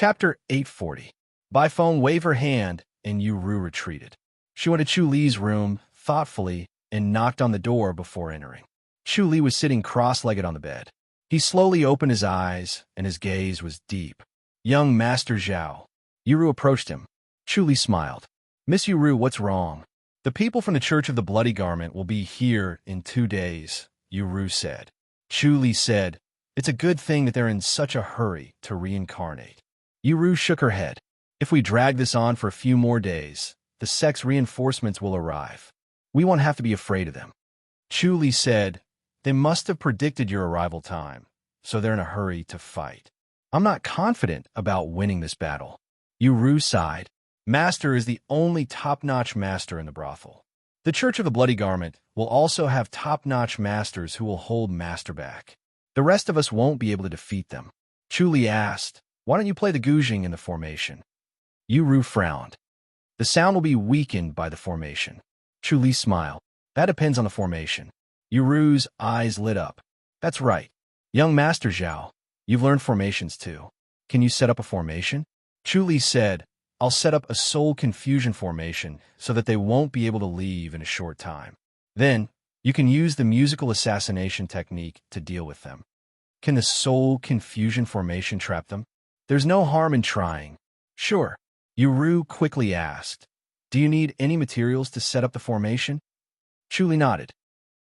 Chapter 840. By phone, wave her hand, and Ru retreated. She went to Chu Li's room thoughtfully and knocked on the door before entering. Chu Li was sitting cross-legged on the bed. He slowly opened his eyes, and his gaze was deep. Young Master Zhao. Ru approached him. Chu Li smiled. Miss Ru, what's wrong? The people from the Church of the Bloody Garment will be here in 2 days, Ru said. Chu Li said, it's a good thing that they're in such a hurry to reincarnate. Ru shook her head. If we drag this on for a few more days, the sex reinforcements will arrive. We won't have to be afraid of them. Chu Li said, they must have predicted your arrival time, so they're in a hurry to fight. I'm not confident about winning this battle. Ru sighed. Master is the only top-notch master in the brothel. The Church of the Bloody Garment will also have top-notch masters who will hold Master back. The rest of us won't be able to defeat them. Chu Li asked, why don't you play the guzheng in the formation? Ru frowned. The sound will be weakened by the formation. Chu Li smiled. That depends on the formation. Ru's eyes lit up. That's right. Young Master Zhao, you've learned formations too. Can you set up a formation? Chu Li said, I'll set up a soul confusion formation so that they won't be able to leave in a short time. Then, you can use the musical assassination technique to deal with them. Can the soul confusion formation trap them? There's no harm in trying. Sure. Ru quickly asked, do you need any materials to set up the formation? Chu Li nodded.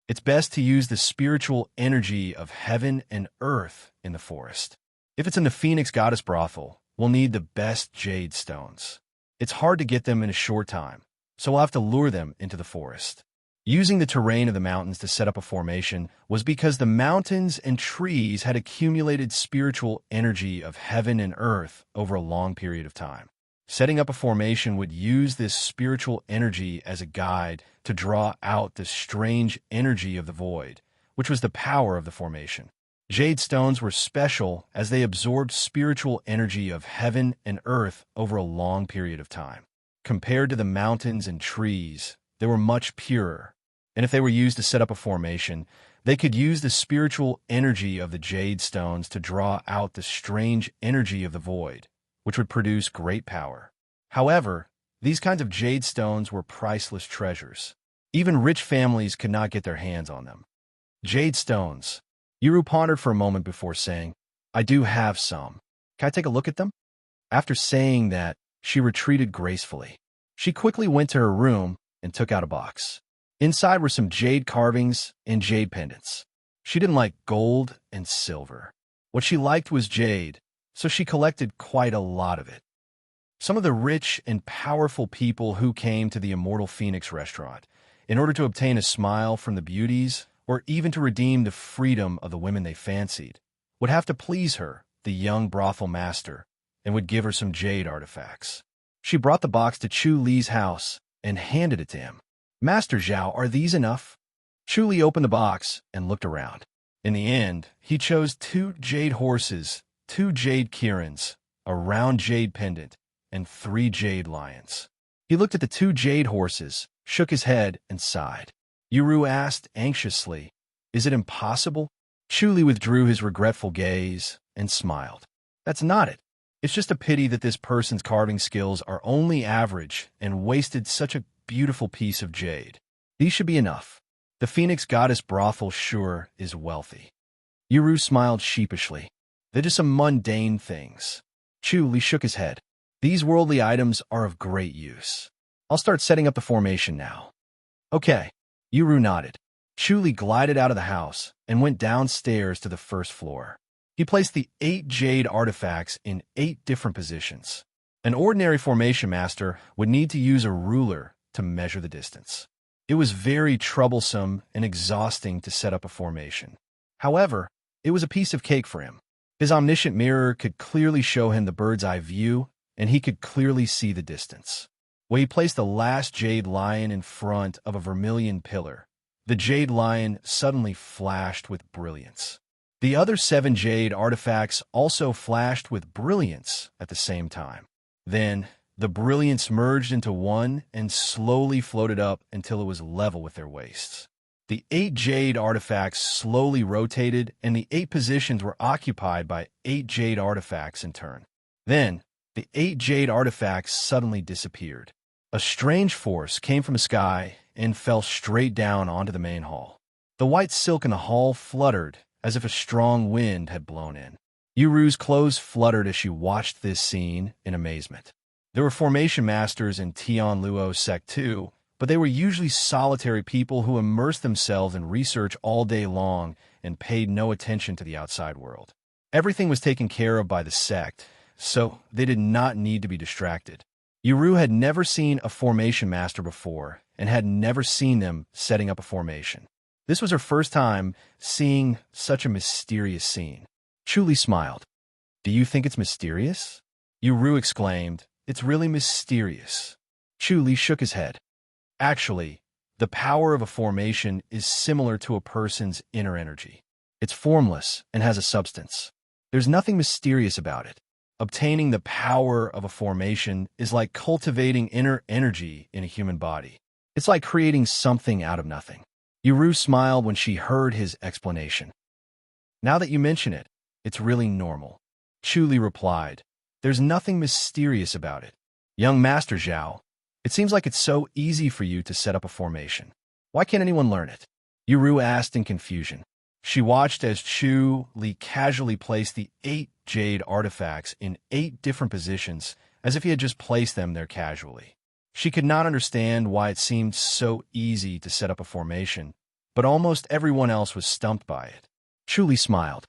It's best to use the spiritual energy of heaven and earth in the forest. If it's in the Phoenix Goddess Brothel, we'll need the best jade stones. It's hard to get them in a short time, so we'll have to lure them into the forest. Using the terrain of the mountains to set up a formation was because the mountains and trees had accumulated spiritual energy of heaven and earth over a long period of time. Setting up a formation would use this spiritual energy as a guide to draw out the strange energy of the void, which was the power of the formation. Jade stones were special as they absorbed spiritual energy of heaven and earth over a long period of time. Compared to the mountains and trees, they were much purer, and if they were used to set up a formation, they could use the spiritual energy of the jade stones to draw out the strange energy of the void, which would produce great power. However, these kinds of jade stones were priceless treasures. Even rich families could not get their hands on them. Jade stones. Ru pondered for a moment before saying, I do have some. Can I take a look at them? After saying that, she retreated gracefully. She quickly went to her room and took out a box. Inside were some jade carvings and jade pendants. She didn't like gold and silver. What she liked was jade, so she collected quite a lot of it. Some of the rich and powerful people who came to the Immortal Phoenix restaurant, in order to obtain a smile from the beauties, or even to redeem the freedom of the women they fancied, would have to please her, the young brothel master, and would give her some jade artifacts. She brought the box to Chu Li's house and handed it to him. Master Zhao, are these enough? Chu Li opened the box and looked around. In the end, he chose 2 jade horses, 2 jade kirans, a round jade pendant, and 3 jade lions. He looked at the 2 jade horses, shook his head, and sighed. Ru asked anxiously, is it impossible? Chu Li withdrew his regretful gaze and smiled. That's not it. It's just a pity that this person's carving skills are only average and wasted such a beautiful piece of jade. These should be enough. The Phoenix Goddess Brothel sure is wealthy. Ru smiled sheepishly. They're just some mundane things. Chu Li shook his head. These worldly items are of great use. I'll start setting up the formation now. Okay. Ru nodded. Chu Li glided out of the house and went downstairs to the first floor. He placed the 8 jade artifacts in 8 different positions. An ordinary formation master would need to use a ruler to measure the distance. It was very troublesome and exhausting to set up a formation. However, it was a piece of cake for him. His omniscient mirror could clearly show him the bird's eye view, and he could clearly see the distance. When he placed the last jade lion in front of a vermilion pillar, the jade lion suddenly flashed with brilliance. The other 7 jade artifacts also flashed with brilliance at the same time. Then, the brilliance merged into one and slowly floated up until it was level with their waists. The 8 jade artifacts slowly rotated, and the 8 positions were occupied by 8 jade artifacts in turn. Then, The 8 jade artifacts suddenly disappeared. A strange force came from the sky and fell straight down onto the main hall. The white silk in the hall fluttered as if a strong wind had blown in. Yuru's clothes fluttered as she watched this scene in amazement. There were formation masters in Tian Luo's sect too, but they were usually solitary people who immersed themselves in research all day long and paid no attention to the outside world. Everything was taken care of by the sect, so they did not need to be distracted. Yuru had never seen a formation master before and had never seen them setting up a formation. This was her first time seeing such a mysterious scene. Chuli smiled. "Do you think it's mysterious?" Yuru exclaimed, "It's really mysterious." Chuli shook his head. "Actually, the power of a formation is similar to a person's inner energy. It's formless and has a substance. There's nothing mysterious about it. Obtaining the power of a formation is like cultivating inner energy in a human body. It's like creating something out of nothing." Yuru smiled when she heard his explanation. "Now that you mention it, it's really normal." Chuli replied, "There's nothing mysterious about it. Young Master Zhao, it seems like it's so easy for you to set up a formation. Why can't anyone learn it?" Yuru asked in confusion. She watched as Chu Li casually placed the 8 jade artifacts in 8 different positions, as if he had just placed them there casually. She could not understand why it seemed so easy to set up a formation, but almost everyone else was stumped by it. Chuli smiled.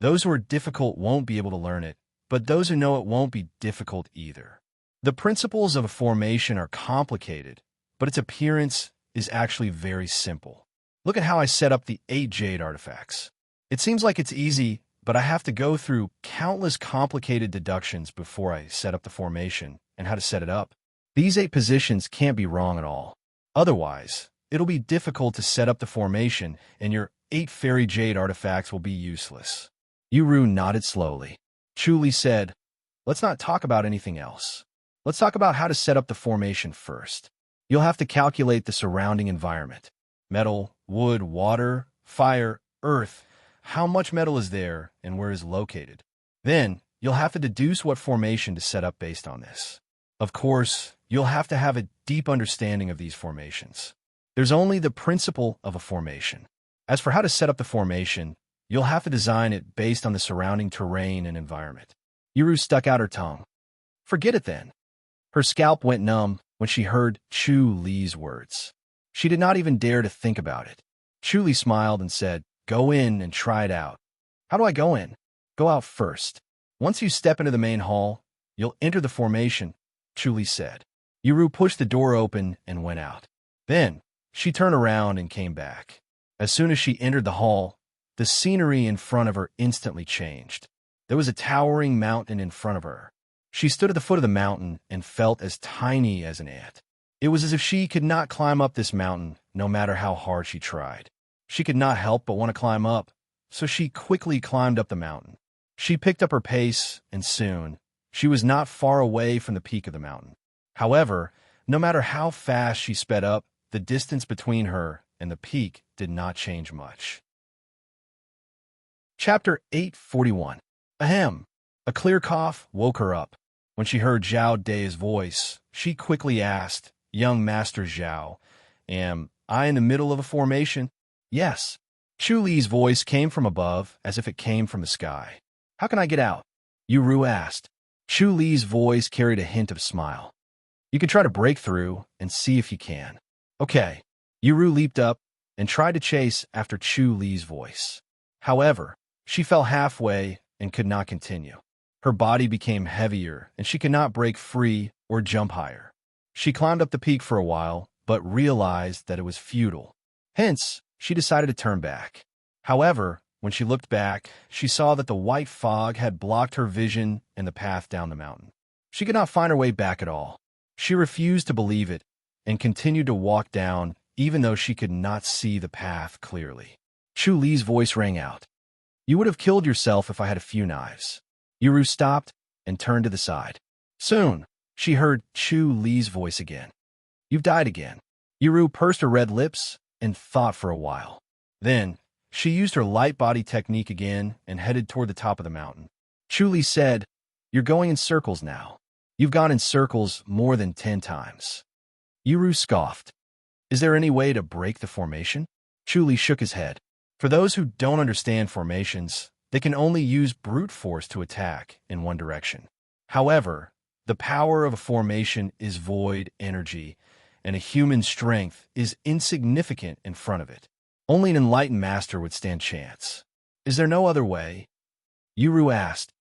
"Those who are difficult won't be able to learn it, but those who know it won't be difficult either. The principles of a formation are complicated, but its appearance is actually very simple. Look at how I set up the 8 jade artifacts. It seems like it's easy, but I have to go through countless complicated deductions before I set up the formation and how to set it up. These 8 positions can't be wrong at all. Otherwise, it'll be difficult to set up the formation and your 8 fairy jade artifacts will be useless." Yuru nodded slowly. Chuli said, "Let's not talk about anything else. Let's talk about how to set up the formation first. You'll have to calculate the surrounding environment. Metal, wood, water, fire, earth. How much metal is there and where is it located? Then, you'll have to deduce what formation to set up based on this. Of course, you'll have to have a deep understanding of these formations. There's only the principle of a formation. As for how to set up the formation, you'll have to design it based on the surrounding terrain and environment." Yuru stuck out her tongue. "Forget it then." Her scalp went numb when she heard Chu Li's words. She did not even dare to think about it. Chu Li smiled and said, "Go in and try it out." "How do I go in?" "Go out first. Once you step into the main hall, you'll enter the formation," Chu Li said. Yuru pushed the door open and went out. Then, she turned around and came back. As soon as she entered the hall, the scenery in front of her instantly changed. There was a towering mountain in front of her. She stood at the foot of the mountain and felt as tiny as an ant. It was as if she could not climb up this mountain, no matter how hard she tried. She could not help but want to climb up, so she quickly climbed up the mountain. She picked up her pace, and soon, she was not far away from the peak of the mountain. However, no matter how fast she sped up, the distance between her and the peak did not change much. Chapter 841. Ahem. A clear cough woke her up. When she heard Zhao Day's voice, she quickly asked, "Young Master Zhao, am I in the middle of a formation?" "Yes." Chu Li's voice came from above, as if it came from the sky. "How can I get out?" Yuru asked. Chu Li's voice carried a hint of smile. "You can try to break through and see if you can." "Okay." Yuru leaped up and tried to chase after Chu Li's voice. However, she fell halfway and could not continue. Her body became heavier, and she could not break free or jump higher. She climbed up the peak for a while, but realized that it was futile. Hence, she decided to turn back. However, when she looked back, she saw that the white fog had blocked her vision and the path down the mountain. She could not find her way back at all. She refused to believe it and continued to walk down, even though she could not see the path clearly. Chu Li's voice rang out. "You would have killed yourself if I had a few knives." Yuru stopped and turned to the side. Soon, she heard Chu Li's voice again. "You've died again." Yuru pursed her red lips and thought for a while. Then, she used her light body technique again and headed toward the top of the mountain. Chu Li said, "You're going in circles now. You've gone in circles more than 10 times. Yuru scoffed. Is there any way to break the formation? Chu shook his head. For those who don't understand formations, they can only use brute force to attack in one direction. However, the power of a formation is void energy, and a human strength is insignificant in front of it. Only an enlightened master would stand chance. Is there no other way? Yuru asked.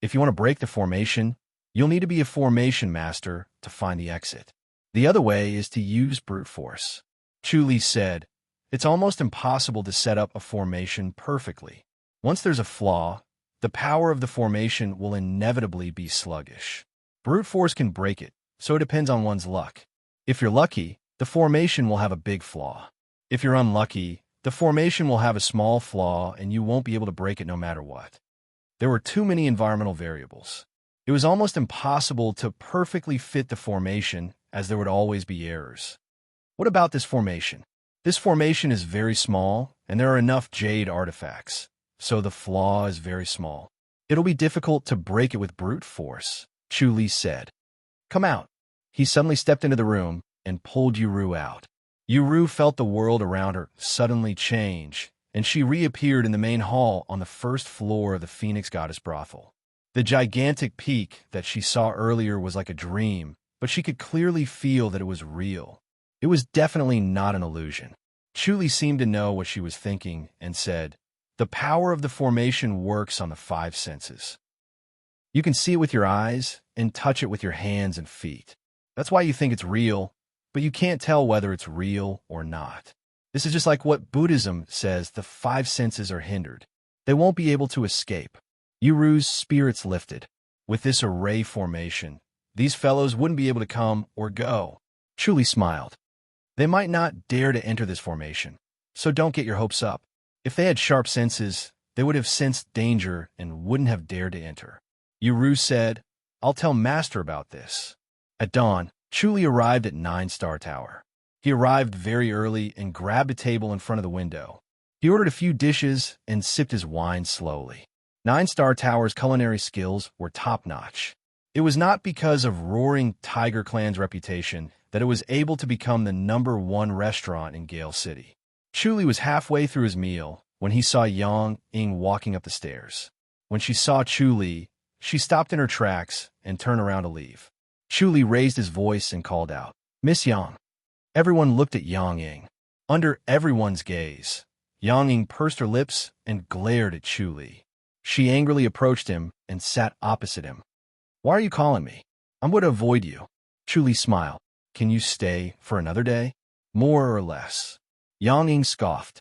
If you want to break the formation, you'll need to be a formation master to find the exit. The other way is to use brute force. Chu said, it's almost impossible to set up a formation perfectly. Once there's a flaw, the power of the formation will inevitably be sluggish. Brute force can break it, so it depends on one's luck. If you're lucky, the formation will have a big flaw. If you're unlucky, the formation will have a small flaw and you won't be able to break it no matter what. There were too many environmental variables. It was almost impossible to perfectly fit the formation, as there would always be errors. What about this formation? This formation is very small, and there are enough jade artifacts, so the flaw is very small. It'll be difficult to break it with brute force, Chu said. Come out. He suddenly stepped into the room and pulled Yuru out. Yuru felt the world around her suddenly change, and she reappeared in the main hall on the first floor of the Phoenix Goddess brothel. The gigantic peak that she saw earlier was like a dream, but she could clearly feel that it was real. It was definitely not an illusion. Chu seemed to know what she was thinking and said, the power of the formation works on the 5 senses. You can see it with your eyes and touch it with your hands and feet. That's why you think it's real, but you can't tell whether it's real or not. This is just like what Buddhism says the 5 senses are hindered. They won't be able to escape. Yuru's spirits lifted. With this array formation, these fellows wouldn't be able to come or go. Chu smiled. They might not dare to enter this formation, so don't get your hopes up. If they had sharp senses, they would have sensed danger and wouldn't have dared to enter. Yuru said, I'll tell Master about this. At dawn, Chu arrived at 9-Star Tower. He arrived very early and grabbed a table in front of the window. He ordered a few dishes and sipped his wine slowly. 9-Star Tower's culinary skills were top-notch. It was not because of Roaring Tiger Clan's reputation that it was able to become the #1 restaurant in Gale City. Chu was halfway through his meal when he saw Yang Ying walking up the stairs. When she saw Chu, she stopped in her tracks and turned around to leave. Chu raised his voice and called out, Miss Yang. Everyone looked at Yang Ying. Under everyone's gaze, Yang Ying pursed her lips and glared at Chu. She angrily approached him and sat opposite him. Why are you calling me? I'm going to avoid you. Chu smiled. Can you stay for another day? More or less. Yang Ying scoffed.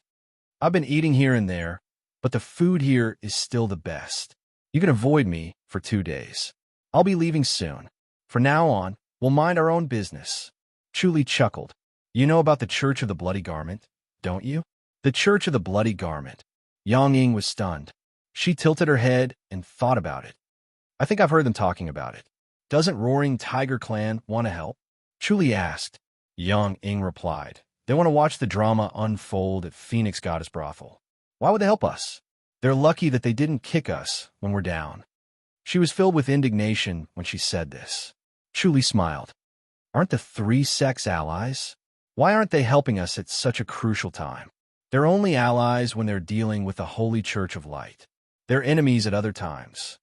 I've been eating here and there, but the food here is still the best. You can avoid me for 2 days. I'll be leaving soon. From now on, we'll mind our own business. Chu chuckled. You know about the Church of the Bloody Garment, don't you? The Church of the Bloody Garment. Yang Ying was stunned. She tilted her head and thought about it. I think I've heard them talking about it. Doesn't Roaring Tiger Clan want to help? Chu asked. Yang Ying replied. They want to watch the drama unfold at Phoenix Goddess brothel. Why would they help us? They're lucky that they didn't kick us when we're down. She was filled with indignation when she said this. Chu smiled. Aren't the 3 sects allies? Why aren't they helping us at such a crucial time? They're only allies when they're dealing with the Holy Church of Light. They're enemies at other times.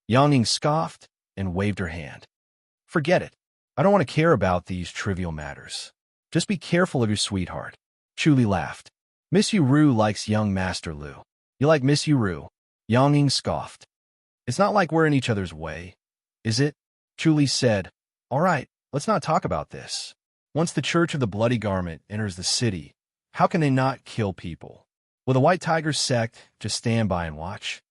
Yang Ying scoffed and waved her hand. Forget it. I don't want to care about these trivial matters. Just be careful of your sweetheart. Chu laughed. Miss Yuru likes young Master Lu. You like Miss Yuru? Yang Ying scoffed. It's not like we're in each other's way, is it? Chu said. All right, let's not talk about this. Once the Church of the Bloody Garment enters the city, how can they not kill people? Will the White Tiger sect just stand by and watch?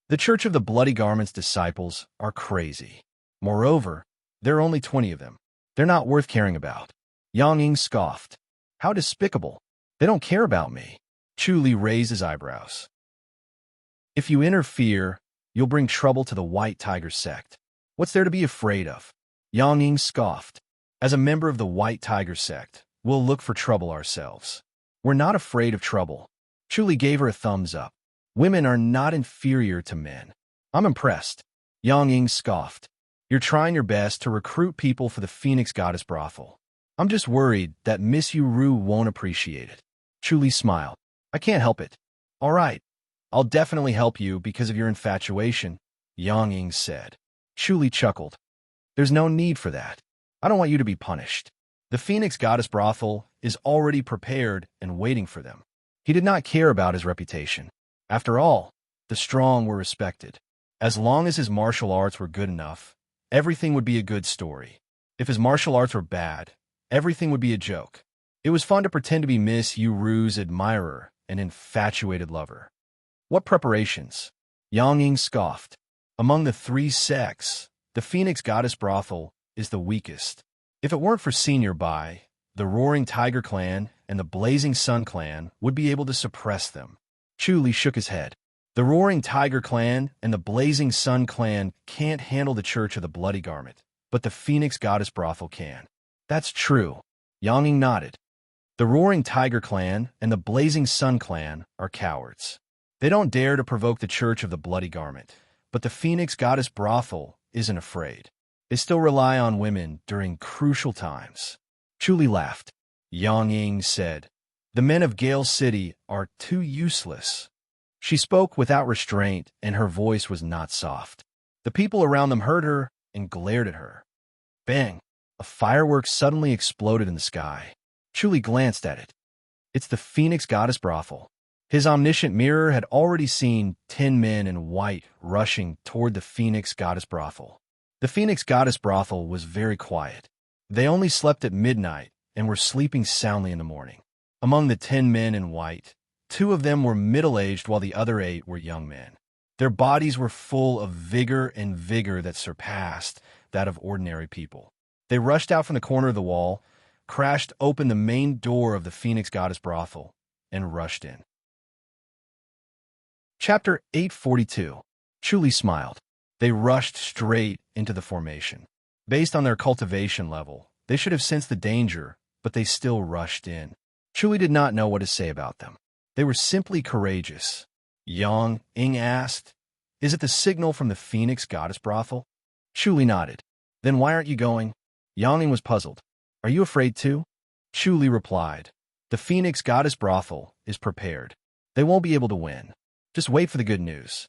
The Church of the Bloody Garment's disciples are crazy. Moreover, there are only 20 of them. They're not worth caring about. Yang Ying scoffed. How despicable. They don't care about me. Chu raised his eyebrows. If you interfere, you'll bring trouble to the White Tiger sect. What's there to be afraid of? Yang Ying scoffed. As a member of the White Tiger sect, we'll look for trouble ourselves. We're not afraid of trouble. Chu gave her a thumbs up. Women are not inferior to men. I'm impressed. Yang Ying scoffed. You're trying your best to recruit people for the Phoenix Goddess brothel. I'm just worried that Miss Uru won't appreciate it. Chu Li smiled. I can't help it. All right. I'll definitely help you because of your infatuation, Yang Ying said. Chu Li chuckled. There's no need for that. I don't want you to be punished. The Phoenix Goddess brothel is already prepared and waiting for them. He did not care about his reputation. After all, the strong were respected. As long as his martial arts were good enough, everything would be a good story. If his martial arts were bad, everything would be a joke. It was fun to pretend to be Miss Uru's admirer and infatuated lover. What preparations? Yang Ying scoffed. Among the three sects, the Phoenix Goddess brothel is the weakest. If it weren't for Senior Bai, the Roaring Tiger clan and the Blazing Sun clan would be able to suppress them. Chu Li shook his head. The Roaring Tiger clan and the Blazing Sun clan can't handle the Church of the Bloody Garment, but the Phoenix Goddess brothel can. That's true. Yang Ying nodded. The Roaring Tiger clan and the Blazing Sun clan are cowards. They don't dare to provoke the Church of the Bloody Garment, but the Phoenix Goddess brothel isn't afraid. They still rely on women during crucial times. Chu Li laughed. Yang Ying said, The men of Gale City are too useless. She spoke without restraint, and her voice was not soft. The people around them heard her and glared at her. Bang! A firework suddenly exploded in the sky. Chu Li glanced at it. It's the Phoenix Goddess brothel. His omniscient mirror had already seen 10 men in white rushing toward the Phoenix Goddess brothel. The Phoenix Goddess brothel was very quiet. They only slept at midnight and were sleeping soundly in the morning. Among the 10 men in white, 2 of them were middle-aged while the other 8 were young men. Their bodies were full of vigor that surpassed that of ordinary people. They rushed out from the corner of the wall, crashed open the main door of the Phoenix Goddess brothel, and rushed in. Chapter 842. Chu Li smiled. They rushed straight into the formation. Based on their cultivation level, they should have sensed the danger, but they still rushed in. Chu Li did not know what to say about them. They were simply courageous. Yang Ying asked, Is it the signal from the Phoenix Goddess brothel? Chu Li nodded. Then why aren't you going? Yang Ying was puzzled. Are you afraid too? Chu Li replied. The Phoenix Goddess brothel is prepared. They won't be able to win. Just wait for the good news.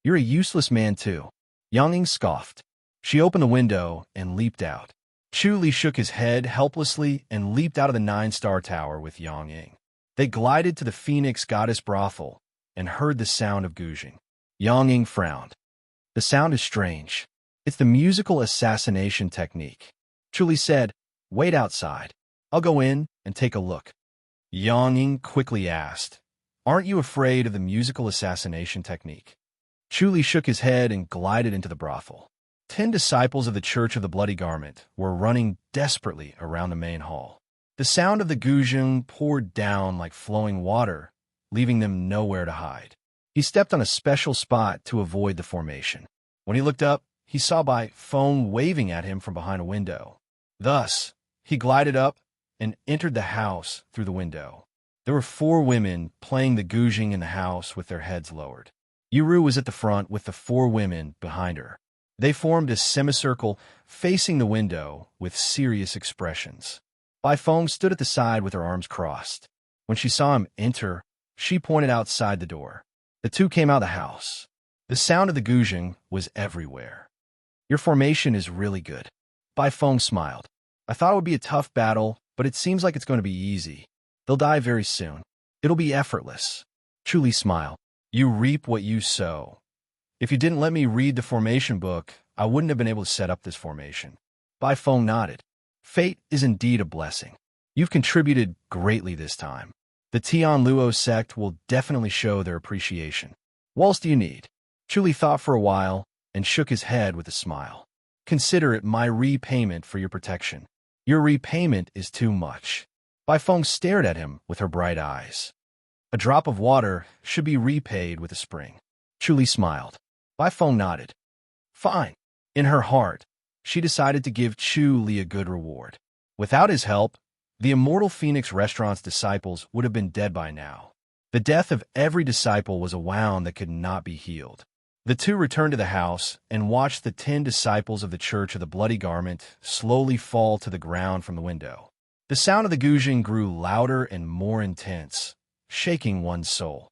You're a useless man too. Yang Ying scoffed. She opened the window and leaped out. Chu Li shook his head helplessly and leaped out of the 9-star tower with Yang Ying. They glided to the Phoenix Goddess brothel and heard the sound of gouging. Yang Ying frowned. The sound is strange. It's the musical assassination technique. Chu Li said, Wait outside. I'll go in and take a look. Yang Ying quickly asked, Aren't you afraid of the musical assassination technique? Chu Li shook his head and glided into the brothel. 10 disciples of the Church of the Bloody Garment were running desperately around the main hall. The sound of the guzheng poured down like flowing water, leaving them nowhere to hide. He stepped on a special spot to avoid the formation. When he looked up, he saw Bai Feng waving at him from behind a window. Thus, he glided up and entered the house through the window. There were 4 women playing the guzheng in the house with their heads lowered. Uru was at the front with the 4 women behind her. They formed a semicircle facing the window with serious expressions. Bai Feng stood at the side with her arms crossed. When she saw him enter, she pointed outside the door. The 2 came out of the house. The sound of the guzheng was everywhere. Your formation is really good. Bai Feng smiled. I thought it would be a tough battle, but it seems like it's going to be easy. They'll die very soon. It'll be effortless. Chu Li smiled. You reap what you sow. If you didn't let me read the formation book, I wouldn't have been able to set up this formation. Bai Feng nodded. Fate is indeed a blessing. You've contributed greatly this time. The Tian Luo sect will definitely show their appreciation. What else do you need? Chu Li thought for a while and shook his head with a smile. Consider it my repayment for your protection. Your repayment is too much. Bai Feng stared at him with her bright eyes. A drop of water should be repaid with a spring. Chu Li smiled. Bai Feng nodded. Fine. In her heart, she decided to give Chu Li a good reward. Without his help, the Immortal Phoenix Restaurant's disciples would have been dead by now. The death of every disciple was a wound that could not be healed. The two returned to the house and watched the 10 disciples of the Church of the Bloody Garment slowly fall to the ground from the window. The sound of the guzheng grew louder and more intense, shaking one's soul.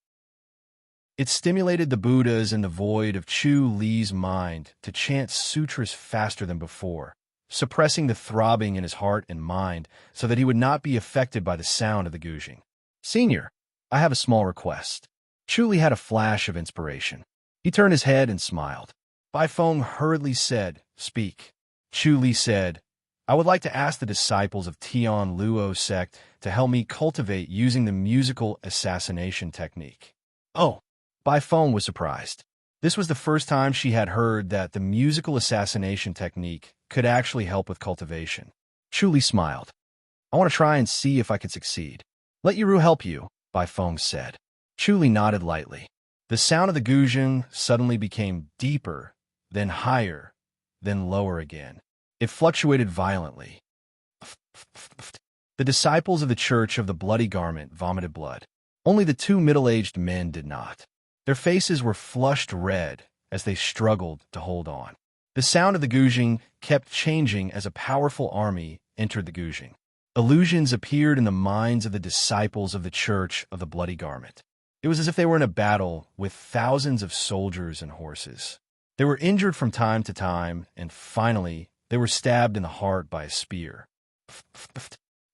It stimulated the Buddhas in the void of Chu Li's mind to chant sutras faster than before, suppressing the throbbing in his heart and mind so that he would not be affected by the sound of the guzheng. "Senior, I have a small request." Chu Li had a flash of inspiration. He turned his head and smiled. Bai Feng hurriedly said, "Speak." Chu Li said, "I would like to ask the disciples of Tian Luo sect to help me cultivate using the musical assassination technique." Oh, Bai Feng was surprised. This was the first time she had heard that the musical assassination technique could actually help with cultivation. Chu Li smiled. "I want to try and see if I can succeed." "Let Yuru help you," Bai Feng said. Chu Li nodded lightly. The sound of the guzheng suddenly became deeper, then higher, then lower again. It fluctuated violently. The disciples of the Church of the Bloody Garment vomited blood. Only the two middle-aged men did not. Their faces were flushed red as they struggled to hold on. The sound of the guzheng kept changing as a powerful army entered the guzheng. Illusions appeared in the minds of the disciples of the Church of the Bloody Garment. It was as if they were in a battle with thousands of soldiers and horses. They were injured from time to time, and finally, they were stabbed in the heart by a spear.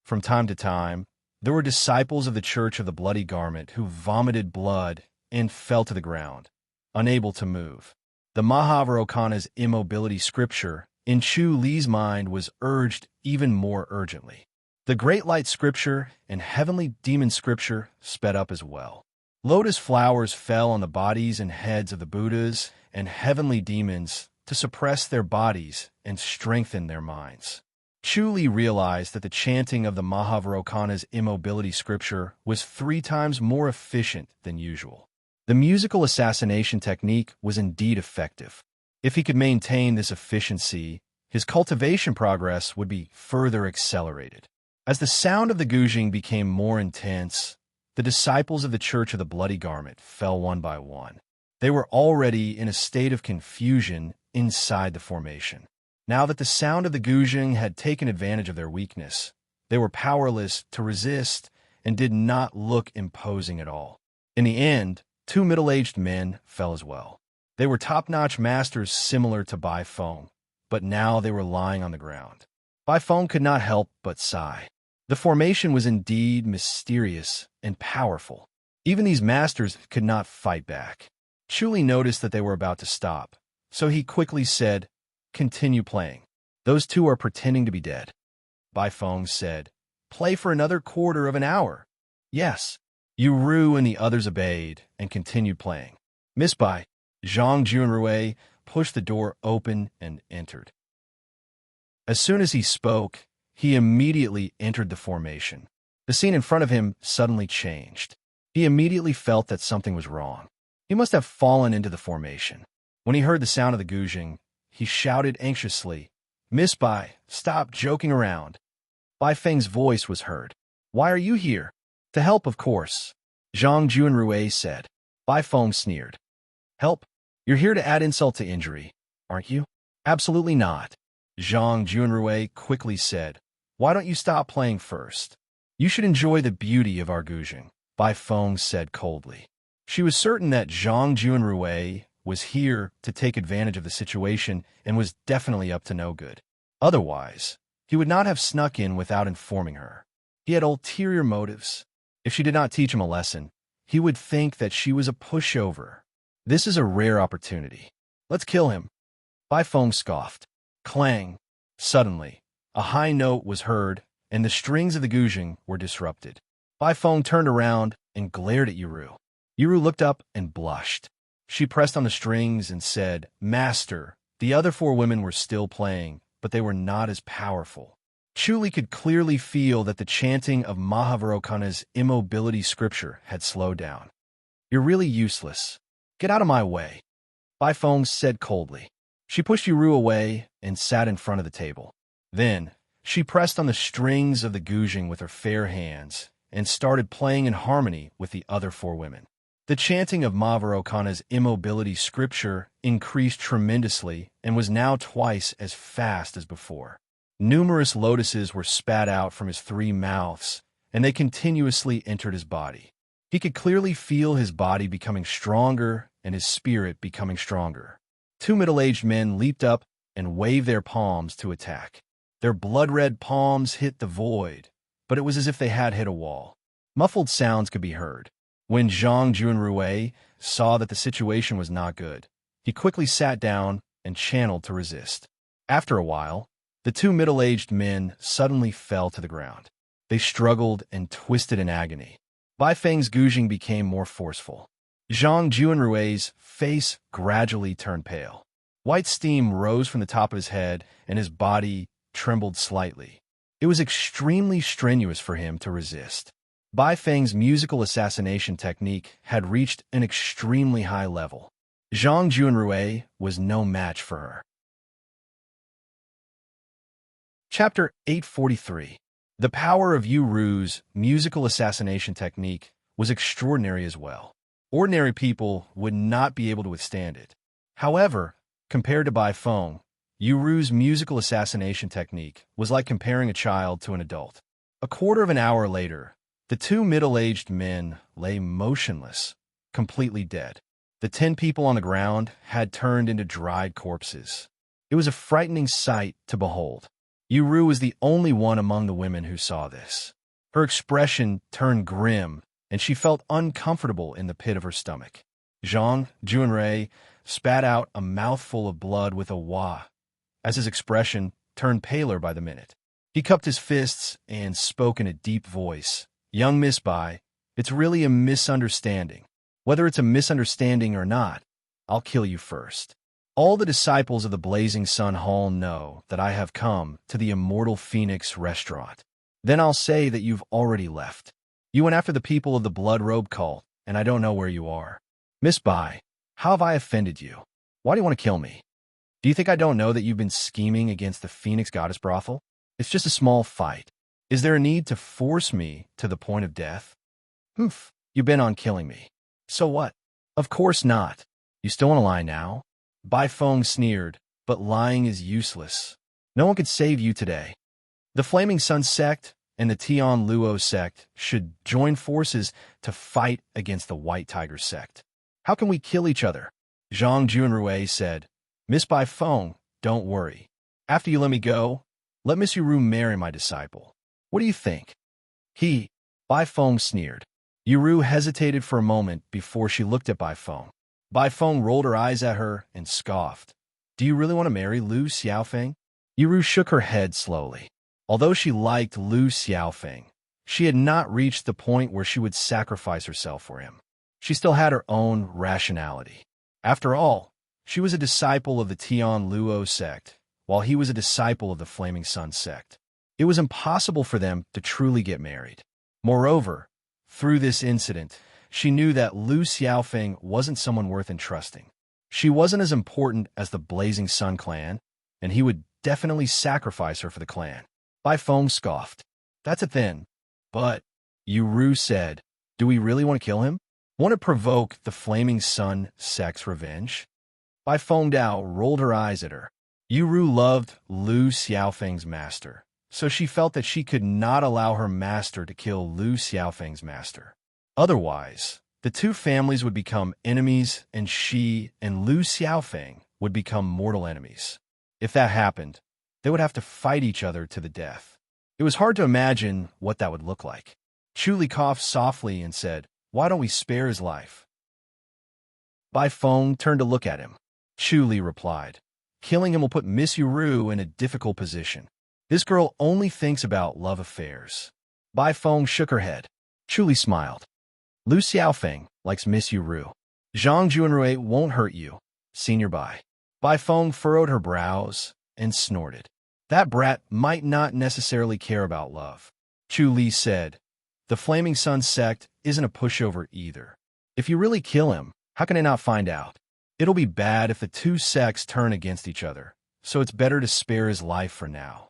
From time to time, there were disciples of the Church of the Bloody Garment who vomited blood and fell to the ground, unable to move. The Mahavairocana's immobility scripture in Chu Li's mind was urged even more urgently. The Great Light scripture and Heavenly Demon scripture sped up as well. Lotus flowers fell on the bodies and heads of the Buddhas and heavenly demons to suppress their bodies and strengthen their minds. Chu Li realized that the chanting of the Mahavairocana's immobility scripture was 3 times more efficient than usual. The musical assassination technique was indeed effective. If he could maintain this efficiency, his cultivation progress would be further accelerated. As the sound of the guzheng became more intense, the disciples of the Church of the Bloody Garment fell one by one. They were already in a state of confusion inside the formation. Now that the sound of the guzheng had taken advantage of their weakness, they were powerless to resist and did not look imposing at all. In the end, 2 middle-aged men fell as well. They were top-notch masters similar to Bai Feng, but now they were lying on the ground. Bai Feng could not help but sigh. The formation was indeed mysterious and powerful. Even these masters could not fight back. Chu Li noticed that they were about to stop, so he quickly said, "Continue playing. Those two are pretending to be dead." Bai Feng said, "Play for another quarter of an hour." "Yes." Yuru and the others obeyed and continued playing. "Miss Bai," Zhang Junrui pushed the door open and entered. As soon as he spoke, he immediately entered the formation. The scene in front of him suddenly changed. He immediately felt that something was wrong. He must have fallen into the formation. When he heard the sound of the guzheng, he shouted anxiously, "Miss Bai, stop joking around." Bai Feng's voice was heard. "Why are you here?" "To help, of course," Zhang Junrui said. Bai Feng sneered. "Help? You're here to add insult to injury, aren't you?" "Absolutely not," Zhang Junrui quickly said. "Why don't you stop playing first?" "You should enjoy the beauty of our guzheng," Bai Feng said coldly. She was certain that Zhang Junrui was here to take advantage of the situation and was definitely up to no good. Otherwise, he would not have snuck in without informing her. He had ulterior motives. If she did not teach him a lesson, he would think that she was a pushover. This is a rare opportunity. Let's kill him. Bai Feng scoffed. Clang! Suddenly, a high note was heard, and the strings of the guzheng were disrupted. Bai Feng turned around and glared at Yuru. Yuru looked up and blushed. She pressed on the strings and said, "Master." The other 4 women were still playing, but they were not as powerful. Chu Li could clearly feel that the chanting of Mahavairocana's immobility scripture had slowed down. "You're really useless. Get out of my way," Bai Feng said coldly. She pushed Yuru away and sat in front of the table. Then, she pressed on the strings of the guzheng with her fair hands and started playing in harmony with the other 4 women. The chanting of Mavarokana's immobility scripture increased tremendously and was now twice as fast as before. Numerous lotuses were spat out from his 3 mouths, and they continuously entered his body. He could clearly feel his body becoming stronger and his spirit becoming stronger. 2 middle-aged men leaped up and waved their palms to attack. Their blood-red palms hit the void, but it was as if they had hit a wall. Muffled sounds could be heard. When Zhang Junrui saw that the situation was not good, he quickly sat down and channeled to resist. After a while, the 2 middle-aged men suddenly fell to the ground. They struggled and twisted in agony. Bai Feng's gouging became more forceful. Zhang Junrui's face gradually turned pale. White steam rose from the top of his head, and his body trembled slightly. It was extremely strenuous for him to resist. Bai Feng's musical assassination technique had reached an extremely high level. Zhang Junrui was no match for her. Chapter 843. The power of Yu Ru's musical assassination technique was extraordinary as well. Ordinary people would not be able to withstand it. However, compared to Bai Feng, Yu Ru's musical assassination technique was like comparing a child to an adult. A quarter of an hour later, the 2 middle-aged men lay motionless, completely dead. The 10 people on the ground had turned into dried corpses. It was a frightening sight to behold. Yu Ru was the only one among the women who saw this. Her expression turned grim, and she felt uncomfortable in the pit of her stomach. Zhang Junrui spat out a mouthful of blood with a wah, as his expression turned paler by the minute. He cupped his fists and spoke in a deep voice. "Young Miss Bai, it's really a misunderstanding. Whether it's a misunderstanding or not, I'll kill you first. All the disciples of the Blazing Sun Hall know that I have come to the Immortal Phoenix restaurant. Then I'll say that you've already left. You went after the people of the Blood Robe cult, and I don't know where you are. Miss Bai, how have I offended you? Why do you want to kill me? Do you think I don't know that you've been scheming against the Phoenix Goddess Brothel? It's just a small fight. Is there a need to force me to the point of death? Humph, you bent on killing me. So what? Of course not. You still want to lie now? Bai Feng sneered, but lying is useless. No one could save you today. The Flaming Sun sect and the Tian Luo sect should join forces to fight against the White Tiger sect. How can we kill each other? Zhang Junrui said. Miss Bai Feng, don't worry. After you let me go, let Miss Yu Ru marry my disciple. What do you think? Bai Feng sneered. Yu Ru hesitated for a moment before she looked at Bai Feng. Bai Feng rolled her eyes at her and scoffed. Do you really want to marry Lu Xiaofeng? Yu Ru shook her head slowly. Although she liked Lu Xiaofeng, she had not reached the point where she would sacrifice herself for him. She still had her own rationality. After all, she was a disciple of the Tian Luo sect, while he was a disciple of the Flaming Sun sect. It was impossible for them to truly get married. Moreover, through this incident, she knew that Lu Xiaofeng wasn't someone worth entrusting. She wasn't as important as the Blazing Sun clan, and he would definitely sacrifice her for the clan. Bai Feng scoffed. That's it then. But, Yu Ru said, do we really want to kill him? Want to provoke the Flaming Sun sect's revenge? Bai Feng Dao rolled her eyes at her. Yu Ru loved Lu Xiaofeng's master, so she felt that she could not allow her master to kill Lu Xiaofeng's master. Otherwise, the two families would become enemies, and she and Lu Xiaofeng would become mortal enemies. If that happened, they would have to fight each other to the death. It was hard to imagine what that would look like. Chu Li coughed softly and said, why don't we spare his life? Bai Feng turned to look at him. Chu Li replied, killing him will put Miss Yu Ru in a difficult position. This girl only thinks about love affairs. Bai Feng shook her head. Chu Li smiled. Lu Xiaofeng likes Miss Yu Ru. Zhang Junrui won't hurt you, Senior Bai. Bai Feng furrowed her brows and snorted. That brat might not necessarily care about love. Chu Li said, the Flaming Sun sect isn't a pushover either. If you really kill him, how can I not find out? It'll be bad if the two sects turn against each other, so it's better to spare his life for now.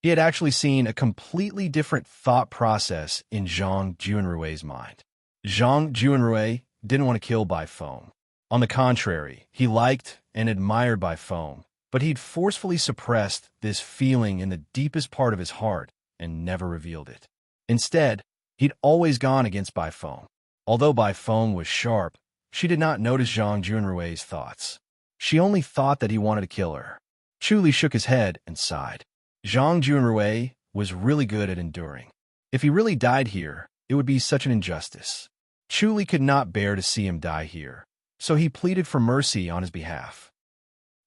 He had actually seen a completely different thought process in Zhang Junrui's mind. Zhang Junrui didn't want to kill Bai Feng. On the contrary, he liked and admired Bai Feng, but he'd forcefully suppressed this feeling in the deepest part of his heart and never revealed it. Instead, he'd always gone against Bai Feng. Although Bai Feng was sharp, she did not notice Zhang Junrui's thoughts. She only thought that he wanted to kill her. Chu Li shook his head and sighed. Zhang Junrui was really good at enduring. If he really died here, it would be such an injustice. Chu Li could not bear to see him die here, so he pleaded for mercy on his behalf.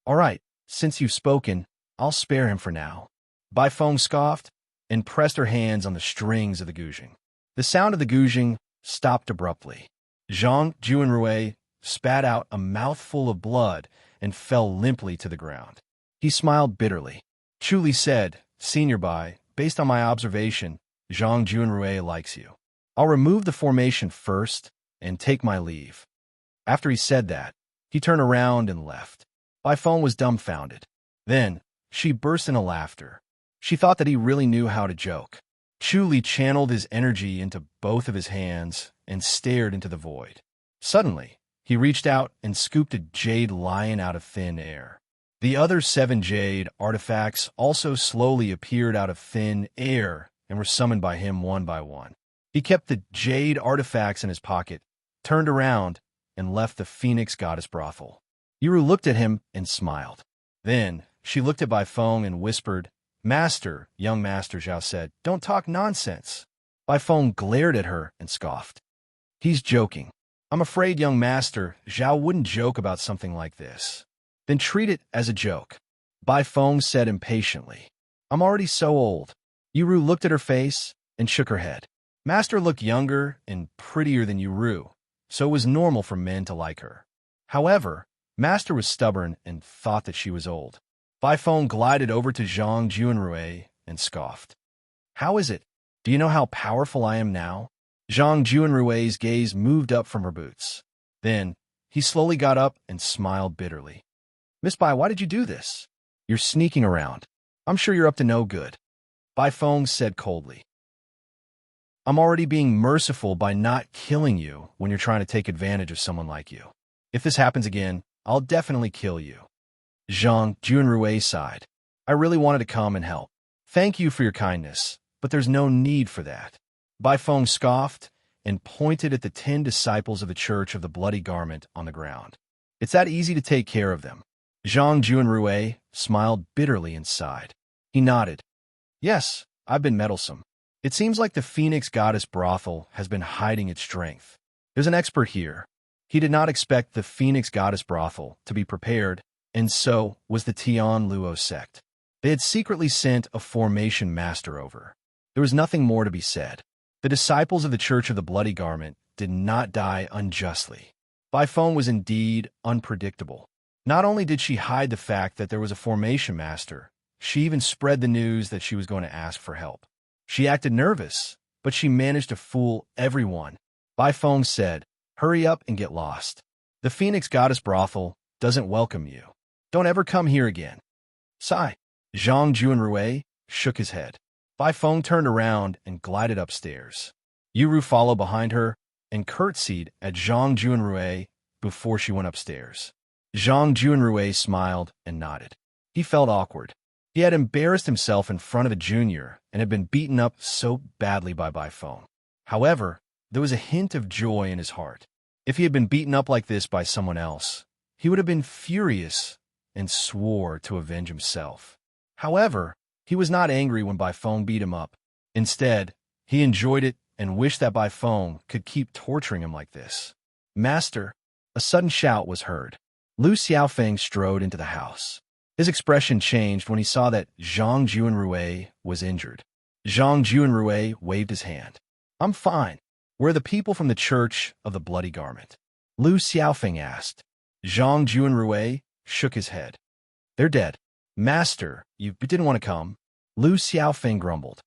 "All right, since you've spoken, I'll spare him for now." Bai Feng scoffed and pressed her hands on the strings of the guzheng. The sound of the guzheng stopped abruptly. Zhang Junrui spat out a mouthful of blood and fell limply to the ground. He smiled bitterly. Chu Li said, "Senior Bai, based on my observation, Zhang Junrui likes you. I'll remove the formation first and take my leave." After he said that, he turned around and left. Bai Feng was dumbfounded. Then, she burst into laughter. She thought that he really knew how to joke. Chu Li channeled his energy into both of his hands and stared into the void. Suddenly, he reached out and scooped a jade lion out of thin air. The other 7 jade artifacts also slowly appeared out of thin air and were summoned by him one by one. He kept the jade artifacts in his pocket, turned around, and left the Phoenix Goddess brothel. Yuru looked at him and smiled. Then, she looked at Bai Feng and whispered, "Master," young Master Zhao said, "don't talk nonsense." Bai Feng glared at her and scoffed. "He's joking. I'm afraid, young Master, Zhao wouldn't joke about something like this." "Then treat it as a joke," Bai Feng said impatiently. "I'm already so old." Yuru looked at her face and shook her head. Master looked younger and prettier than Yuru, so it was normal for men to like her. However, Master was stubborn and thought that she was old. Bai Feng glided over to Zhang Junrui and scoffed. "How is it? Do you know how powerful I am now?" Zhang Junrui's gaze moved up from her boots. Then, he slowly got up and smiled bitterly. "Miss Bai, why did you do this? You're sneaking around. I'm sure you're up to no good." Bai Feng said coldly. "I'm already being merciful by not killing you when you're trying to take advantage of someone like you. If this happens again, I'll definitely kill you." Zhang Junrui sighed. "I really wanted to come and help. Thank you for your kindness, but there's no need for that." Bai Feng scoffed and pointed at the 10 disciples of the Church of the Bloody Garment on the ground. "It's that easy to take care of them." Zhang Junrui smiled bitterly and sighed. He nodded. "Yes, I've been meddlesome. It seems like the Phoenix Goddess brothel has been hiding its strength. There's an expert here." He did not expect the Phoenix Goddess brothel to be prepared, and so was the Tian Luo sect. They had secretly sent a formation master over. There was nothing more to be said. The disciples of the Church of the Bloody Garment did not die unjustly. Bai Feng was indeed unpredictable. Not only did she hide the fact that there was a formation master, she even spread the news that she was going to ask for help. She acted nervous, but she managed to fool everyone. Bai Feng said, "Hurry up and get lost. The Phoenix Goddess brothel doesn't welcome you. Don't ever come here again." Sigh. Zhang Junrui shook his head. Bai Feng turned around and glided upstairs. Yuru followed behind her and curtsied at Zhang Junrui before she went upstairs. Zhang Junrui smiled and nodded. He felt awkward. He had embarrassed himself in front of a junior and had been beaten up so badly by Bai Feng. However, there was a hint of joy in his heart. If he had been beaten up like this by someone else, he would have been furious and swore to avenge himself. However, he was not angry when Bai Feng beat him up. Instead, he enjoyed it and wished that Bai Feng could keep torturing him like this. "Master!" A sudden shout was heard. Lu Xiaofeng strode into the house. His expression changed when he saw that Zhang Junrui was injured. Zhang Junrui waved his hand. "I'm fine. Where are the people from the Church of the Bloody Garment?" Lu Xiaofeng asked. Zhang Junrui shook his head. "They're dead." "Master, you didn't want to come." Lu Xiaofeng grumbled.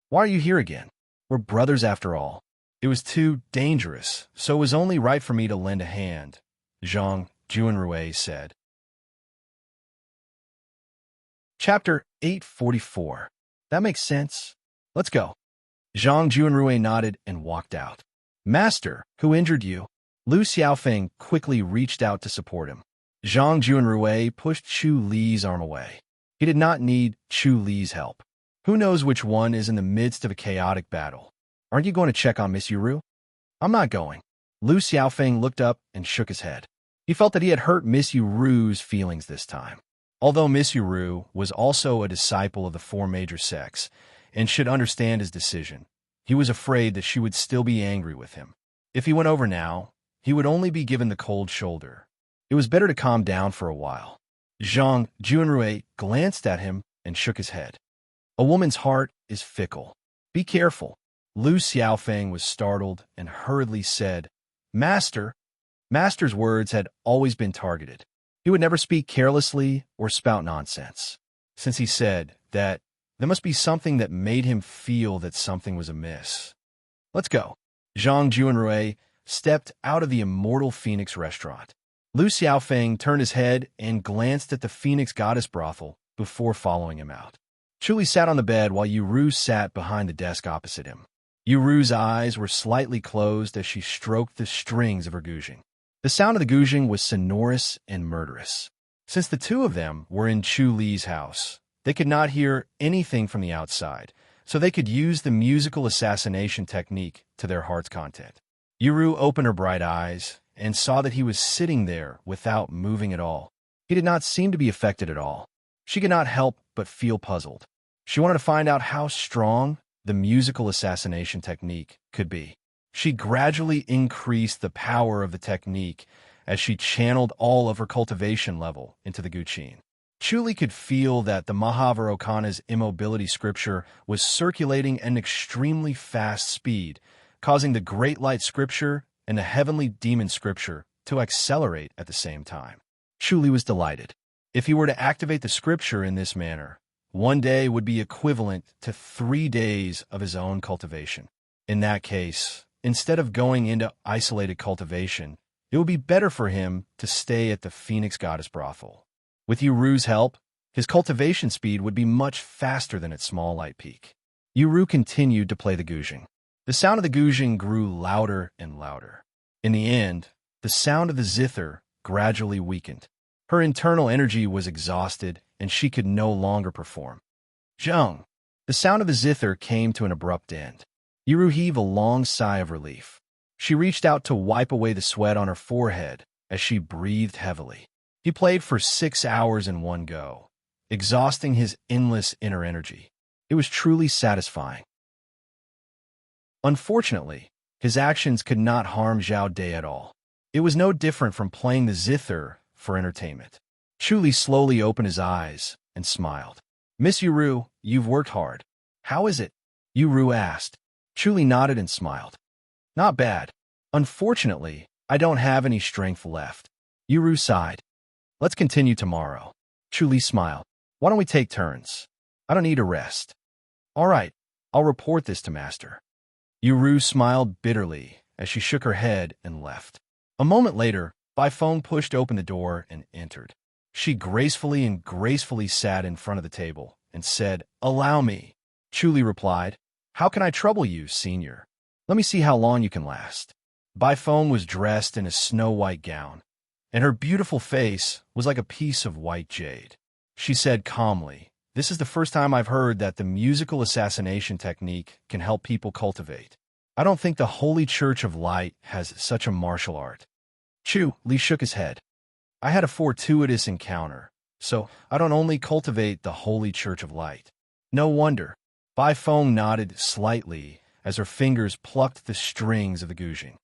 "Why are you here again? We're brothers after all. It was too dangerous, so it was only right for me to lend a hand," Zhang Junrui said. Chapter 844. "That makes sense. Let's go." Zhang Junrui nodded and walked out. "Master, who injured you?" Lu Xiaofeng quickly reached out to support him. Zhang Junrui pushed Chu Li's arm away. He did not need Chu Li's help. Who knows which one is in the midst of a chaotic battle? Aren't you going to check on Miss Yuru? I'm not going. Lu Xiaofeng looked up and shook his head. He felt that he had hurt Miss Yuru's feelings this time. Although Miss Yuru was also a disciple of the four major sects and should understand his decision, he was afraid that she would still be angry with him. If he went over now, he would only be given the cold shoulder. It was better to calm down for a while. Zhang Junrui glanced at him and shook his head. A woman's heart is fickle. Be careful. Lu Xiaofeng was startled and hurriedly said, Master. Master's words had always been targeted. He would never speak carelessly or spout nonsense. Since he said that, there must be something that made him feel that something was amiss. Let's go. Zhang Junrui stepped out of the Immortal Phoenix restaurant. Lu Xiaofeng turned his head and glanced at the Phoenix Goddess brothel before following him out. Chuli sat on the bed while Yuru sat behind the desk opposite him. Yuru's eyes were slightly closed as she stroked the strings of her guzheng. The sound of the guzheng was sonorous and murderous. Since the two of them were in Chu Li's house, they could not hear anything from the outside, so they could use the musical assassination technique to their heart's content. Yuru opened her bright eyes and saw that he was sitting there without moving at all. He did not seem to be affected at all. She could not help but feel puzzled. She wanted to find out how strong the musical assassination technique could be. She gradually increased the power of the technique as she channeled all of her cultivation level into the Guqin. Chuli could feel that the Mahavarokana's immobility scripture was circulating at an extremely fast speed, causing the Great Light scripture and the Heavenly Demon scripture to accelerate at the same time. Chuli was delighted. If he were to activate the scripture in this manner, one day would be equivalent to 3 days of his own cultivation. In that case, instead of going into isolated cultivation, it would be better for him to stay at the Phoenix Goddess brothel. With Yuru's help, his cultivation speed would be much faster than at Small Light Peak. Yuru continued to play the guzheng. The sound of the guzheng grew louder and louder. In the end, the sound of the zither gradually weakened. Her internal energy was exhausted, and she could no longer perform. Zheng! The sound of the zither came to an abrupt end. Yuru heaved a long sigh of relief. She reached out to wipe away the sweat on her forehead as she breathed heavily. He played for 6 hours in one go, exhausting his endless inner energy. It was truly satisfying. Unfortunately, his actions could not harm Zhao Dai at all. It was no different from playing the zither for entertainment. Chuli slowly opened his eyes and smiled. Miss Yuru, you've worked hard. How is it? Yuru asked. Chuli nodded and smiled. Not bad. Unfortunately, I don't have any strength left. Yuru sighed. Let's continue tomorrow. Chuli smiled. Why don't we take turns? I don't need a rest. All right, I'll report this to Master. Yuru smiled bitterly as she shook her head and left. A moment later, Baifeng pushed open the door and entered. She gracefully sat in front of the table and said, Allow me. Chuli replied, How can I trouble you, senior? Let me see how long you can last. Baifeng was dressed in a snow-white gown, and her beautiful face was like a piece of white jade. She said calmly, This is the first time I've heard that the musical assassination technique can help people cultivate. I don't think the Holy Church of Light has such a martial art. Chu Li shook his head. I had a fortuitous encounter, so I don't only cultivate the Holy Church of Light. No wonder. Baifeng nodded slightly as her fingers plucked the strings of the guzheng.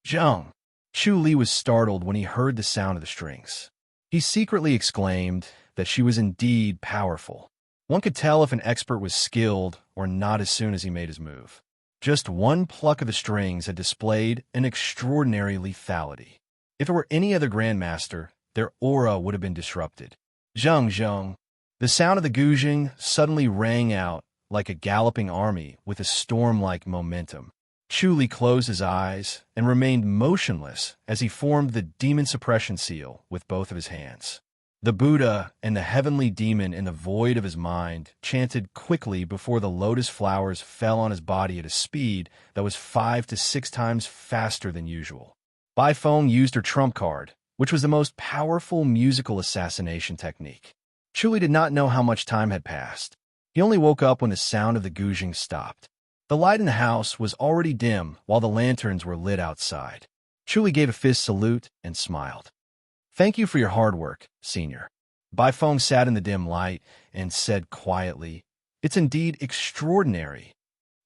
Zheng! Chu Li was startled when he heard the sound of the strings. He secretly exclaimed that she was indeed powerful. One could tell if an expert was skilled or not as soon as he made his move. Just one pluck of the strings had displayed an extraordinary lethality. If it were any other grandmaster, their aura would have been disrupted. Zheng! The sound of the guzheng suddenly rang out like a galloping army with a storm-like momentum. Chu Li closed his eyes and remained motionless as he formed the demon suppression seal with both of his hands. The Buddha and the heavenly demon in the void of his mind chanted quickly before the lotus flowers fell on his body at a speed that was 5 to 6 times faster than usual. Bai Feng used her trump card, which was the most powerful musical assassination technique. Chuli did not know how much time had passed. He only woke up when the sound of the gouging stopped. The light in the house was already dim while the lanterns were lit outside. Chuli gave a fist salute and smiled. "Thank you for your hard work, Senior." Bai Feng sat in the dim light and said quietly, "It's indeed extraordinary."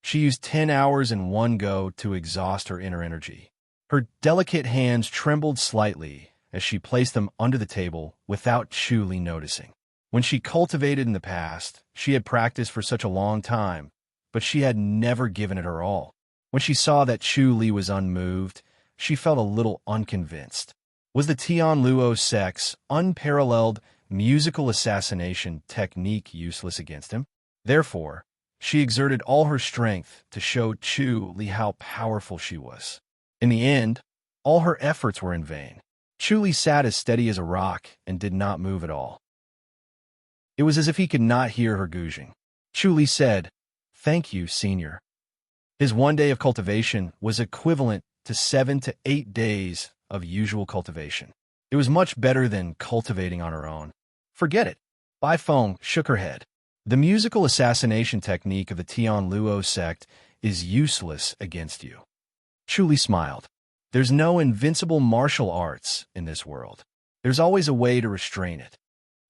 She used 10 hours in one go to exhaust her inner energy. Her delicate hands trembled slightly as she placed them under the table without Chuli noticing. When she cultivated in the past, she had practiced for such a long time, but she had never given it her all. When she saw that Chuli was unmoved, she felt a little unconvinced. Was the Tian Luo sect's unparalleled musical assassination technique useless against him? Therefore, she exerted all her strength to show Chuli how powerful she was. In the end, all her efforts were in vain. Chuli sat as steady as a rock and did not move at all. It was as if he could not hear her gouging. Chuli said, "Thank you, Senior." His 1 day of cultivation was equivalent to 7 to 8 days of usual cultivation. It was much better than cultivating on her own. "Forget it." Bai Feng shook her head. "The musical assassination technique of the Tian Luo sect is useless against you." Chuli smiled. "There's no invincible martial arts in this world. There's always a way to restrain it."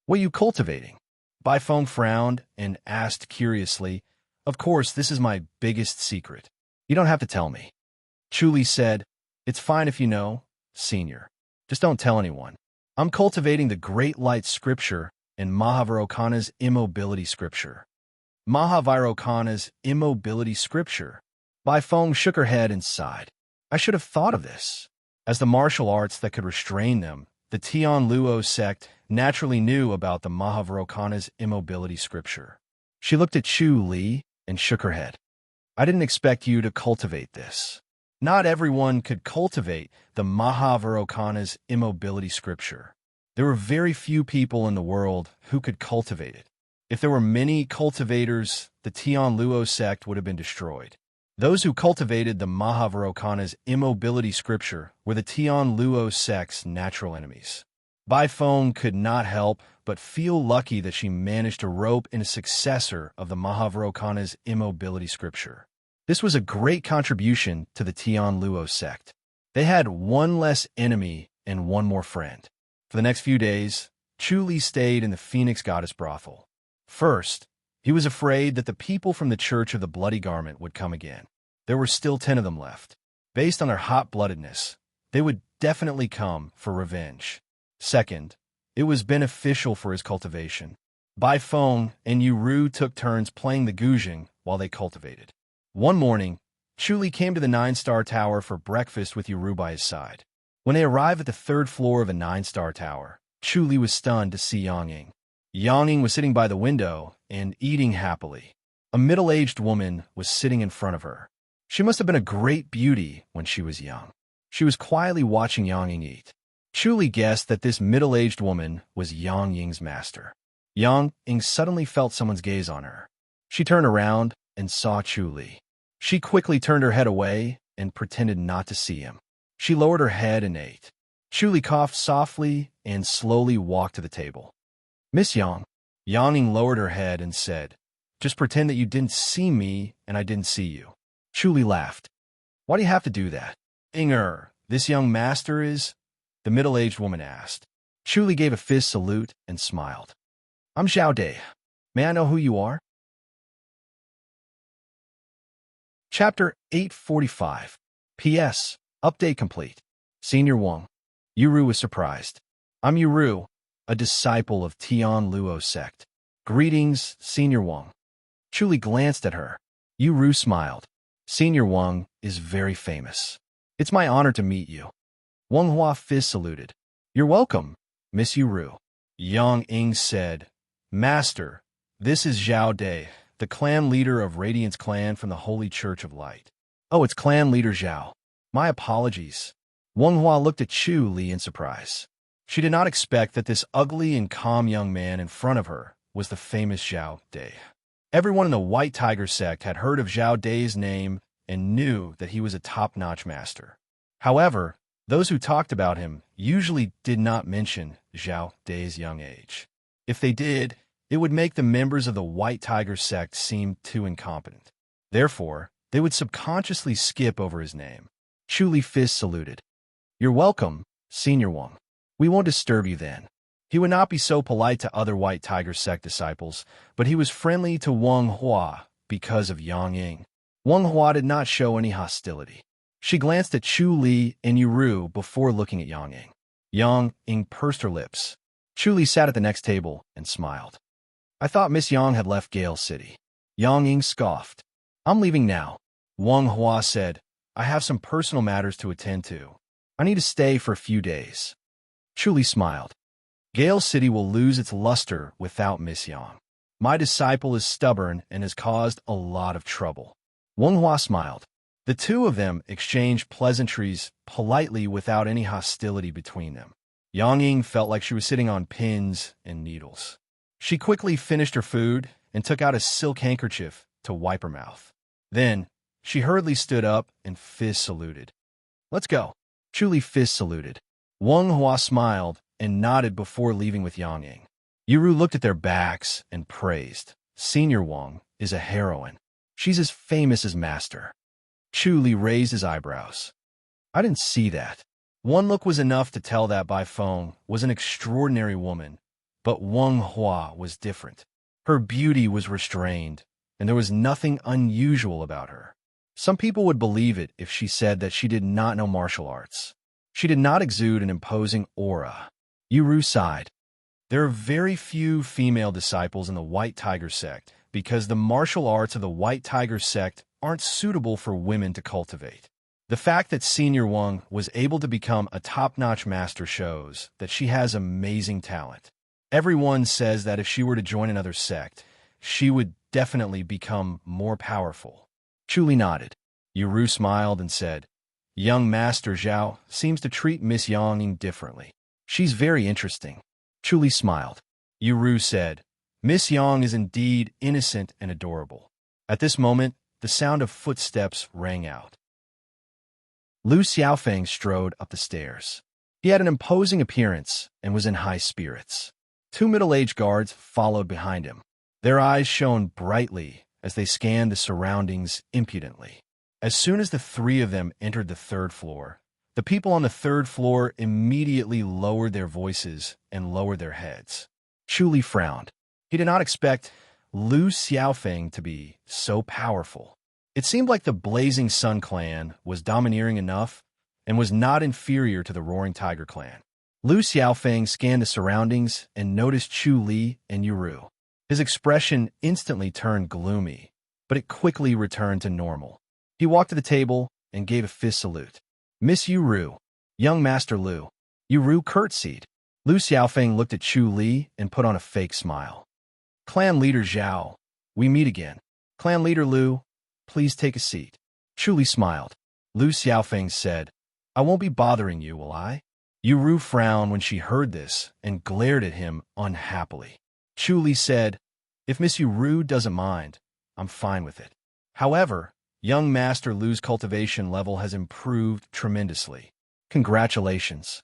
"What are you cultivating?" Bai Feng frowned and asked curiously, "Of course, this is my biggest secret. You don't have to tell me." Chuli said, "It's fine if you know, Senior. Just don't tell anyone. I'm cultivating the Great Light Scripture and Mahavairocana's Immobility Scripture." Mahavairocana's Immobility Scripture. Bai Feng shook her head and sighed. "I should have thought of this." As the martial arts that could restrain them, the Tian Luo sect naturally knew about the Mahavairocana's Immobility Scripture. She looked at Chuli and shook her head. "I didn't expect you to cultivate this." Not everyone could cultivate the Mahavairocana's Immobility Scripture. There were very few people in the world who could cultivate it. If there were many cultivators, the Tian Luo sect would have been destroyed. Those who cultivated the Mahavairocana's Immobility Scripture were the Tian Luo sect's natural enemies. Bai Feng could not help but feel lucky that she managed to rope in a successor of the Mahavairocana's Immobility Scripture. This was a great contribution to the Tian Luo sect. They had one less enemy and one more friend. For the next few days, Chuli stayed in the Phoenix Goddess brothel. First, he was afraid that the people from the Church of the Bloody Garment would come again. There were still 10 of them left. Based on their hot-bloodedness, they would definitely come for revenge. Second, it was beneficial for his cultivation. Bai Feng and Yuru took turns playing the gouging while they cultivated. One morning, Chuli came to the 9-star tower for breakfast with Yuru by his side. When they arrived at the 3rd floor of a 9-star tower, Chuli was stunned to see Yang Ying. Yang Ying was sitting by the window and eating happily. A middle-aged woman was sitting in front of her. She must have been a great beauty when she was young. She was quietly watching Yang Ying eat. Chuli guessed that this middle-aged woman was Yang Ying's master. Yang Ying suddenly felt someone's gaze on her. She turned around and saw Chuli. She quickly turned her head away and pretended not to see him. She lowered her head and ate. Chuli coughed softly and slowly walked to the table. "Miss Yang." Yang Ying lowered her head and said, "Just pretend that you didn't see me and I didn't see you." Chuli laughed. "Why do you have to do that?" "Inger, this young master is?" the middle-aged woman asked. Chuli gave a fist salute and smiled. "I'm Zhao Dai. May I know who you are?" Chapter 845. P.S. Update complete. Senior Wang. Yuru was surprised. "I'm Yuru, a disciple of Tian Luo sect." "Greetings, Senior Wang." Chuli glanced at her. Yuru smiled. "Senior Wang is very famous. It's my honor to meet you." Wang Hua fist saluted. "You're welcome, Miss Yuru." Yang Ying said, "Master, this is Zhao Dai, the clan leader of Radiance Clan from the Holy Church of Light." "Oh, it's clan leader Zhao. My apologies." Wang Hua looked at Chuli in surprise. She did not expect that this ugly and calm young man in front of her was the famous Zhao Dai. Everyone in the White Tiger sect had heard of Zhao Dai's name and knew that he was a top-notch master. However, Those who talked about him usually did not mention Zhao Dai's young age. If they did, it would make the members of the White Tiger sect seem too incompetent. Therefore, they would subconsciously skip over his name. Chu Li fist saluted. "You're welcome, Senior Wang. We won't disturb you then." He would not be so polite to other White Tiger sect disciples, but he was friendly to Wang Hua because of Yang Ying. Wang Hua did not show any hostility. She glanced at Chu Li and Yuru before looking at Yang Ying. Yang Ying pursed her lips. Chu Li sat at the next table and smiled. "I thought Miss Yang had left Gale City." Yang Ying scoffed. "I'm leaving now." Wang Hua said, "I have some personal matters to attend to. I need to stay for a few days." Chu Li smiled. "Gale City will lose its luster without Miss Yang. My disciple is stubborn and has caused a lot of trouble." Wang Hua smiled. The two of them exchanged pleasantries politely without any hostility between them. Yang Ying felt like she was sitting on pins and needles. She quickly finished her food and took out a silk handkerchief to wipe her mouth. Then, she hurriedly stood up and fist saluted. "Let's go." Chu Li fist saluted. Wang Hua smiled and nodded before leaving with Yang Ying. Yuru looked at their backs and praised. "Senior Wang is a heroine. She's as famous as Master." Chu Li raised his eyebrows. "I didn't see that." One look was enough to tell that Bai Feng was an extraordinary woman, but Wang Hua was different. Her beauty was restrained, and there was nothing unusual about her. Some people would believe it if she said that she did not know martial arts. She did not exude an imposing aura. Yuru sighed. There are very few female disciples in the White Tiger sect because the martial arts of the White Tiger sect aren't suitable for women to cultivate. The fact that Senior Wang was able to become a top-notch master shows that she has amazing talent. Everyone says that if she were to join another sect, she would definitely become more powerful. Chu Li nodded. Yuru smiled and said, "Young Master Zhao seems to treat Miss Yang differently. She's very interesting." Chu Li smiled. Yuru said, "Miss Yang is indeed innocent and adorable." At this moment, the sound of footsteps rang out. Lu Xiaofeng strode up the stairs. He had an imposing appearance and was in high spirits. Two middle-aged guards followed behind him. Their eyes shone brightly as they scanned the surroundings impudently. As soon as the three of them entered the third floor, the people on the third floor immediately lowered their voices and lowered their heads. Chu Li frowned. He did not expect Lu Xiaofeng to be so powerful. It seemed like the Blazing Sun clan was domineering enough and was not inferior to the Roaring Tiger clan. Lu Xiaofeng scanned the surroundings and noticed Chu Li and Yuru. His expression instantly turned gloomy, but it quickly returned to normal. He walked to the table and gave a fist salute. "Miss Yuru, young Master Lu." Yuru curtsied. Lu Xiaofeng looked at Chu Li and put on a fake smile. "Clan Leader Zhao, we meet again. Clan Leader Lu, please take a seat." Chu Li smiled. Lu Xiaofeng said, "I won't be bothering you, will I?" Yuru frowned when she heard this and glared at him unhappily. Chu Li said, "If Miss Yuru doesn't mind, I'm fine with it. However, young Master Lu's cultivation level has improved tremendously. Congratulations.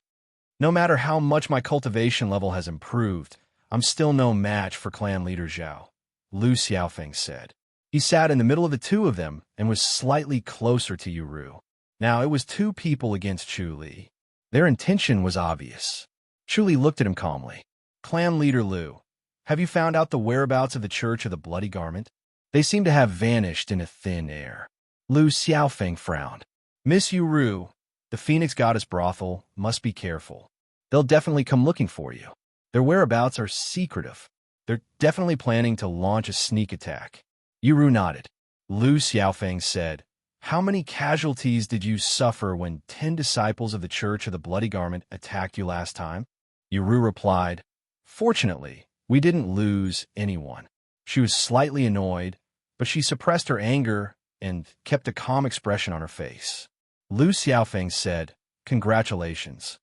No matter how much my cultivation level has improved, I'm still no match for Clan Leader Zhao," Lu Xiaofeng said. He sat in the middle of the two of them and was slightly closer to Yuru. Now it was two people against Chu Li. Their intention was obvious. Chu Li looked at him calmly. "Clan Leader Lu, have you found out the whereabouts of the Church of the Bloody Garment? They seem to have vanished in a thin air." Lu Xiaofeng frowned. "Miss Yuru, the Phoenix Goddess Brothel must be careful. They'll definitely come looking for you. Their whereabouts are secretive. They're definitely planning to launch a sneak attack." Yuru nodded. Lu Xiaofeng said, "How many casualties did you suffer when 10 disciples of the Church of the Bloody Garment attacked you last time?" Yuru replied, "Fortunately, we didn't lose anyone." She was slightly annoyed, but she suppressed her anger and kept a calm expression on her face. Lu Xiaofeng said, "Congratulations."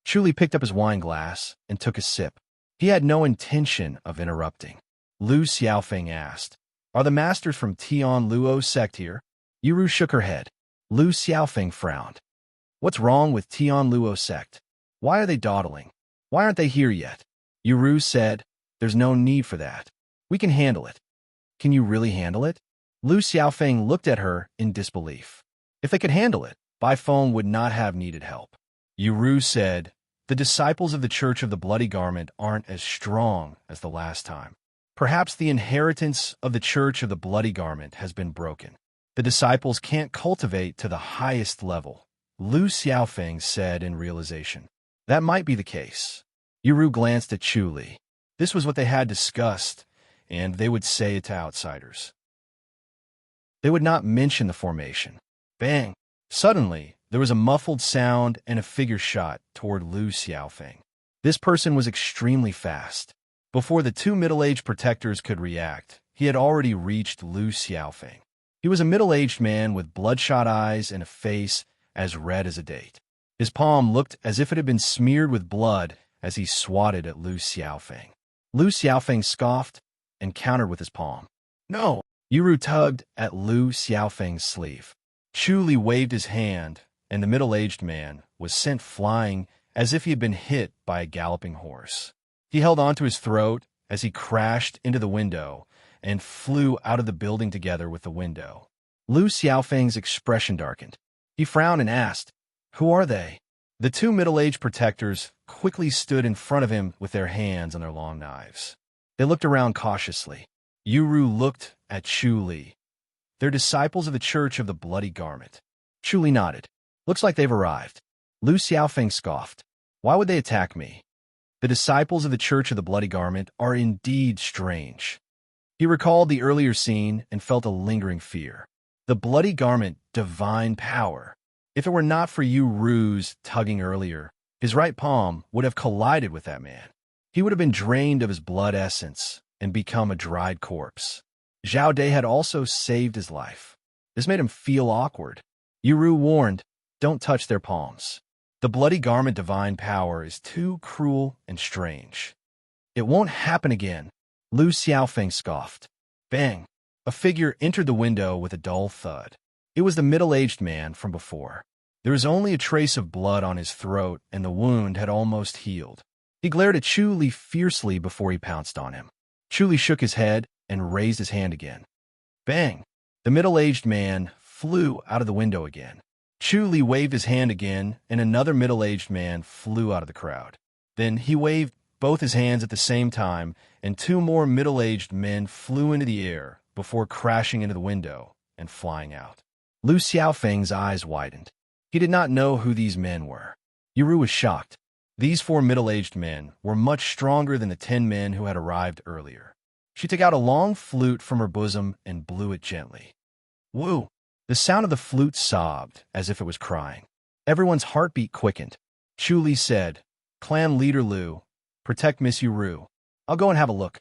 Chu Li picked up his wine glass and took a sip. He had no intention of interrupting. Lu Xiaofeng asked, "Are the masters from Tian Luo's sect here?" Yuru shook her head. Lu Xiaofeng frowned. What's wrong with Tian Luo sect? Why are they dawdling? Why aren't they here yet? Yuru said, there's no need for that. We can handle it. Can you really handle it? Lu Xiaofeng looked at her in disbelief. If they could handle it, Bai Feng would not have needed help. Yuru said, the disciples of the Church of the Bloody Garment aren't as strong as the last time. Perhaps the inheritance of the Church of the Bloody Garment has been broken. The disciples can't cultivate to the highest level, Lu Xiaofeng said in realization. That might be the case. Yuru glanced at Chu Li. This was what they had discussed, and they would say it to outsiders. They would not mention the formation. Bang! Suddenly, there was a muffled sound and a figure shot toward Lu Xiaofeng. This person was extremely fast. Before the two middle-aged protectors could react, he had already reached Lu Xiaofeng. He was a middle-aged man with bloodshot eyes and a face as red as a date. His palm looked as if it had been smeared with blood as he swatted at Lu Xiaofeng. Lu Xiaofeng scoffed and countered with his palm. No! Yuru tugged at Lu Xiaofeng's sleeve. Chu Li waved his hand, and the middle-aged man was sent flying as if he had been hit by a galloping horse. He held onto his throat as he crashed into the window and flew out of the building together with the window. Lu Xiaofeng's expression darkened. He frowned and asked, who are they? The two middle-aged protectors quickly stood in front of him with their hands on their long knives. They looked around cautiously. Yuru looked at Chu Li. They're disciples of the Church of the Bloody Garment. Chu Li nodded. Looks like they've arrived. Lu Xiaofeng scoffed. Why would they attack me? The disciples of the Church of the Bloody Garment are indeed strange. He recalled the earlier scene and felt a lingering fear. The Bloody Garment, divine power. If it were not for Yuru's tugging earlier, his right palm would have collided with that man. He would have been drained of his blood essence and become a dried corpse. Zhao Dei had also saved his life. This made him feel awkward. Yuru warned, don't touch their palms. The Bloody Garment divine power is too cruel and strange. It won't happen again, Lu Xiaofeng scoffed. Bang! A figure entered the window with a dull thud. It was the middle-aged man from before. There was only a trace of blood on his throat, and the wound had almost healed. He glared at Chu Li fiercely before he pounced on him. Chu Li shook his head and raised his hand again. Bang! The middle-aged man flew out of the window again. Chu Li waved his hand again, and another middle-aged man flew out of the crowd. Then he waved both his hands at the same time, and two more middle-aged men flew into the air before crashing into the window and flying out. Lu Xiaofeng's eyes widened. He did not know who these men were. Yuru was shocked. These four middle-aged men were much stronger than the 10 men who had arrived earlier. She took out a long flute from her bosom and blew it gently. Woo! The sound of the flute sobbed as if it was crying. Everyone's heartbeat quickened. Chu Li said, Clan leader Lu, protect Miss Yuru. I'll go and have a look.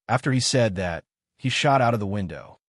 After he said that, he shot out of the window.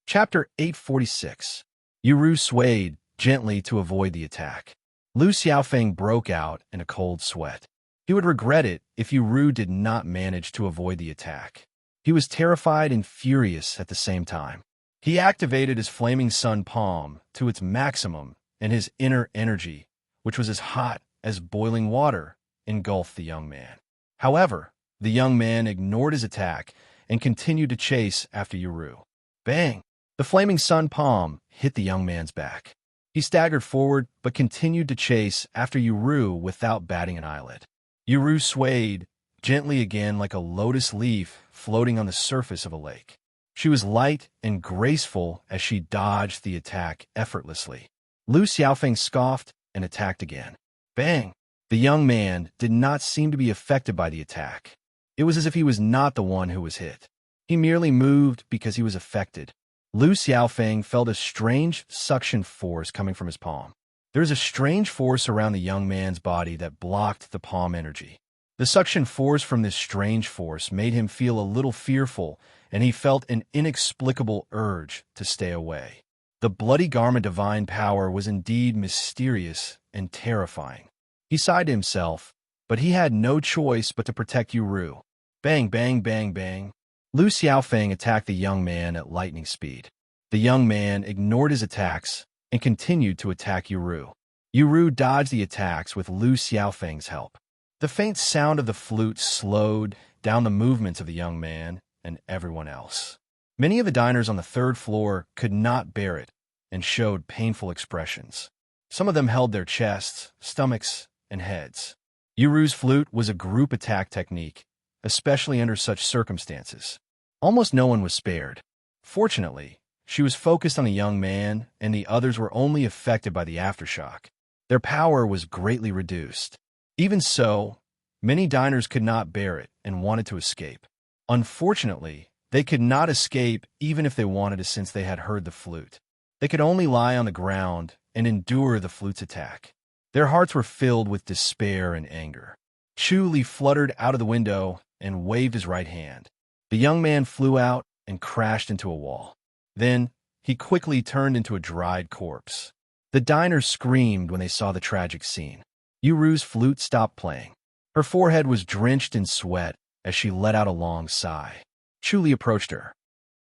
Chapter 846. Yuru swayed gently to avoid the attack. Lu Xiaofeng broke out in a cold sweat. He would regret it if Yuru did not manage to avoid the attack. He was terrified and furious at the same time. He activated his flaming sun palm to its maximum, and his inner energy, which was as hot as boiling water, engulfed the young man. However, the young man ignored his attack and continued to chase after Yuru. Bang! The flaming sun palm hit the young man's back. He staggered forward but continued to chase after Yuru without batting an eyelid. Yuru swayed gently again like a lotus leaf floating on the surface of a lake. She was light and graceful as she dodged the attack effortlessly. Lu Xiaofeng scoffed and attacked again. Bang! The young man did not seem to be affected by the attack. It was as if he was not the one who was hit. He merely moved because he was affected. Lu Xiaofeng felt a strange suction force coming from his palm. There was a strange force around the young man's body that blocked the palm energy. The suction force from this strange force made him feel a little fearful, and he felt an inexplicable urge to stay away. The Bloody Garment divine power was indeed mysterious and terrifying. He sighed to himself, but he had no choice but to protect Yuru. Bang, bang, bang, bang. Lu Xiaofeng attacked the young man at lightning speed. The young man ignored his attacks and continued to attack Yuru. Yuru dodged the attacks with Lu Xiaofeng's help. The faint sound of the flute slowed down the movements of the young man and everyone else. Many of the diners on the third floor could not bear it and showed painful expressions. Some of them held their chests, stomachs, and heads. Yuru's flute was a group attack technique, especially under such circumstances. Almost no one was spared. Fortunately, she was focused on the young man, and the others were only affected by the aftershock. Their power was greatly reduced. Even so, many diners could not bear it and wanted to escape. Unfortunately, they could not escape even if they wanted to, since they had heard the flute. They could only lie on the ground and endure the flute's attack. Their hearts were filled with despair and anger. Chu Li fluttered out of the window and waved his right hand. The young man flew out and crashed into a wall. Then, he quickly turned into a dried corpse. The diners screamed when they saw the tragic scene. Yuru's flute stopped playing. Her forehead was drenched in sweat as she let out a long sigh. Chu Li approached her.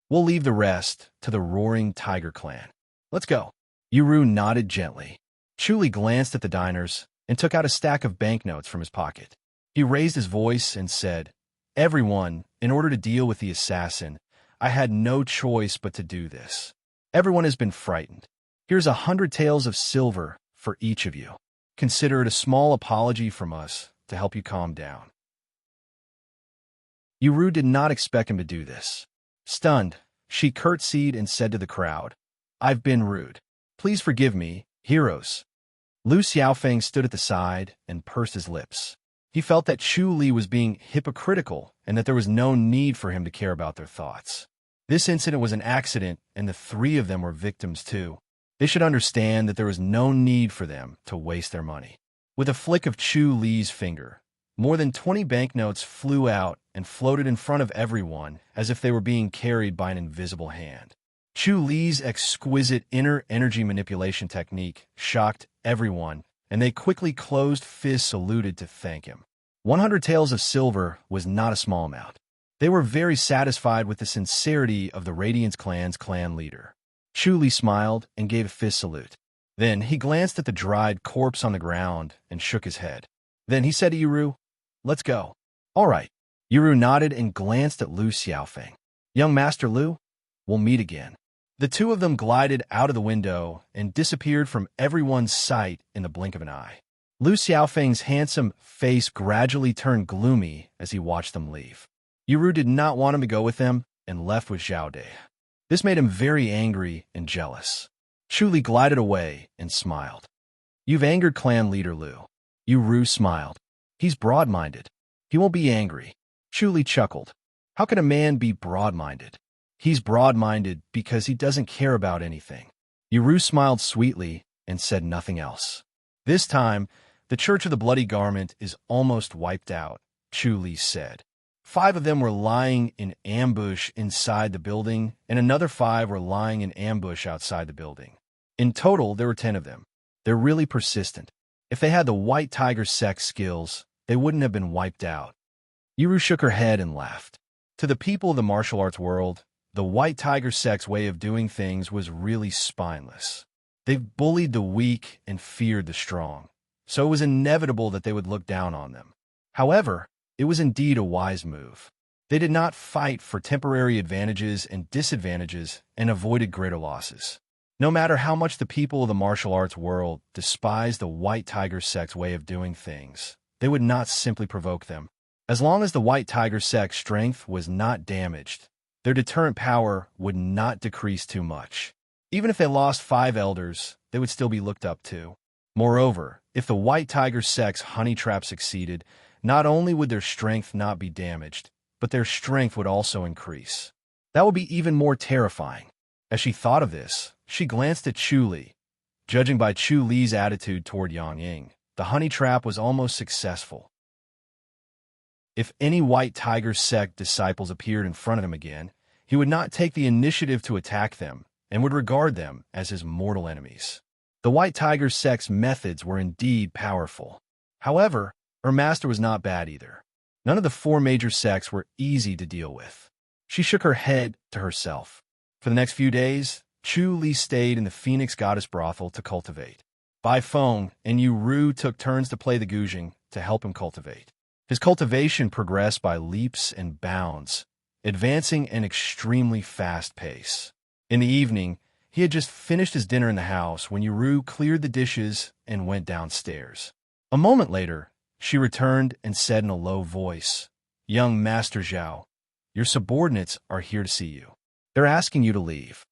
"We'll leave the rest to the Roaring Tiger Clan. Let's go." Yuru nodded gently. Chu Li glanced at the diners and took out a stack of banknotes from his pocket. He raised his voice and said, "Everyone, in order to deal with the assassin, I had no choice but to do this. Everyone has been frightened. Here's 100 taels of silver for each of you. Consider it a small apology from us to help you calm down." Yuru did not expect him to do this. Stunned, she curtsied and said to the crowd, "I've been rude. Please forgive me, heroes." Lu Xiaofeng stood at the side and pursed his lips. He felt that Chu Li was being hypocritical and that there was no need for him to care about their thoughts. This incident was an accident, and the three of them were victims too. They should understand that there was no need for them to waste their money. With a flick of Chu Li's finger, more than 20 banknotes flew out and floated in front of everyone as if they were being carried by an invisible hand. Chu Li's exquisite inner energy manipulation technique shocked everyone, and they quickly closed fists saluted to thank him. 100 taels of silver was not a small amount. They were very satisfied with the sincerity of the Radiance Clan's clan leader. Chu Li smiled and gave a fist salute. Then he glanced at the dried corpse on the ground and shook his head. Then he said to Yuru, "Let's go." "All right." Yuru nodded and glanced at Lu Xiaofeng. "Young Master Lu, we'll meet again." The two of them glided out of the window and disappeared from everyone's sight in the blink of an eye. Lu Xiaofeng's handsome face gradually turned gloomy as he watched them leave. Yuru did not want him to go with them and left with Zhao De. This made him very angry and jealous. Chu Li glided away and smiled. "You've angered clan leader Lu." Yuru smiled. "He's broad-minded. He won't be angry." Chu Li chuckled. "How can a man be broad-minded?" "He's broad-minded because he doesn't care about anything." Yuru smiled sweetly and said nothing else. "This time, the Church of the Bloody Garment is almost wiped out," Chu Li said. 5 of them were lying in ambush inside the building, and another 5 were lying in ambush outside the building. In total, there were 10 of them. They're really persistent. If they had the White Tiger Sect skills, they wouldn't have been wiped out. Yuru shook her head and laughed. To the people of the martial arts world, the White Tiger Sect's way of doing things was really spineless. They've bullied the weak and feared the strong, so it was inevitable that they would look down on them. However, it was indeed a wise move. They did not fight for temporary advantages and disadvantages and avoided greater losses. No matter how much the people of the martial arts world despised the White Tiger Sect's way of doing things, they would not simply provoke them. As long as the White Tiger Sect's strength was not damaged, their deterrent power would not decrease too much. Even if they lost 5 elders, they would still be looked up to. Moreover, if the White Tiger Sect's honey trap succeeded, not only would their strength not be damaged, but their strength would also increase. That would be even more terrifying. As she thought of this, she glanced at Chu Li. Judging by Chu Li's attitude toward Yang Ying, the honey trap was almost successful. If any White Tiger Sect disciples appeared in front of him again, he would not take the initiative to attack them and would regard them as his mortal enemies. The White Tiger Sect's methods were indeed powerful. However, her master was not bad either. None of the 4 major sects were easy to deal with. She shook her head to herself. For the next few days, Chu Li stayed in the Phoenix Goddess brothel to cultivate. By phone, and Yu Ru took turns to play the guzheng to help him cultivate. His cultivation progressed by leaps and bounds, advancing at an extremely fast pace. In the evening, he had just finished his dinner in the house when Yu Ru cleared the dishes and went downstairs. A moment later, she returned and said in a low voice, "Young Master Zhao, your subordinates are here to see you. They're asking you to leave."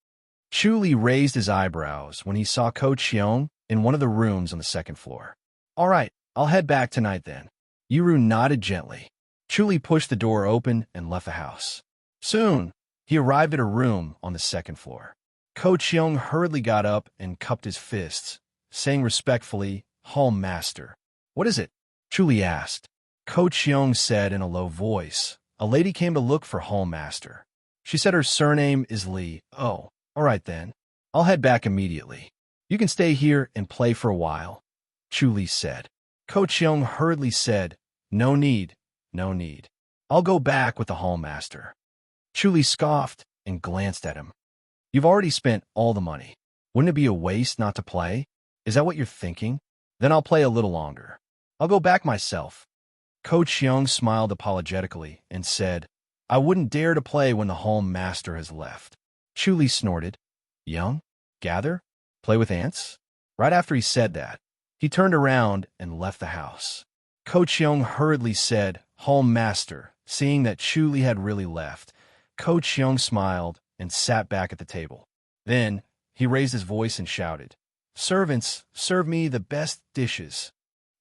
Chu Li raised his eyebrows when he saw Ko Qiong in one of the rooms on the second floor. "All right, I'll head back tonight then." Yu Ru nodded gently. Chu Li pushed the door open and left the house. Soon, he arrived at a room on the second floor. Ko Qiong hurriedly got up and cupped his fists, saying respectfully, "Hall Master." "What is it?" Chu Li asked. Ko Qiong said in a low voice, "A lady came to look for Hall Master. She said her surname is Li." "Oh, all right then. I'll head back immediately. You can stay here and play for a while," Chu Li said. Ko Qiong hurriedly said, "No need, no need. I'll go back with the Hall Master." Chu Li scoffed and glanced at him. "You've already spent all the money. Wouldn't it be a waste not to play? Is that what you're thinking? Then I'll play a little longer. I'll go back myself." Ko Qiong smiled apologetically and said, "I wouldn't dare to play when the Hall Master has left." Chu Li snorted. "Young? Gather? Play with ants?" Right after he said that, he turned around and left the house. Ko Qiong hurriedly said, "Hall Master." Seeing that Chu Li had really left, Ko Qiong smiled and sat back at the table. Then he raised his voice and shouted, "Servants, serve me the best dishes."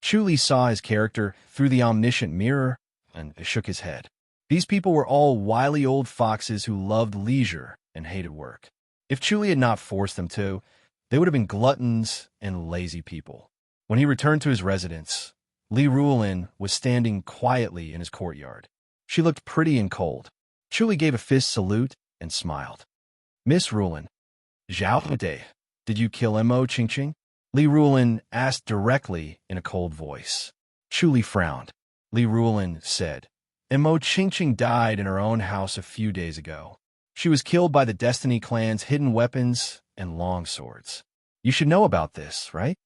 Chu Li saw his character through the omniscient mirror and shook his head. These people were all wily old foxes who loved leisure and hated work. If Chu Li had not forced them to, they would have been gluttons and lazy people. When he returned to his residence, Li Ruolin was standing quietly in his courtyard. She looked pretty and cold. Chu Li gave a fist salute and smiled. "Miss Ruolin, Zhao De, did you kill Mo Qingqing?" Li Ruolin asked directly in a cold voice. Chu Li frowned. Li Ruolin said, "Mo Qingqing died in her own house a few days ago. She was killed by the Destiny clan's hidden weapons and long swords. You should know about this, right?"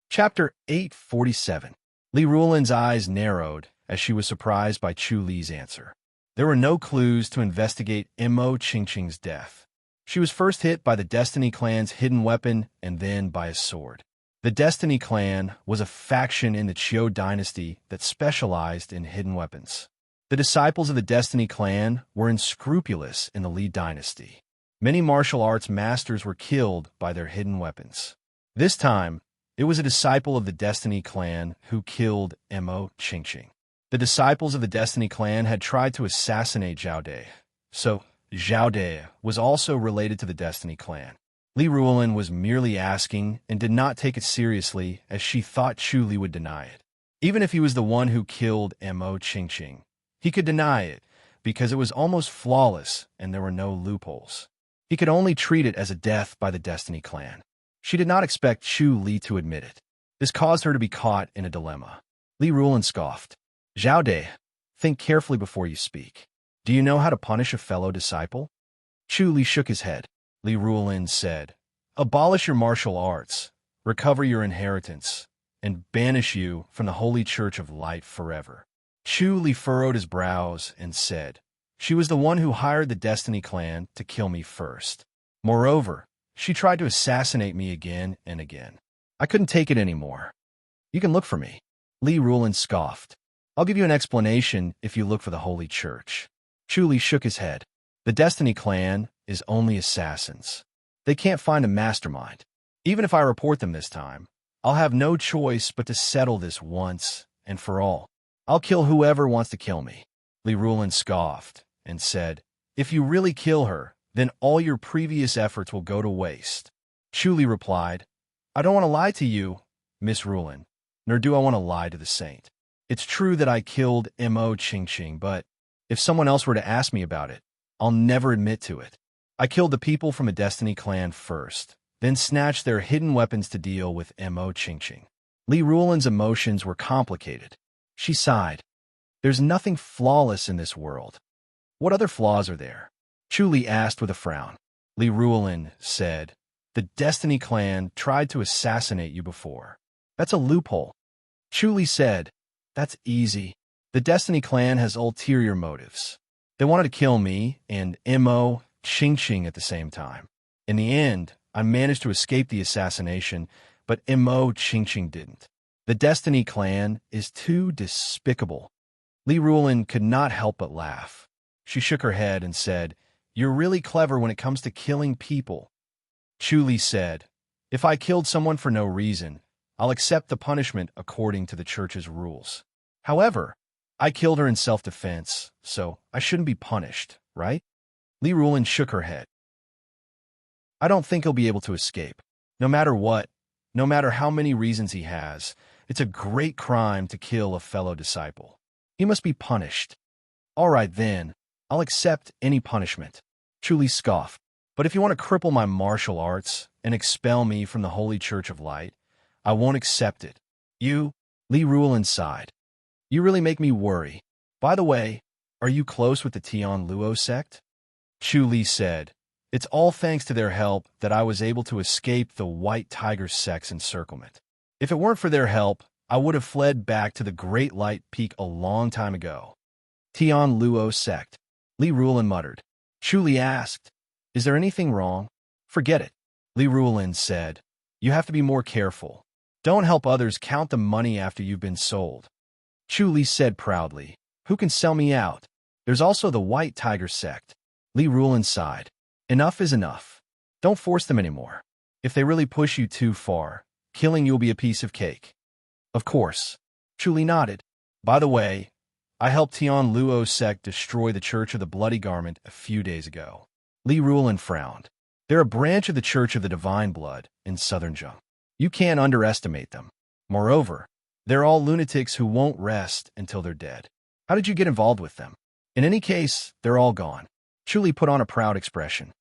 Chapter 847. Li Ruolin's eyes narrowed as she was surprised by Chu Li's answer. There were no clues to investigate Mo Qingqing's death. She was first hit by the Destiny clan's hidden weapon and then by a sword. The Destiny clan was a faction in the Qiu dynasty that specialized in hidden weapons. The disciples of the Destiny clan were unscrupulous in the Li dynasty. Many martial arts masters were killed by their hidden weapons. This time, it was a disciple of the Destiny clan who killed Mo Qingqing. The disciples of the Destiny clan had tried to assassinate Zhao De, so Zhao De was also related to the Destiny clan. Li Ruolin was merely asking and did not take it seriously as she thought Chu Li would deny it. Even if he was the one who killed Mo Qingqing, he could deny it because it was almost flawless and there were no loopholes. He could only treat it as a death by the Destiny clan. She did not expect Chu Li to admit it. This caused her to be caught in a dilemma. Li Ruolin scoffed. "Zhao De, think carefully before you speak. Do you know how to punish a fellow disciple?" Chu Li shook his head. Li Ruolin said, "Abolish your martial arts, recover your inheritance, and banish you from the Holy Church of Light forever." Chu Li furrowed his brows and said, "She was the one who hired the Destiny clan to kill me first. Moreover, she tried to assassinate me again and again. I couldn't take it anymore. You can look for me." Li Ruolin scoffed. "I'll give you an explanation if you look for the Holy Church." Chu Li shook his head. "The Destiny clan is only assassins. They can't find a mastermind. Even if I report them this time, I'll have no choice but to settle this once and for all. I'll kill whoever wants to kill me." Li Ruolin scoffed and said, "If you really kill her, then all your previous efforts will go to waste." Chu Li replied, "I don't want to lie to you, Miss Ruolin, nor do I want to lie to the saint. It's true that I killed Mo Qingqing, but if someone else were to ask me about it, I'll never admit to it. I killed the people from a Destiny clan first, then snatched their hidden weapons to deal with Mo Qingqing." Li Ruolin's emotions were complicated. She sighed. "There's nothing flawless in this world. What other flaws are there? Chu Li asked with a frown. Li Ruolin said, the Destiny Clan tried to assassinate you before. That's a loophole. Chu Li said, that's easy. The Destiny Clan has ulterior motives. They wanted to kill me and Mo Qingqing at the same time. In the end, I managed to escape the assassination, but Mo Qingqing didn't. The Destiny Clan is too despicable. Li Ruolin could not help but laugh. She shook her head and said, you're really clever when it comes to killing people. Chu Li said, if I killed someone for no reason, I'll accept the punishment according to the church's rules. However, I killed her in self-defense, so I shouldn't be punished, right? Li Ruolin shook her head. I don't think he'll be able to escape. No matter what, no matter how many reasons he has, it's a great crime to kill a fellow disciple. He must be punished. All right then, I'll accept any punishment. Chu Li scoffed. But if you want to cripple my martial arts and expel me from the Holy Church of Light, I won't accept it. You, Li Ruolin sighed. You really make me worry. By the way, are you close with the Tian Luo sect? Chu Li said, it's all thanks to their help that I was able to escape the White Tiger sect's encirclement. If it weren't for their help, I would have fled back to the Great Light Peak a long time ago. Tian Luo sect, Li Ruolin muttered. Chu Li asked, is there anything wrong? Forget it. Li Ruolin said, you have to be more careful. Don't help others count the money after you've been sold. Chu Li said proudly, who can sell me out? There's also the White Tiger sect. Li Ruolin sighed. Enough is enough. Don't force them anymore. If they really push you too far, killing you'll be a piece of cake. Of course. Chu Li nodded. By the way, I helped Tian Luo sect destroy the Church of the Bloody Garment a few days ago. Li Ruolin frowned. They're a branch of the Church of the Divine Blood in southern Zheng. You can't underestimate them. Moreover, they're all lunatics who won't rest until they're dead. How did you get involved with them? In any case, they're all gone. Chu Li put on a proud expression.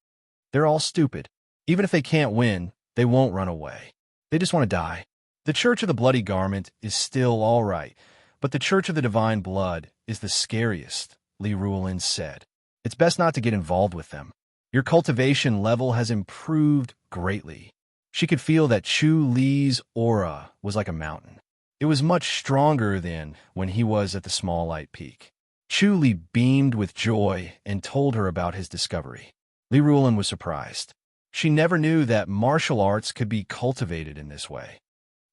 They're all stupid. Even if they can't win, they won't run away. They just want to die. The Church of the Bloody Garment is still all right, but the Church of the Divine Blood is the scariest, Li Ruolin said. It's best not to get involved with them. Your cultivation level has improved greatly. She could feel that Chu Li's aura was like a mountain. It was much stronger than when he was at the Small Light Peak. Chu Li beamed with joy and told her about his discovery. Li Ruolin was surprised. She never knew that martial arts could be cultivated in this way.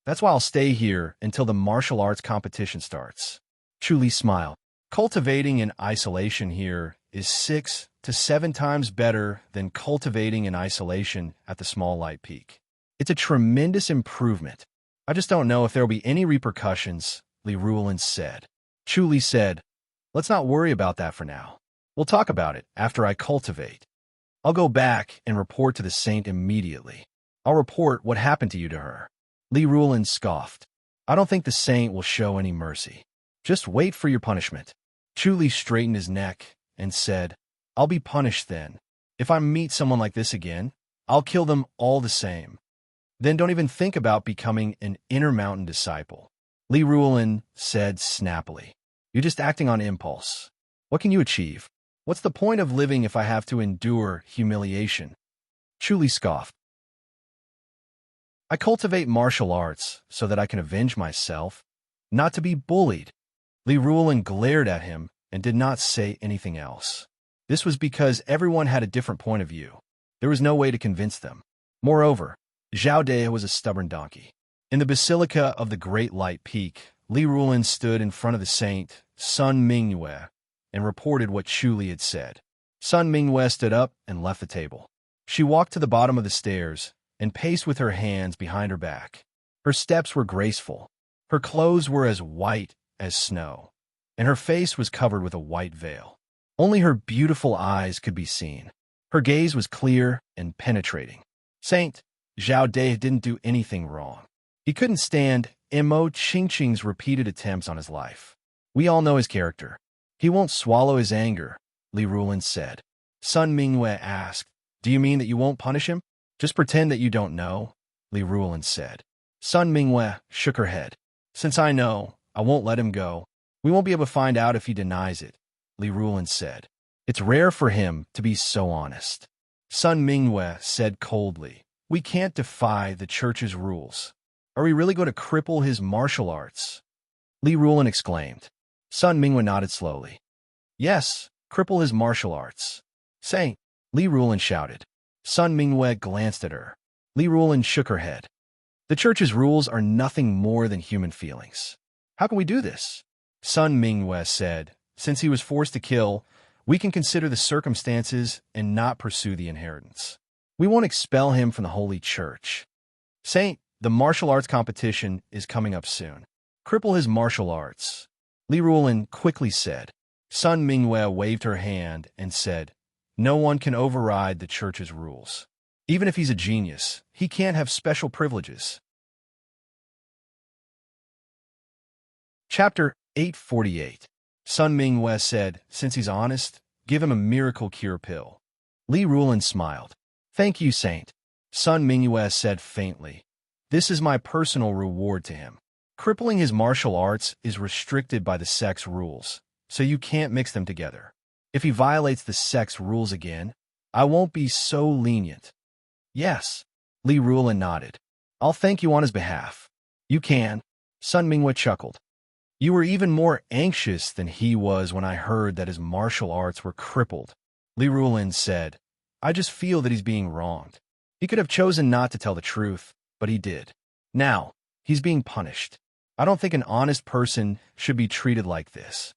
That's why I'll stay here until the martial arts competition starts. Chu Li smiled. Cultivating in isolation here is 6 to 7 times better than cultivating in isolation at the Small Light Peak. It's a tremendous improvement. I just don't know if there will be any repercussions, Li Ruolin said. Chu Li said, let's not worry about that for now. We'll talk about it after I cultivate. I'll go back and report to the saint immediately. I'll report what happened to you to her. Li Ruolin scoffed. I don't think the saint will show any mercy. Just wait for your punishment. Chu Li straightened his neck and said, I'll be punished then. If I meet someone like this again, I'll kill them all the same. Then don't even think about becoming an Intermountain disciple. Li Ruolin said snappily. You're just acting on impulse. What can you achieve? What's the point of living if I have to endure humiliation? Chu Li scoffed. I cultivate martial arts so that I can avenge myself, not to be bullied. Li Ruolin glared at him and did not say anything else. This was because everyone had a different point of view. There was no way to convince them. Moreover, Zhao De was a stubborn donkey. In the Basilica of the Great Light Peak, Li Ruolin stood in front of the saint, Sun Mingyue, and reported what Chu Li had said. Sun Mingyue stood up and left the table. She walked to the bottom of the stairs and paced with her hands behind her back. Her steps were graceful. Her clothes were as white as snow, and her face was covered with a white veil. Only her beautiful eyes could be seen. Her gaze was clear and penetrating. Saint Zhao De didn't do anything wrong. He couldn't stand Mo Qingqing's repeated attempts on his life. We all know his character. He won't swallow his anger, Li Ruolin said. Sun Mingyue asked, do you mean that you won't punish him? Just pretend that you don't know, Li Ruolin said. Sun Mingyue shook her head. Since I know, I won't let him go. We won't be able to find out if he denies it, Li Ruolin said. It's rare for him to be so honest. Sun Mingwe said coldly, "We can't defy the church's rules. Are we really going to cripple his martial arts?" Li Rulin exclaimed. Sun Mingwe nodded slowly. "Yes, cripple his martial arts." "Saint," Li Rulin shouted. Sun Mingwe glanced at her. Li Rulin shook her head. "The church's rules are nothing more than human feelings. How can we do this?" Sun Mingwe said, "Since he was forced to kill, we can consider the circumstances and not pursue the inheritance. We won't expel him from the Holy Church." "Saint, the martial arts competition is coming up soon. Cripple his martial arts," Li Rulin quickly said. Sun Mingwe waved her hand and said, "No one can override the church's rules. Even if he's a genius, he can't have special privileges." Chapter 848. Sun Mingwe said, "Since he's honest, give him a miracle cure pill." Li Rulin smiled. "Thank you, Saint." Sun Mingwe said faintly, "This is my personal reward to him. Crippling his martial arts is restricted by the sect's rules, so you can't mix them together. If he violates the sect's rules again, I won't be so lenient." "Yes," Li Rulin nodded. "I'll thank you on his behalf." "You can," Sun Mingwe chuckled. "You were even more anxious than he was when I heard that his martial arts were crippled." Li Rulin said, "I just feel that he's being wronged. He could have chosen not to tell the truth, but he did. Now, he's being punished. I don't think an honest person should be treated like this."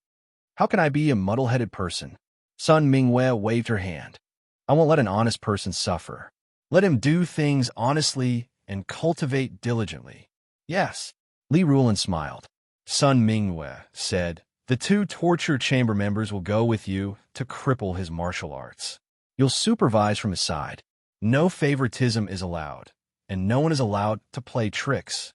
"How can I be a muddle-headed person?" Sun Mingwe waved her hand. "I won't let an honest person suffer. Let him do things honestly and cultivate diligently." "Yes," Li Rulin smiled. Sun Mingwe said, "The 2 torture chamber members will go with you to cripple his martial arts. You'll supervise from his side. No favoritism is allowed, and no one is allowed to play tricks."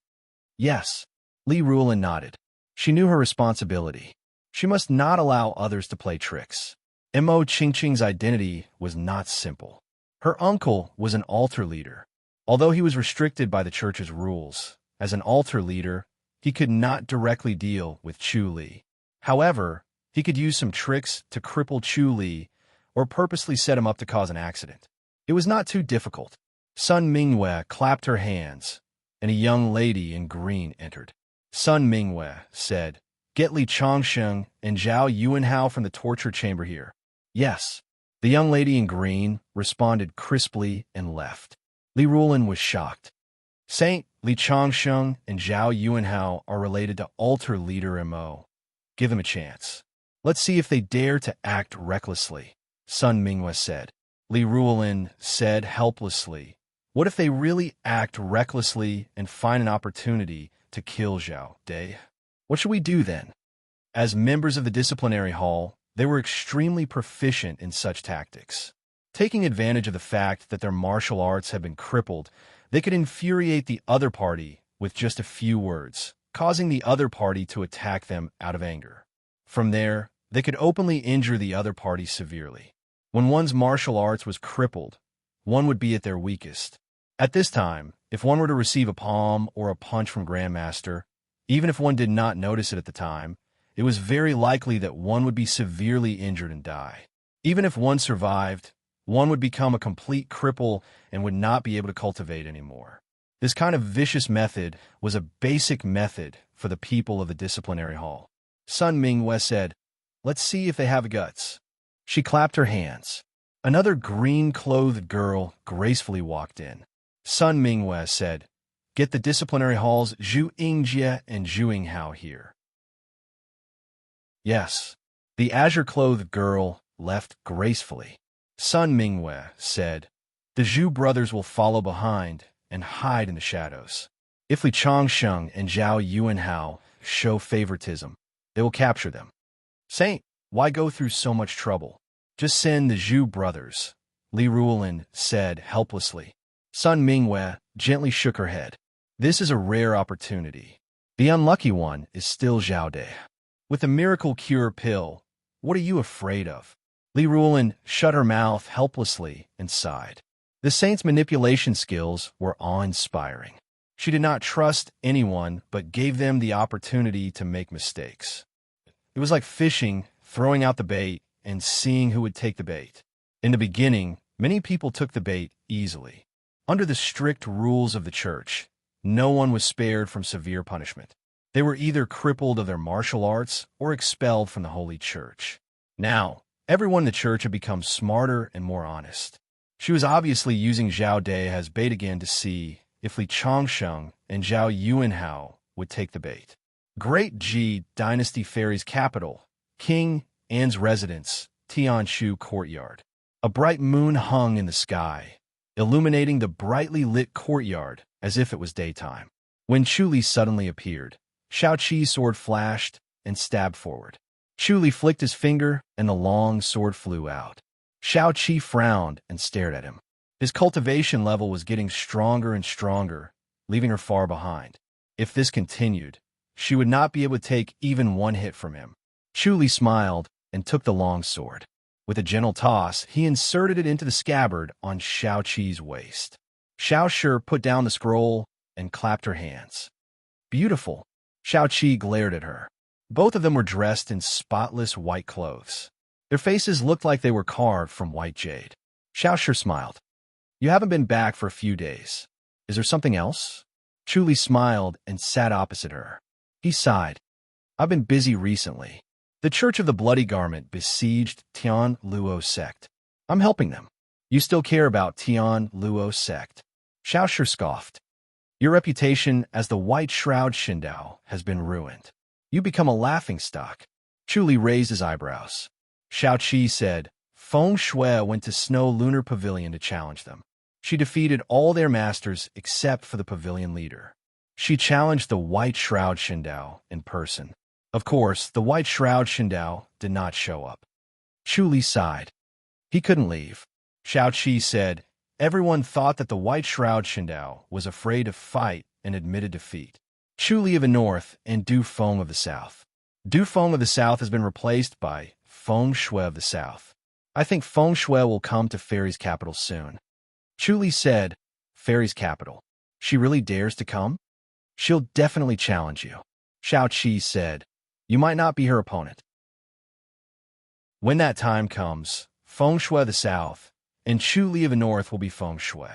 "Yes," Li Rulin nodded. She knew her responsibility. She must not allow others to play tricks. Mo Qingqing's identity was not simple. Her uncle was an altar leader. Although he was restricted by the church's rules, as an altar leader, he could not directly deal with Chu Li. However, he could use some tricks to cripple Chu Li or purposely set him up to cause an accident. It was not too difficult. Sun Mingwe clapped her hands, and a young lady in green entered. Sun Mingwe said, "Get Li Changsheng and Zhao Yuanhao from the torture chamber here." "Yes." The young lady in green responded crisply and left. Li Rulin was shocked. "Saint, Li Changsheng and Zhao Yuanhao are related to altar leader Mo. Give them a chance. Let's see if they dare to act recklessly," Sun Mingwe said. Li Rulin said helplessly, "What if they really act recklessly and find an opportunity to kill Zhao De? What should we do then?" As members of the disciplinary hall, they were extremely proficient in such tactics. Taking advantage of the fact that their martial arts had been crippled, they could infuriate the other party with just a few words, causing the other party to attack them out of anger. From there, they could openly injure the other party severely. When one's martial arts was crippled, one would be at their weakest. At this time, if one were to receive a palm or a punch from Grandmaster, even if one did not notice it at the time, it was very likely that one would be severely injured and die. Even if one survived, one would become a complete cripple and would not be able to cultivate anymore. This kind of vicious method was a basic method for the people of the disciplinary hall. Sun Mingwe said, "Let's see if they have guts." She clapped her hands. Another green-clothed girl gracefully walked in. Sun Mingwe said, "Get the disciplinary halls Zhu Yingjie and Zhu Yinghao here." Yes. The azure-clothed girl left gracefully. Sun Mingwe said, "The Zhu brothers will follow behind and hide in the shadows. If Li Changsheng and Zhao Yuanhao show favoritism, they will capture them." "Saint, why go through so much trouble? Just send the Zhu brothers," Li Rulin said helplessly. Sun Mingwe gently shook her head. "This is a rare opportunity. The unlucky one is still Zhao De. With the miracle cure pill, what are you afraid of?" Li Rulin shut her mouth helplessly and sighed. The saint's manipulation skills were awe-inspiring. She did not trust anyone but gave them the opportunity to make mistakes. It was like fishing, throwing out the bait, and seeing who would take the bait. In the beginning, many people took the bait easily. Under the strict rules of the church, no one was spared from severe punishment. They were either crippled of their martial arts or expelled from the Holy Church. Now, everyone in the church had become smarter and more honest. She was obviously using Zhao De as bait again to see if Li Changsheng and Zhao Yuanhao would take the bait. Great Ji Dynasty Fairy's capital, King An's residence, Tianshu Courtyard. A bright moon hung in the sky, illuminating the brightly lit courtyard as if it was daytime. When Chu Li suddenly appeared, Shao Qi's sword flashed and stabbed forward. Chu Li flicked his finger and the long sword flew out. Shao Qi frowned and stared at him. His cultivation level was getting stronger and stronger, leaving her far behind. If this continued, she would not be able to take even one hit from him. Chu Li smiled and took the long sword. With a gentle toss, he inserted it into the scabbard on Shao Qi's waist. Shao Shi put down the scroll and clapped her hands. Beautiful. Shao Qi glared at her. Both of them were dressed in spotless white clothes. Their faces looked like they were carved from white jade. Shao Shi smiled. You haven't been back for a few days. Is there something else? Chu Li smiled and sat opposite her. He sighed. I've been busy recently. The Church of the Bloody Garment besieged Tian Luo sect. I'm helping them. You still care about Tian Luo sect? Shao Shi scoffed. Your reputation as the White Shroud Shindao has been ruined. You become a laughingstock. Chu Li raised his eyebrows. Shao Qi said, Feng Shui went to Snow Lunar Pavilion to challenge them. She defeated all their masters except for the pavilion leader. She challenged the White Shroud Shindao in person. Of course, the White Shroud Shindao did not show up. Chu Li sighed. He couldn't leave. Shao Qi said, everyone thought that the White Shroud Shindao was afraid to fight and admitted defeat. Chu Li of the North and Du Feng of the South. Du Feng of the South has been replaced by Feng Shui of the South. I think Feng Shui will come to Fairy's capital soon. Chu Li said, Fairy's capital. She really dares to come? She'll definitely challenge you. Shao Qi said, you might not be her opponent. When that time comes, Feng Shui of the South and Chu Li of the North will be Feng Shui.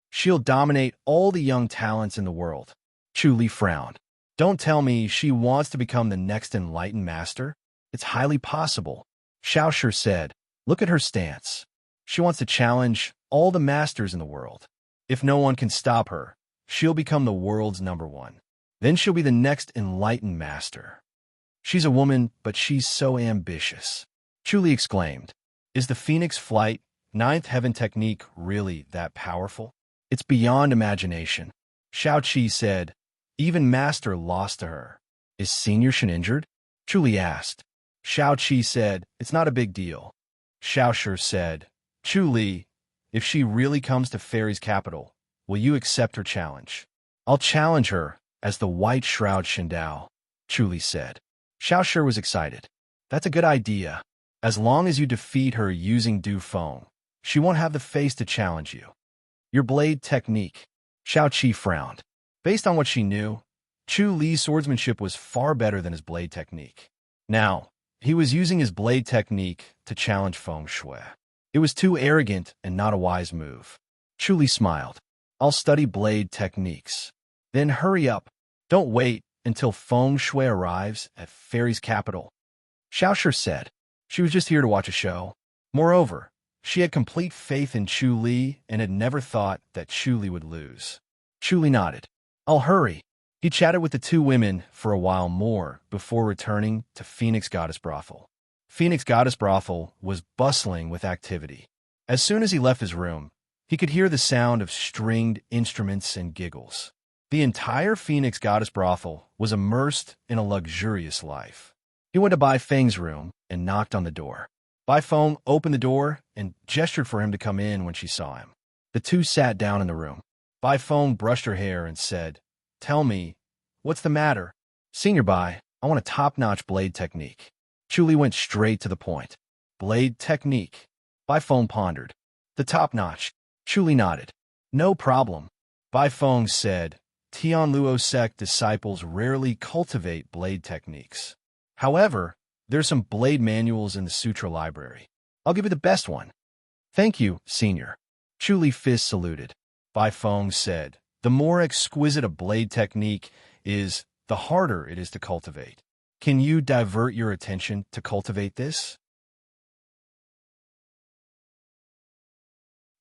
She'll dominate all the young talents in the world. Chu Li frowned. Don't tell me she wants to become the next enlightened master. It's highly possible. Shao Shi said, look at her stance. She wants to challenge all the masters in the world. If no one can stop her, she'll become the world's #1. Then she'll be the next enlightened master. She's a woman, but she's so ambitious. Chu Li exclaimed, is the Phoenix Flight, 9th Heaven technique really that powerful? It's beyond imagination. Shao Qi said, even Master lost to her. Is Senior Shen injured? Chu Li asked. Shao Qi said, it's not a big deal. Shao Shi said, Chu Li, if she really comes to Fairy's capital, will you accept her challenge? I'll challenge her as the White Shroud Shindao, Chu Li said. Shao Shi was excited. That's a good idea. As long as you defeat her using Du Feng, she won't have the face to challenge you. Your blade technique. Shao Qi frowned. Based on what she knew, Chu Li's swordsmanship was far better than his blade technique. Now, he was using his blade technique to challenge Feng Shui. It was too arrogant and not a wise move. Chu Li smiled. I'll study blade techniques. Then hurry up. Don't wait until Feng Shui arrives at Fairy's capital. Shao Shi said. She was just here to watch a show. Moreover, she had complete faith in Chu Li and had never thought that Chu Li would lose. Chu Li nodded. I'll hurry. He chatted with the two women for a while more before returning to Phoenix Goddess Brothel. Phoenix Goddess Brothel was bustling with activity. As soon as he left his room, he could hear the sound of stringed instruments and giggles. The entire Phoenix Goddess Brothel was immersed in a luxurious life. He went to Bai Feng's room and knocked on the door. Bai Feng opened the door and gestured for him to come in when she saw him. The two sat down in the room. Bai Feng brushed her hair and said, Tell me, what's the matter? Senior Bai, I want a top-notch blade technique. Chu Li went straight to the point. Blade technique. Bai Feng pondered. The top-notch. Chu Li nodded. No problem. Bai Feng said, Tian Luo sect disciples rarely cultivate blade techniques. However, There's some blade manuals in the sutra library. I'll give you the best one. Thank you, senior. Chu Li fist saluted. Bai Feng said, the more exquisite a blade technique is, the harder it is to cultivate. Can you divert your attention to cultivate this?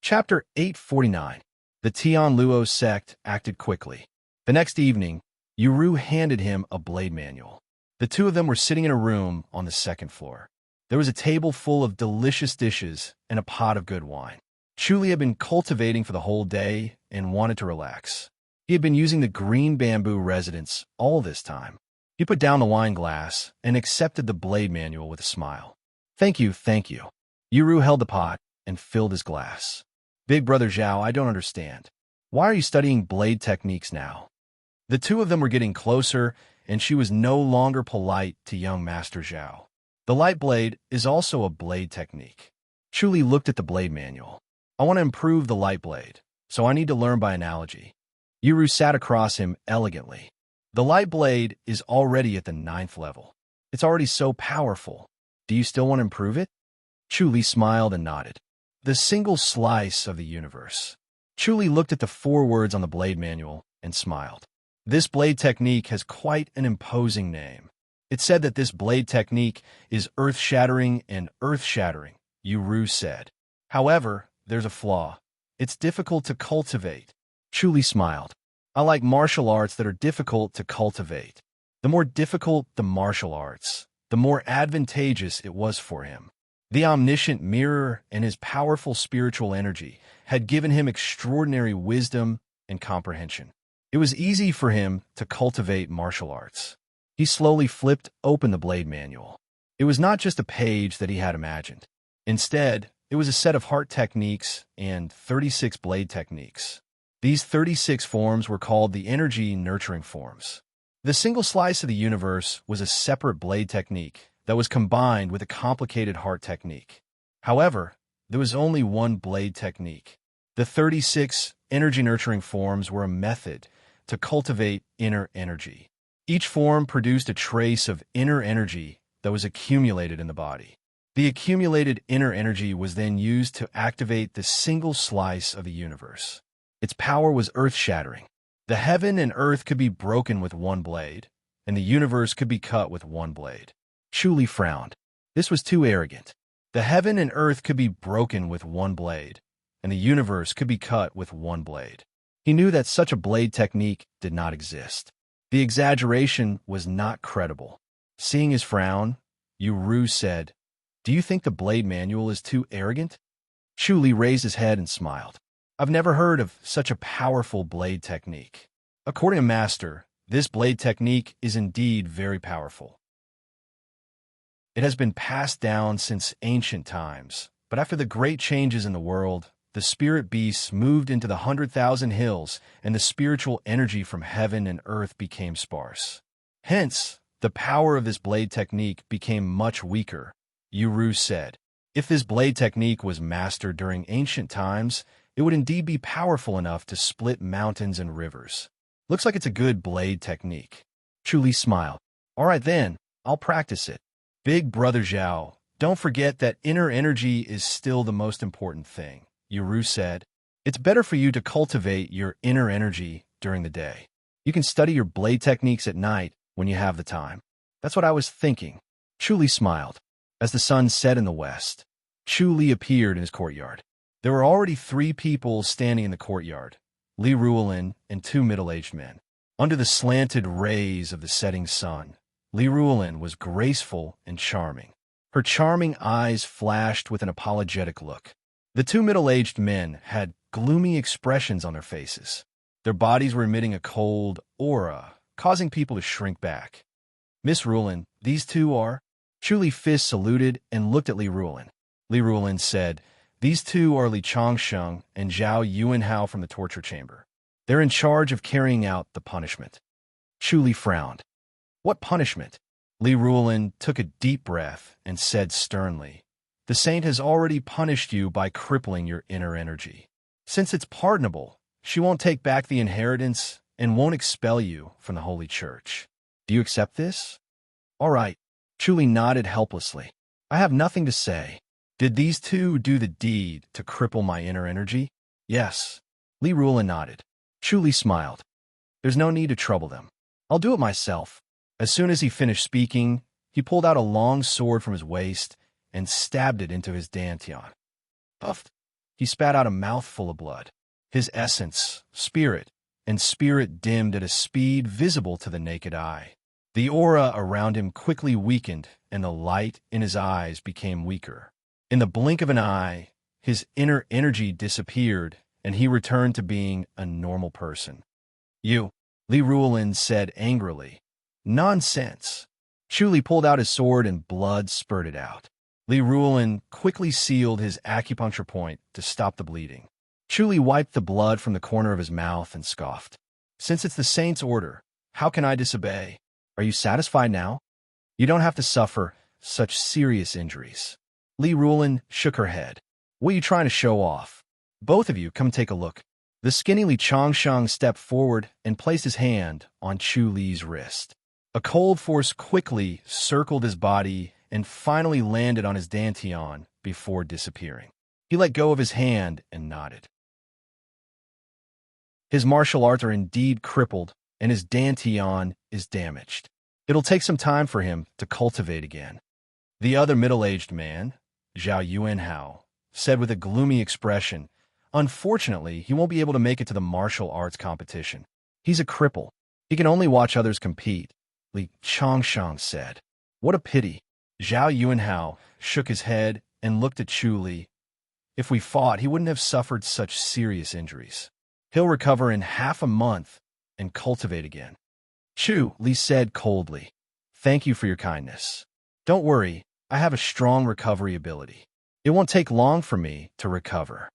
Chapter 849. The Tian Luo sect acted quickly. The next evening, Yuru handed him a blade manual. The two of them were sitting in a room on the second floor. There was a table full of delicious dishes and a pot of good wine. Chu Li had been cultivating for the whole day and wanted to relax. He had been using the green bamboo residence all this time. He put down the wine glass and accepted the blade manual with a smile. Thank you, thank you. Yuru held the pot and filled his glass. Big brother Zhao, I don't understand. Why are you studying blade techniques now? The two of them were getting closer, and she was no longer polite to young Master Zhao. The light blade is also a blade technique. Chu Li looked at the blade manual. I want to improve the light blade, so I need to learn by analogy. Yuru sat across him elegantly. The light blade is already at the 9th level. It's already so powerful. Do you still want to improve it? Chu Li smiled and nodded. The single slice of the universe. Chu Li looked at the 4 words on the blade manual and smiled. This blade technique has quite an imposing name. It said that this blade technique is earth-shattering and earth-shattering, Yuru said. However, there's a flaw. It's difficult to cultivate. Chu Li smiled. I like martial arts that are difficult to cultivate. The more difficult the martial arts, the more advantageous it was for him. The omniscient mirror and his powerful spiritual energy had given him extraordinary wisdom and comprehension. It was easy for him to cultivate martial arts. He slowly flipped open the blade manual. It was not just a page that he had imagined. Instead, it was a set of heart techniques and 36 blade techniques. These 36 forms were called the energy nurturing forms. The single slice of the universe was a separate blade technique that was combined with a complicated heart technique. However, there was only one blade technique. The 36 energy nurturing forms were a method to cultivate inner energy. Each form produced a trace of inner energy that was accumulated in the body. The accumulated inner energy was then used to activate the single slice of the universe. Its power was earth-shattering. The heaven and earth could be broken with one blade, and the universe could be cut with one blade. Chu Li frowned. This was too arrogant. The heaven and earth could be broken with one blade, and the universe could be cut with one blade. He knew that such a blade technique did not exist. The exaggeration was not credible. Seeing his frown, Yuru said, Do you think the blade manual is too arrogant? Chu Li raised his head and smiled. I've never heard of such a powerful blade technique. According to Master, this blade technique is indeed very powerful. It has been passed down since ancient times, but after the great changes in the world, the spirit beasts moved into the 100,000 hills, and the spiritual energy from heaven and earth became sparse. Hence, the power of this blade technique became much weaker, Yuru said. If this blade technique was mastered during ancient times, it would indeed be powerful enough to split mountains and rivers. Looks like it's a good blade technique. Chu Li smiled. All right then, I'll practice it. Big brother Zhao, don't forget that inner energy is still the most important thing, Yuru said. It's better for you to cultivate your inner energy during the day. You can study your blade techniques at night when you have the time. That's what I was thinking. Chu Li smiled. As the sun set in the west, Chu Li appeared in his courtyard. There were already 3 people standing in the courtyard, Li Ruolin and 2 middle-aged men. Under the slanted rays of the setting sun, Li Ruolin was graceful and charming. Her charming eyes flashed with an apologetic look. The 2 middle-aged men had gloomy expressions on their faces. Their bodies were emitting a cold aura, causing people to shrink back. Miss Ruolin, these 2 are? Chu Li fist saluted and looked at Li Ruolin. Li Ruolin said, These 2 are Li Changsheng and Zhao Yuanhao from the torture chamber. They're in charge of carrying out the punishment. Chu Li frowned. What punishment? Li Ruolin took a deep breath and said sternly, The saint has already punished you by crippling your inner energy. Since it's pardonable, she won't take back the inheritance and won't expel you from the Holy Church. Do you accept this? All right. Chu Li nodded helplessly. I have nothing to say. Did these two do the deed to cripple my inner energy? Yes. Li Ruolin nodded. Chu Li smiled. There's no need to trouble them. I'll do it myself. As soon as he finished speaking, he pulled out a long sword from his waist and stabbed it into his dantian. Puffed. He spat out a mouthful of blood. His essence, spirit, and spirit dimmed at a speed visible to the naked eye. The aura around him quickly weakened, and the light in his eyes became weaker. In the blink of an eye, his inner energy disappeared, and he returned to being a normal person. You, Li Ruolin said angrily. Nonsense. Chu Li pulled out his sword and blood spurted out. Li Ruolin quickly sealed his acupuncture point to stop the bleeding. Chu Li wiped the blood from the corner of his mouth and scoffed. Since it's the saint's order, how can I disobey? Are you satisfied now? You don't have to suffer such serious injuries. Li Ruolin shook her head. What are you trying to show off? Both of you come take a look. The skinny Li Changsheng stepped forward and placed his hand on Chu Li's wrist. A cold force quickly circled his body and finally landed on his dantian before disappearing. He let go of his hand and nodded. His martial arts are indeed crippled, and his dantian is damaged. It'll take some time for him to cultivate again. The other middle-aged man, Zhao Yuanhao, said with a gloomy expression, Unfortunately, he won't be able to make it to the martial arts competition. He's a cripple. He can only watch others compete, Li Changsheng said. What a pity. Zhao Yuanhao shook his head and looked at Chu Li. If we fought, he wouldn't have suffered such serious injuries. He'll recover in half a month and cultivate again. Chu Li said coldly. Thank you for your kindness. Don't worry, I have a strong recovery ability. It won't take long for me to recover.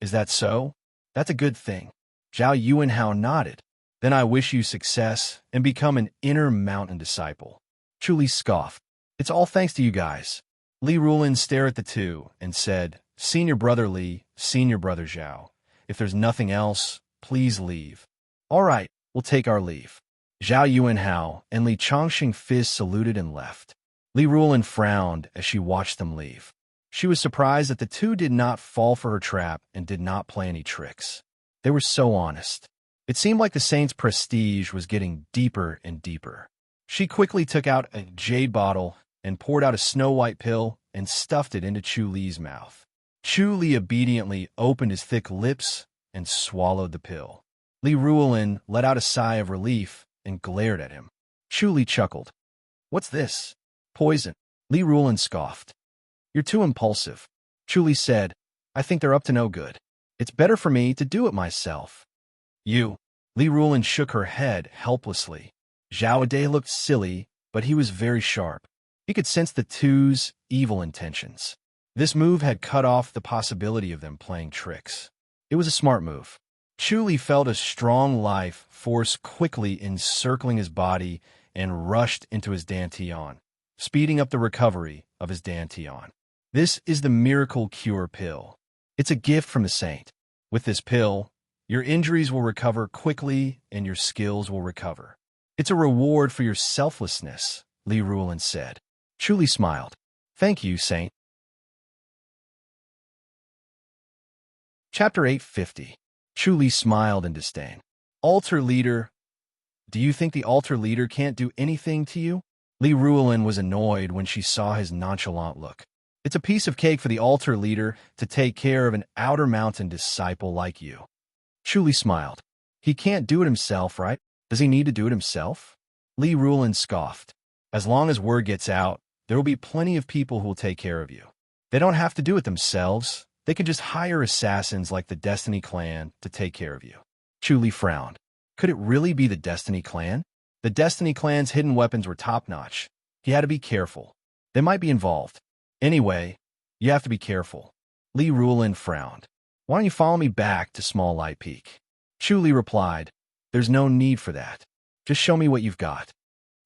Is that so? That's a good thing. Zhao Yuanhao nodded. Then I wish you success and become an inner mountain disciple. Chu Li scoffed. It's all thanks to you guys. Li Ruolin stared at the two and said, Senior brother Li, senior brother Zhao. If there's nothing else, please leave. All right, we'll take our leave. Zhao Yuanhao and Li Changsheng Fizz saluted and left. Li Ruolin frowned as she watched them leave. She was surprised that the two did not fall for her trap and did not play any tricks. They were so honest. It seemed like the saint's prestige was getting deeper and deeper. She quickly took out a jade bottle and poured out a snow-white pill and stuffed it into Chu Li's mouth. Chu Li obediently opened his thick lips and swallowed the pill. Li Ruolin let out a sigh of relief and glared at him. Chu Li chuckled. What's this? Poison. Li Ruolin scoffed. You're too impulsive. Chu Li said, I think they're up to no good. It's better for me to do it myself. You. Li Ruolin shook her head helplessly. Zhao De looked silly, but he was very sharp. He could sense the two's evil intentions. This move had cut off the possibility of them playing tricks. It was a smart move. Chu Li felt a strong life force quickly encircling his body and rushed into his dantian, speeding up the recovery of his dantian. This is the miracle cure pill. It's a gift from the saint. With this pill, your injuries will recover quickly and your skills will recover. It's a reward for your selflessness, Li Ruolin said. Chu Li smiled. Thank you, Saint. Chapter 850. Chu Li smiled in disdain. Altar leader. Do you think the altar leader can't do anything to you? Li Ruolin was annoyed when she saw his nonchalant look. It's a piece of cake for the altar leader to take care of an outer mountain disciple like you. Chu Li smiled. He can't do it himself, right? Does he need to do it himself? Li Ruolin scoffed. As long as word gets out, there will be plenty of people who will take care of you. They don't have to do it themselves. They can just hire assassins like the Destiny Clan to take care of you. Chu Li frowned. Could it really be the Destiny Clan? The Destiny Clan's hidden weapons were top-notch. He had to be careful. They might be involved. Anyway, you have to be careful. Li Ruolin frowned. Why don't you follow me back to Small Light Peak? Chu Li replied, There's no need for that. Just show me what you've got.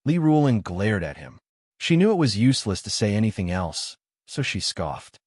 Li Ruolin glared at him. She knew it was useless to say anything else, so she scoffed.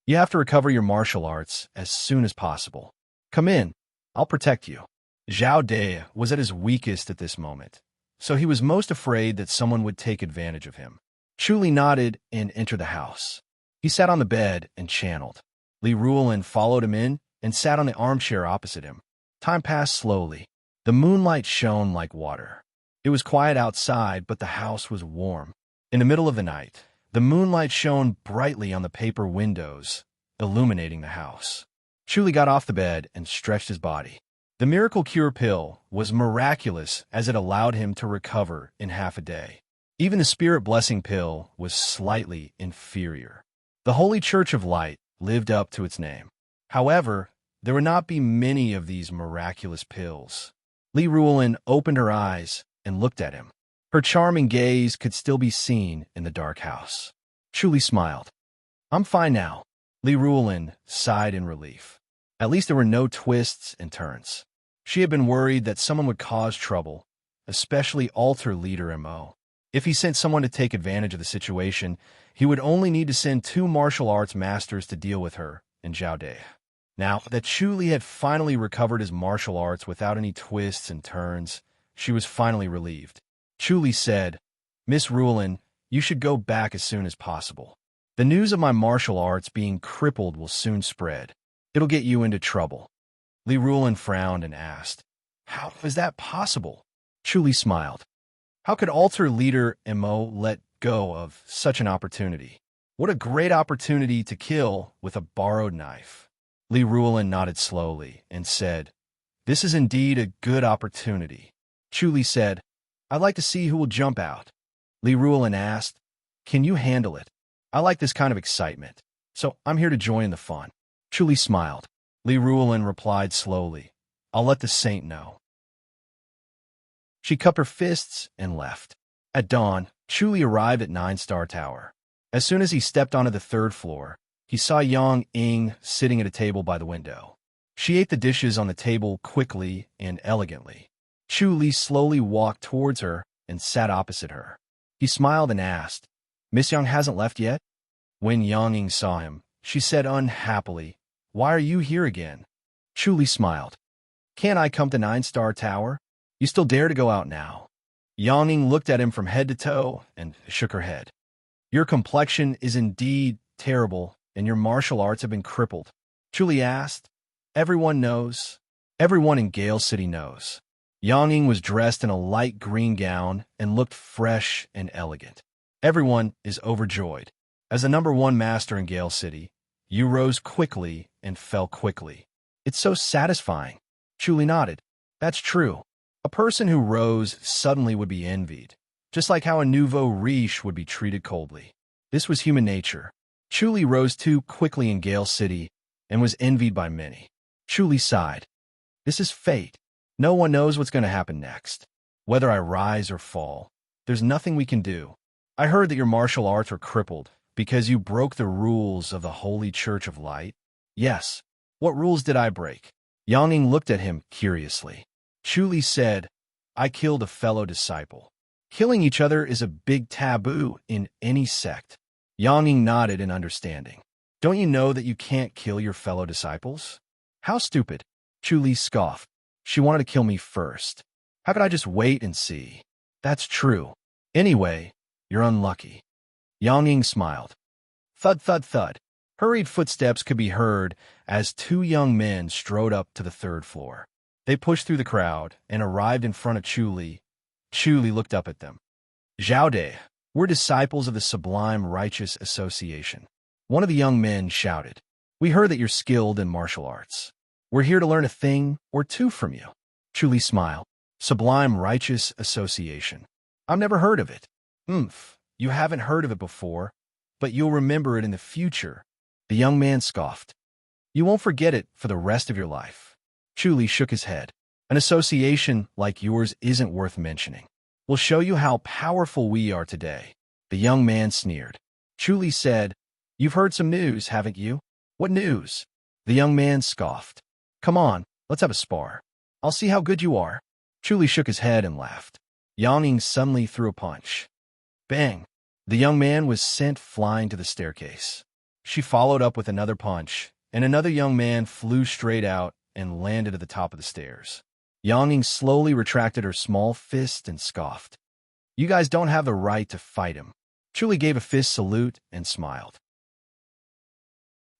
You have to recover your martial arts as soon as possible. Come in. I'll protect you. Zhao De was at his weakest at this moment, so he was most afraid that someone would take advantage of him. Chu Li nodded and entered the house. He sat on the bed and channeled. Li Ruolin followed him in and sat on the armchair opposite him. Time passed slowly. The moonlight shone like water. It was quiet outside, but the house was warm. In the middle of the night, the moonlight shone brightly on the paper windows, illuminating the house. Chu Li got off the bed and stretched his body. The miracle cure pill was miraculous as it allowed him to recover in half a day. Even the spirit blessing pill was slightly inferior. The Holy Church of Light lived up to its name. However, there would not be many of these miraculous pills. Li Ruolin opened her eyes and looked at him. Her charming gaze could still be seen in the dark house. Chu Li smiled. "I'm fine now." Li Ruolin sighed in relief. At least there were no twists and turns. She had been worried that someone would cause trouble, especially altar leader Mo. If he sent someone to take advantage of the situation, he would only need to send 2 martial arts masters to deal with her and Zhao De. Now that Chu Li had finally recovered his martial arts without any twists and turns, she was finally relieved. Chu Li said, "Miss Ruolin, you should go back as soon as possible. The news of my martial arts being crippled will soon spread. It'll get you into trouble." Li Ruolin frowned and asked, "How is that possible?" Chu Li smiled. How could altar leader Mo let go of such an opportunity? What a great opportunity to kill with a borrowed knife. Li Ruolin nodded slowly and said, "This is indeed a good opportunity." Chu Li said, "I'd like to see who will jump out." Li Ruolin asked, "Can you handle it? I like this kind of excitement, so I'm here to join the fun." Chu Li smiled. Li Ruolin replied slowly, "I'll let the saint know." She cupped her fists and left. At dawn, Chu Li arrived at 9-Star Tower. As soon as he stepped onto the 3rd floor, he saw Yang Ying sitting at a table by the window. She ate the dishes on the table quickly and elegantly. Chu Li slowly walked towards her and sat opposite her. He smiled and asked, "Miss Yang hasn't left yet?" When Yang Ying saw him, she said unhappily, "Why are you here again?" Chu Li smiled. "Can't I come to 9-Star Tower? You still dare to go out now?" Yang Ying looked at him from head to toe and shook her head. "Your complexion is indeed terrible, and your martial arts have been crippled." Chu Li asked, "Everyone knows. Everyone in Gale City knows." Yang Ying was dressed in a light green gown and looked fresh and elegant. Everyone is overjoyed. As the #1 master in Gale City, you rose quickly and fell quickly. It's so satisfying. Chu Li nodded. That's true. A person who rose suddenly would be envied, just like how a nouveau riche would be treated coldly. This was human nature. Chu Li rose too quickly in Gale City and was envied by many. Chu Li sighed. This is fate. No one knows what's going to happen next. Whether I rise or fall, there's nothing we can do. I heard that your martial arts were crippled because you broke the rules of the Holy Church of Light. Yes. What rules did I break? Yang Ying looked at him curiously. Chu Li said, "I killed a fellow disciple. Killing each other is a big taboo in any sect." Yang Ying nodded in understanding. "Don't you know that you can't kill your fellow disciples?" "How stupid." Chu Li scoffed. "She wanted to kill me first. How could I just wait and see?" "That's true. Anyway, you're unlucky." Yang Ying smiled. Thud, thud, thud. Hurried footsteps could be heard as 2 young men strode up to the 3rd floor. They pushed through the crowd and arrived in front of Chu Li. Chu Li looked up at them. "Zhao De, we're disciples of the Sublime Righteous Association." One of the young men shouted, "We heard that you're skilled in martial arts. We're here to learn a thing or two from you." Chu Li smiled. "Sublime Righteous Association. I've never heard of it." You haven't heard of it before, but you'll remember it in the future." The young man scoffed. "You won't forget it for the rest of your life." Chu Li shook his head. "An association like yours isn't worth mentioning. We'll show you how powerful we are today." The young man sneered. Chu Li said, "You've heard some news, haven't you?" "What news?" The young man scoffed. "Come on, let's have a spar. I'll see how good you are." Chu Li shook his head and laughed. Yang Ying suddenly threw a punch. Bang! The young man was sent flying to the staircase. She followed up with another punch, and another young man flew straight out and landed at the top of the stairs. Yang Ying slowly retracted her small fist and scoffed. "You guys don't have the right to fight him." Chu Li gave a fist salute and smiled.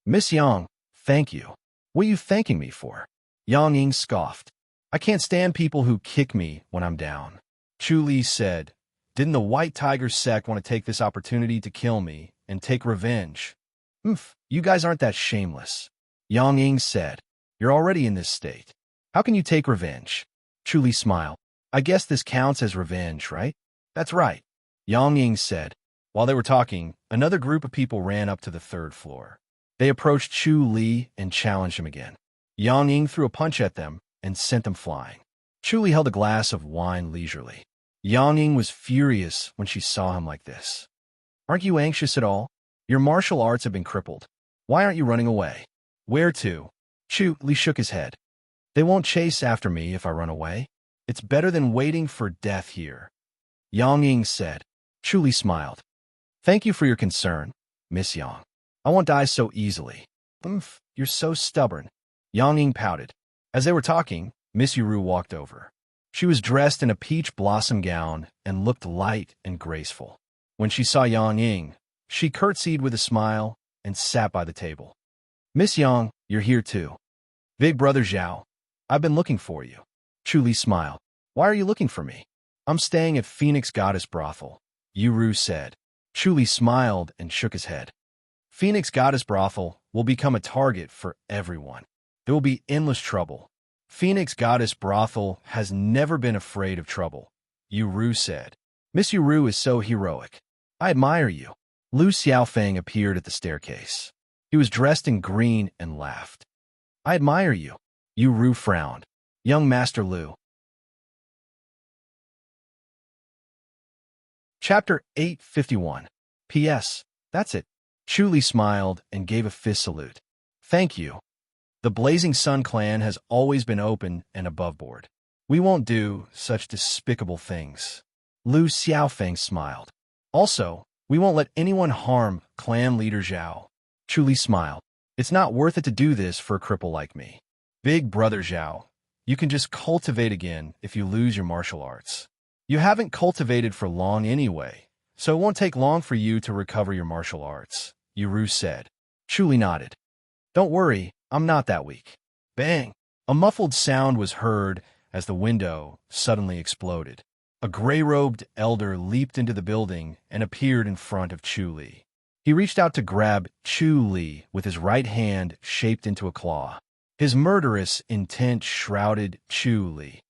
Miss Yang, thank you. What are you thanking me for? Yang Ying scoffed. I can't stand people who kick me when I'm down. Chu Li said, didn't the White Tiger sect want to take this opportunity to kill me and take revenge? You guys aren't that shameless. Yang Ying said, you're already in this state. How can you take revenge? Chu Li smiled. I guess this counts as revenge, right? That's right. Yang Ying said. While they were talking, another group of people ran up to the third floor. They approached Chu Li and challenged him again. Yang Ying threw a punch at them and sent them flying. Chu Li held a glass of wine leisurely. Yang Ying was furious when she saw him like this. Aren't you anxious at all? Your martial arts have been crippled. Why aren't you running away? Where to? Chu Li shook his head. They won't chase after me if I run away. It's better than waiting for death here. Yang Ying said. Chu Li smiled. Thank you for your concern, Miss Yang. I won't die so easily. You're so stubborn. Yang Ying pouted. As they were talking, Miss Yuru walked over. She was dressed in a peach blossom gown and looked light and graceful. When she saw Yang Ying, she curtsied with a smile and sat by the table. Miss Yang, you're here too. Big brother Zhao, I've been looking for you. Chu Li smiled. Why are you looking for me? I'm staying at Phoenix Goddess Brothel, Yuru said. Chu Li smiled and shook his head. Phoenix Goddess Brothel will become a target for everyone. There will be endless trouble. Phoenix Goddess Brothel has never been afraid of trouble, Yuru said. Miss Yuru is so heroic. I admire you. Lu Xiaofeng appeared at the staircase. He was dressed in green and laughed. I admire you. Yuru frowned. Young Master Lu. Chapter 851. P.S. That's it. Chu Li smiled and gave a fist salute. Thank you. The Blazing Sun clan has always been open and above board. We won't do such despicable things. Lu Xiaofeng smiled. Also, we won't let anyone harm clan leader Zhao. Chu Li smiled. It's not worth it to do this for a cripple like me. Big brother Zhao, you can just cultivate again if you lose your martial arts. You haven't cultivated for long anyway, so it won't take long for you to recover your martial arts, Yuru said. Chu Li nodded. Don't worry, I'm not that weak. Bang! A muffled sound was heard as the window suddenly exploded. A gray-robed elder leaped into the building and appeared in front of Chu Li. He reached out to grab Chu Li with his right hand shaped into a claw. His murderous intent shrouded Chu Li.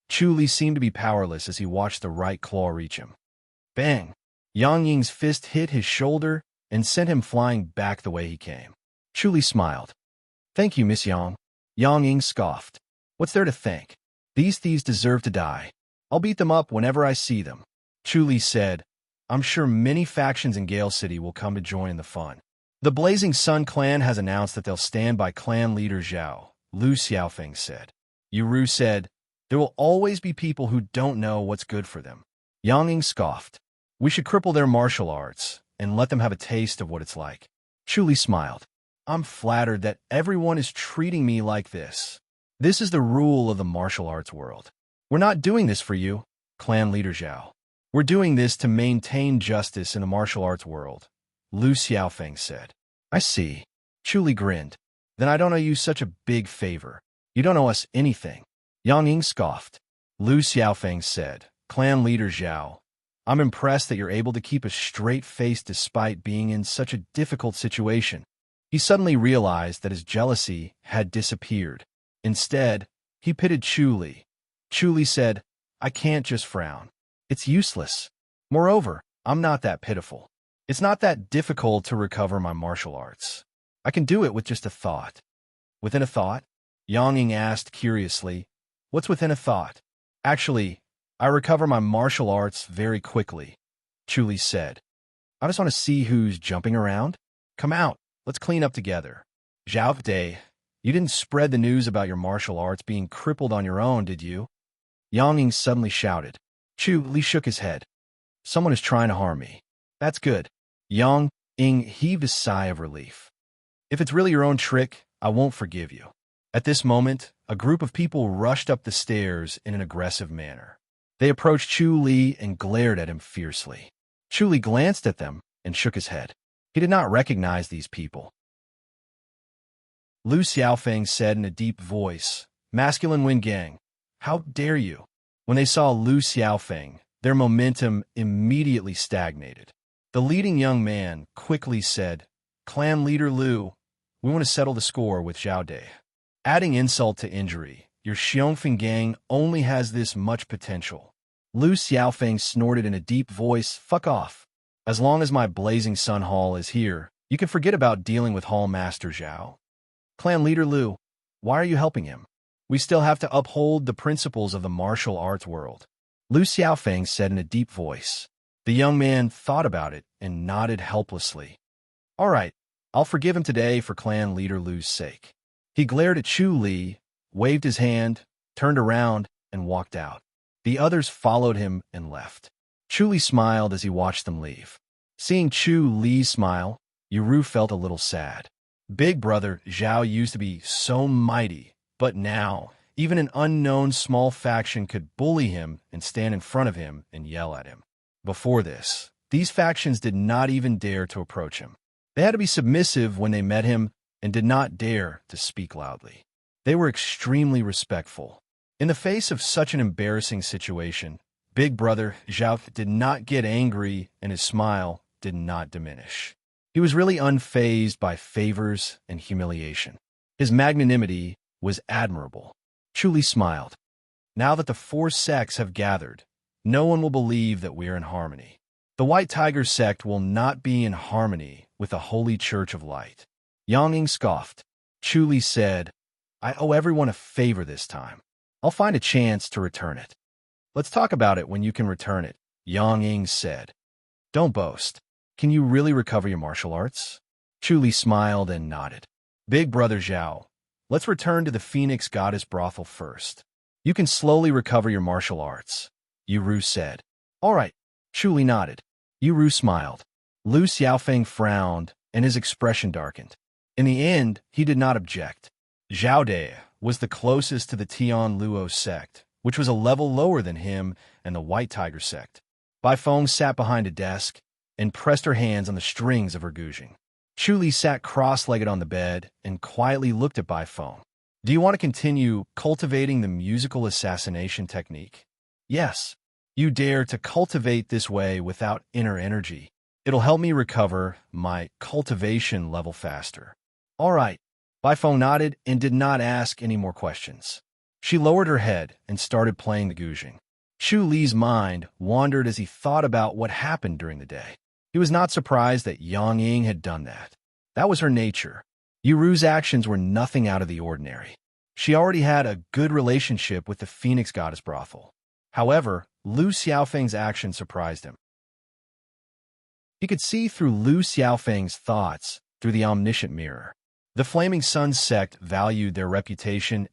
Chu Li seemed to be powerless as he watched the right claw reach him. Bang! Yang Ying's fist hit his shoulder and sent him flying back the way he came. Chu Li smiled. Thank you, Miss Yang. Yang Ying scoffed. What's there to thank? These thieves deserve to die. I'll beat them up whenever I see them. Chu Li said, I'm sure many factions in Gale City will come to join in the fun. The Blazing Sun clan has announced that they'll stand by clan leader Zhao, Lu Xiaofeng said. Yuru said, there will always be people who don't know what's good for them. Yang Ying scoffed. We should cripple their martial arts and let them have a taste of what it's like. Chu Li smiled. I'm flattered that everyone is treating me like this. This is the rule of the martial arts world. We're not doing this for you, clan leader Zhao. We're doing this to maintain justice in the martial arts world, Lu Xiaofeng said. I see. Chu Li grinned. Then I don't owe you such a big favor. You don't owe us anything. Yang Ying scoffed. Lu Xiaofeng said, clan leader Zhao, I'm impressed that you're able to keep a straight face despite being in such a difficult situation. He suddenly realized that his jealousy had disappeared. Instead, he pitied Chu Li. Chu Li said, I can't just frown. It's useless. Moreover, I'm not that pitiful. It's not that difficult to recover my martial arts. I can do it with just a thought. Within a thought? Yang Ying asked curiously. What's within a thought? Actually, I recover my martial arts very quickly, Chu Li said. I just want to see who's jumping around. Come out, let's clean up together. Zhao Day, you didn't spread the news about your martial arts being crippled on your own, did you? Yang Ying suddenly shouted. Chu Li shook his head. Someone is trying to harm me. That's good. Yang Ying heaved a sigh of relief. If it's really your own trick, I won't forgive you. At this moment, a group of people rushed up the stairs in an aggressive manner. They approached Chu Li and glared at him fiercely. Chu Li glanced at them and shook his head. He did not recognize these people. Lu Xiaofeng said in a deep voice, "Masculine Wen Gang, how dare you?" When they saw Lu Xiaofeng, their momentum immediately stagnated. The leading young man quickly said, "Clan leader Lu, we want to settle the score with Zhao De." Adding insult to injury, your Xiongfeng gang only has this much potential. Lu Xiaofeng snorted in a deep voice, "Fuck off. As long as my blazing sun hall is here, you can forget about dealing with Hall Master Zhao." Clan leader Lu, why are you helping him? We still have to uphold the principles of the martial arts world. Lu Xiaofeng said in a deep voice. The young man thought about it and nodded helplessly. All right, I'll forgive him today for clan leader Lu's sake. He glared at Chu Li, waved his hand, turned around, and walked out. The others followed him and left. Chu Li smiled as he watched them leave. Seeing Chu Li smile, Yuru felt a little sad. Big brother Zhao used to be so mighty, but now, even an unknown small faction could bully him and stand in front of him and yell at him. Before this, these factions did not even dare to approach him. They had to be submissive when they met him and did not dare to speak loudly. They were extremely respectful. In the face of such an embarrassing situation, Big brother Zhao did not get angry and his smile did not diminish. He was really unfazed by favors and humiliation. His magnanimity was admirable. Chu Li smiled. Now that the four sects have gathered, no one will believe that we are in harmony. The White Tiger sect will not be in harmony with the Holy Church of Light. Yang Ying scoffed. Chu Li said, I owe everyone a favor this time. I'll find a chance to return it. Let's talk about it when you can return it, Yang Ying said. Don't boast. Can you really recover your martial arts? Chu Li smiled and nodded. Big brother Zhao, let's return to the Phoenix Goddess brothel first. You can slowly recover your martial arts, Yuru said. All right, Chu Li nodded. Yuru smiled. Lu Xiaofeng frowned, and his expression darkened. In the end, he did not object. Zhao De was the closest to the Tian Luo sect, which was a level lower than him and the White Tiger sect. Bai Feng sat behind a desk and pressed her hands on the strings of her guzheng. Chu Li sat cross-legged on the bed and quietly looked at Bai Feng. Do you want to continue cultivating the musical assassination technique? Yes. You dare to cultivate this way without inner energy. It'll help me recover my cultivation level faster. All right. Bai Feng nodded and did not ask any more questions. She lowered her head and started playing the guzheng. Chu Li's mind wandered as he thought about what happened during the day. He was not surprised that Yang Ying had done that. That was her nature. Yuru's actions were nothing out of the ordinary. She already had a good relationship with the Phoenix Goddess brothel. However, Lu Xiaofeng's action surprised him. He could see through Lu Xiaofeng's thoughts through the omniscient mirror. The Flaming Sun sect valued their reputation,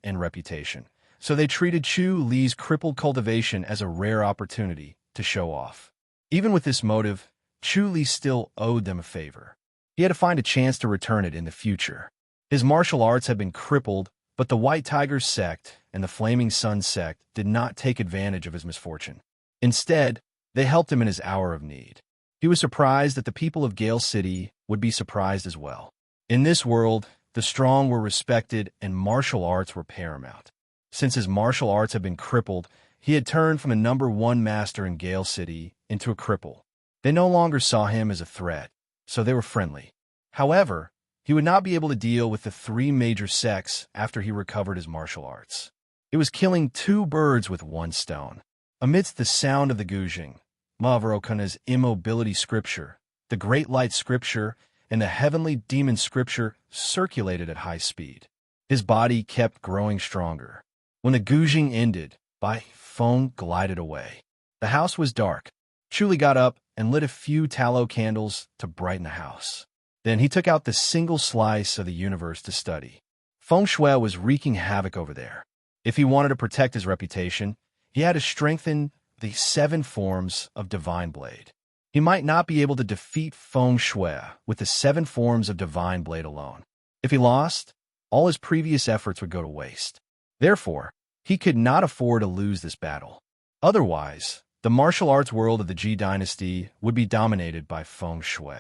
so they treated Chu Li's crippled cultivation as a rare opportunity to show off. Even with this motive, Chu Li still owed them a favor. He had to find a chance to return it in the future. His martial arts had been crippled, but the White Tiger sect and the Flaming Sun sect did not take advantage of his misfortune. Instead, they helped him in his hour of need. He was surprised that the people of Gale City would be surprised as well. In this world, the strong were respected and martial arts were paramount. Since his martial arts had been crippled, he had turned from the #1 master in Gale City into a cripple. They no longer saw him as a threat, so they were friendly. However, he would not be able to deal with the 3 major sects after he recovered his martial arts. It was killing 2 birds with 1 stone. Amidst the sound of the guzheng, Mavrokuna's immobility scripture, the Great Light scripture, and the Heavenly Demon scripture circulated at high speed. His body kept growing stronger. When the guzheng ended, Bai Feng glided away. The house was dark. Chu Li got up and lit a few tallow candles to brighten the house. Then he took out the single slice of the universe to study. Feng Shui was wreaking havoc over there. If he wanted to protect his reputation, he had to strengthen the 7 forms of Divine Blade. He might not be able to defeat Feng Shui with the 7 forms of Divine Blade alone. If he lost, all his previous efforts would go to waste. Therefore, he could not afford to lose this battle. Otherwise, The martial arts world of the Ji dynasty would be dominated by feng shui.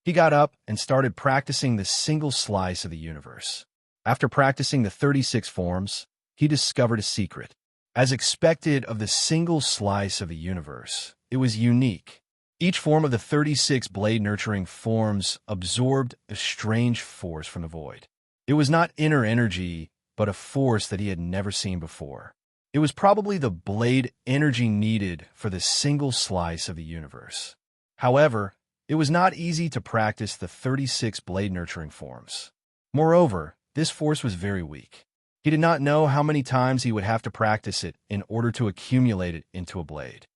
He got up and started practicing the single slice of the universe. After practicing the 36 forms, he discovered a secret. As expected of the single slice of the universe, it was unique. Each form of the 36 blade-nurturing forms absorbed a strange force from the void. It was not inner energy, but a force that he had never seen before. It was probably the blade energy needed for the single slice of the universe. However, it was not easy to practice the 36 blade-nurturing forms. Moreover, this force was very weak. He did not know how many times he would have to practice it in order to accumulate it into a blade.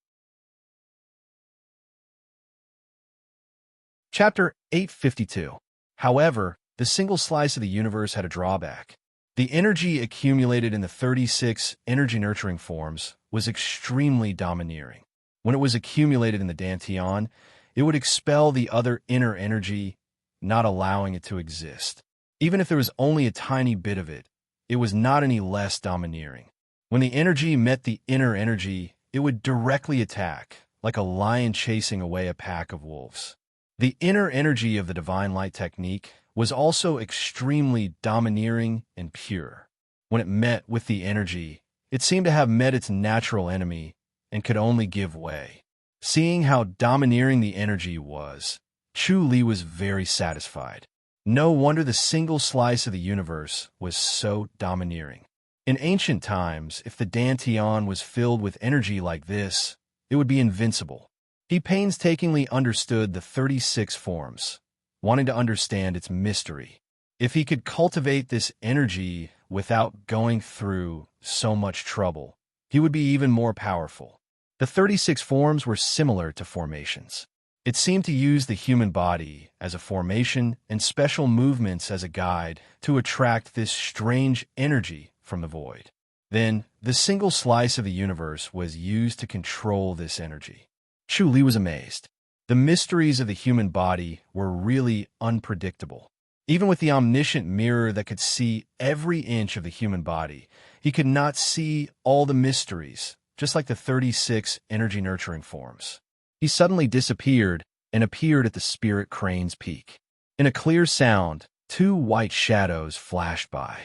Chapter 852. However, the single slice of the universe had a drawback. The energy accumulated in the 36 energy-nurturing forms was extremely domineering. When it was accumulated in the Dantian, it would expel the other inner energy, not allowing it to exist. Even if there was only a tiny bit of it, it was not any less domineering. When the energy met the inner energy, it would directly attack, like a lion chasing away a pack of wolves. The inner energy of the divine light technique was also extremely domineering and pure. When it met with the energy, it seemed to have met its natural enemy and could only give way. Seeing how domineering the energy was, Chu Li was very satisfied. No wonder the single slice of the universe was so domineering. In ancient times, if the Dantian was filled with energy like this, it would be invincible. He painstakingly understood the 36 forms, wanting to understand its mystery. If he could cultivate this energy without going through so much trouble, he would be even more powerful. The 36 forms were similar to formations. It seemed to use the human body as a formation and special movements as a guide to attract this strange energy from the void. Then, the single slice of the universe was used to control this energy. Chu Li was amazed. The mysteries of the human body were really unpredictable. Even with the omniscient mirror that could see every inch of the human body, he could not see all the mysteries, just like the 36 energy-nurturing forms. He suddenly disappeared and appeared at the spirit crane's peak. In a clear sound, 2 white shadows flashed by.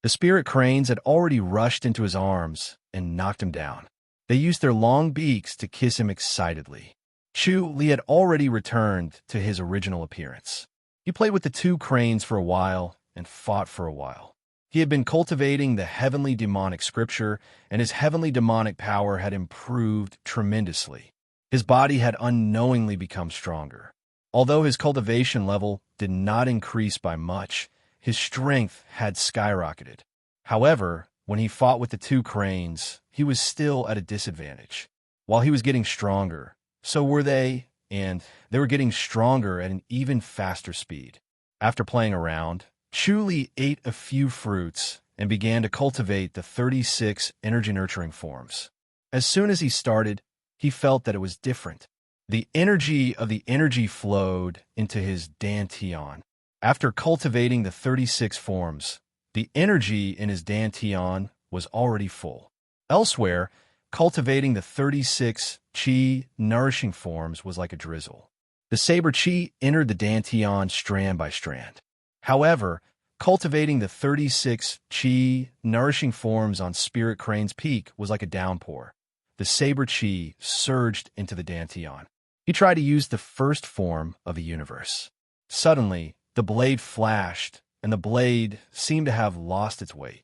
The spirit cranes had already rushed into his arms and knocked him down. They used their long beaks to kiss him excitedly. Chu Li had already returned to his original appearance. He played with the 2 cranes for a while and fought for a while. He had been cultivating the heavenly demonic scripture, and his heavenly demonic power had improved tremendously. His body had unknowingly become stronger. Although his cultivation level did not increase by much, his strength had skyrocketed. However, when he fought with the 2 cranes, he was still at a disadvantage. While he was getting stronger, so were they, and they were getting stronger at an even faster speed. After playing around, Chu Li ate a few fruits and began to cultivate the 36 energy-nurturing forms. As soon as he started, he felt that it was different. The energy of the energy flowed into his Dantian. After cultivating the 36 forms, the energy in his Dantian was already full. Elsewhere, cultivating the 36 qi nourishing forms was like a drizzle. The saber qi entered the Dantian strand by strand. However, cultivating the 36 qi nourishing forms on Spirit Crane's peak was like a downpour. The saber qi surged into the Dantian. He tried to use the first form of the universe. Suddenly, the blade flashed, and the blade seemed to have lost its weight.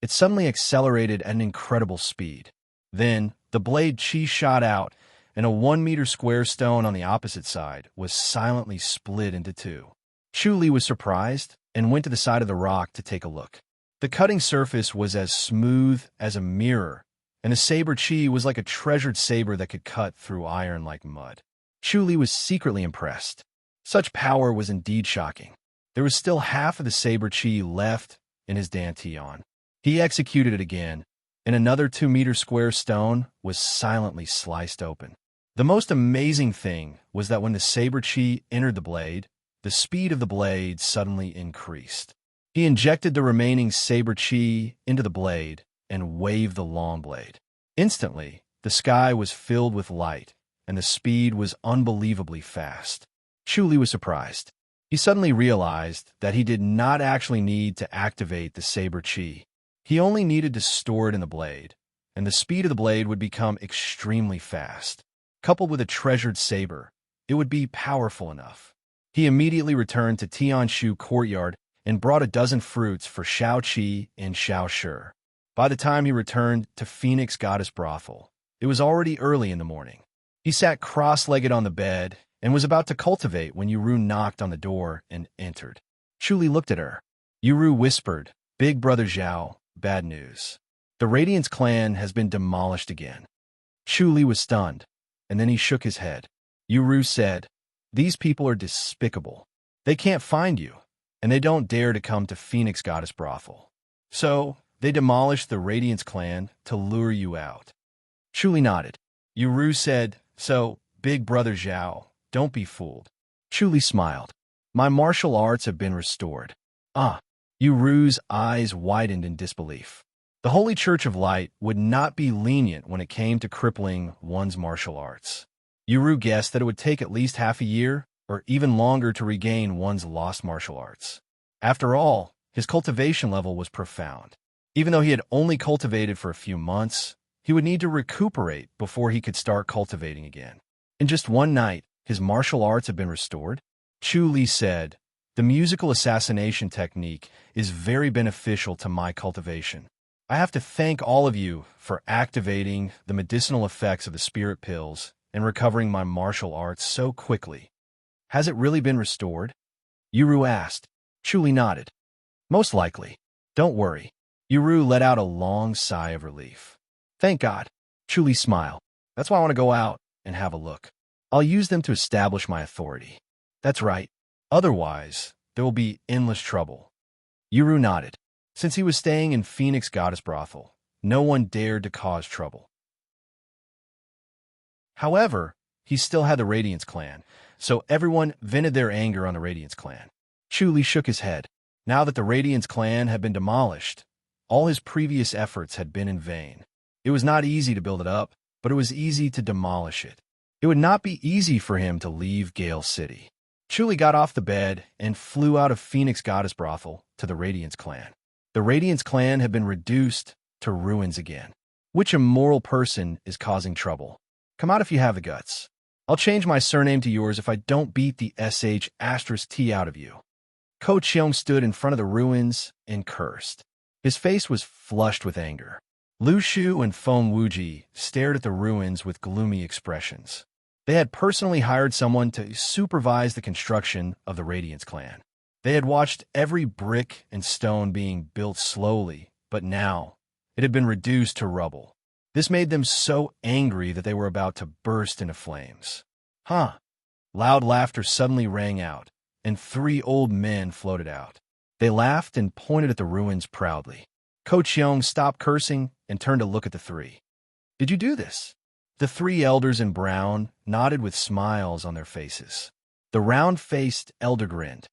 It suddenly accelerated at an incredible speed. Then, the blade qi shot out, and a 1-meter square stone on the opposite side was silently split into 2. Chu Li was surprised and went to the side of the rock to take a look. The cutting surface was as smooth as a mirror, and the saber qi was like a treasured saber that could cut through iron like mud. Chu Li was secretly impressed. Such power was indeed shocking. There was still half of the saber qi left in his Dantian. He executed it again, and another 2-meter square stone was silently sliced open. The most amazing thing was that when the saber qi entered the blade, the speed of the blade suddenly increased. He injected the remaining saber qi into the blade and waved the long blade. Instantly, The sky was filled with light, and the speed was unbelievably fast. Chu Li was surprised. He suddenly realized that he did not actually need to activate the saber chi. He only needed to store it in the blade, and the speed of the blade would become extremely fast. Coupled with a treasured saber, it would be powerful enough. He immediately returned to Tianshu courtyard and brought a dozen fruits for Shao Qi and Shao Shi. By the time he returned to Phoenix Goddess Brothel, it was already early in the morning. He sat cross-legged on the bed and was about to cultivate when Yuru knocked on the door and entered. Chu Li looked at her. Yuru whispered, "Big brother Zhao, bad news. The Radiance clan has been demolished again." Chu Li was stunned, and then he shook his head. Yuru said, "These people are despicable. They can't find you, and they don't dare to come to Phoenix Goddess Brothel. So, they demolished the Radiance clan to lure you out." Chu Li nodded. Yuru said, "So, big brother Zhao, don't be fooled." Chu Li smiled. "My martial arts have been restored." Ah! Yuru's eyes widened in disbelief. The Holy Church of Light would not be lenient when it came to crippling one's martial arts. Yuru guessed that it would take at least half a year, or even longer, to regain one's lost martial arts. After all, his cultivation level was profound. Even though he had only cultivated for a few months, he would need to recuperate before he could start cultivating again. In just one night, his martial arts have been restored. Chu Li said, "The musical assassination technique is very beneficial to my cultivation. I have to thank all of you for activating the medicinal effects of the spirit pills and recovering my martial arts so quickly." "Has it really been restored?" Yuru asked. Chu Li nodded. "Most likely. Don't worry." Yuru let out a long sigh of relief. "Thank God." Chu Li smiled. "That's why I want to go out and have a look. I'll use them to establish my authority." "That's right. Otherwise, there will be endless trouble." Yuru nodded. Since he was staying in Phoenix Goddess Brothel, no one dared to cause trouble. However, he still had the Radiance clan, so everyone vented their anger on the Radiance clan. Chu Li shook his head. Now that the Radiance clan had been demolished, all his previous efforts had been in vain. It was not easy to build it up, but it was easy to demolish it. It would not be easy for him to leave Gale City. Chu Li got off the bed and flew out of Phoenix Goddess Brothel to the Radiance clan. The Radiance clan had been reduced to ruins again. Which immoral person is causing trouble? Come out if you have the guts. I'll change my surname to yours if I don't beat the sh*t out of you. Ko Cheong stood in front of the ruins and cursed. His face was flushed with anger. Lu Shu and Feng Wuji stared at the ruins with gloomy expressions. They had personally hired someone to supervise the construction of the Radiance clan. They had watched every brick and stone being built slowly, but now it had been reduced to rubble. This made them so angry that they were about to burst into flames. "Huh!" Loud laughter suddenly rang out, and 3 old men floated out. They laughed and pointed at the ruins proudly. Ko Cheong stopped cursing and turned to look at the 3. "Did you do this?" The 3 elders in brown nodded with smiles on their faces. The round-faced elder grinned.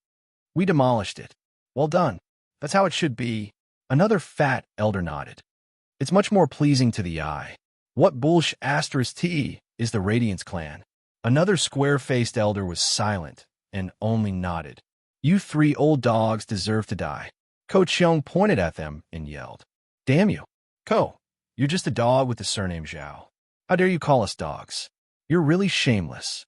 "We demolished it." "Well done. That's how it should be." Another fat elder nodded. "It's much more pleasing to the eye." "What bullsh** is the Radiance clan?" Another square-faced elder was silent and only nodded. "You 3 old dogs deserve to die." Ko Cheong pointed at them and yelled, "Damn you! Ko, you're just a dog with the surname Zhao. How dare you call us dogs? You're really shameless.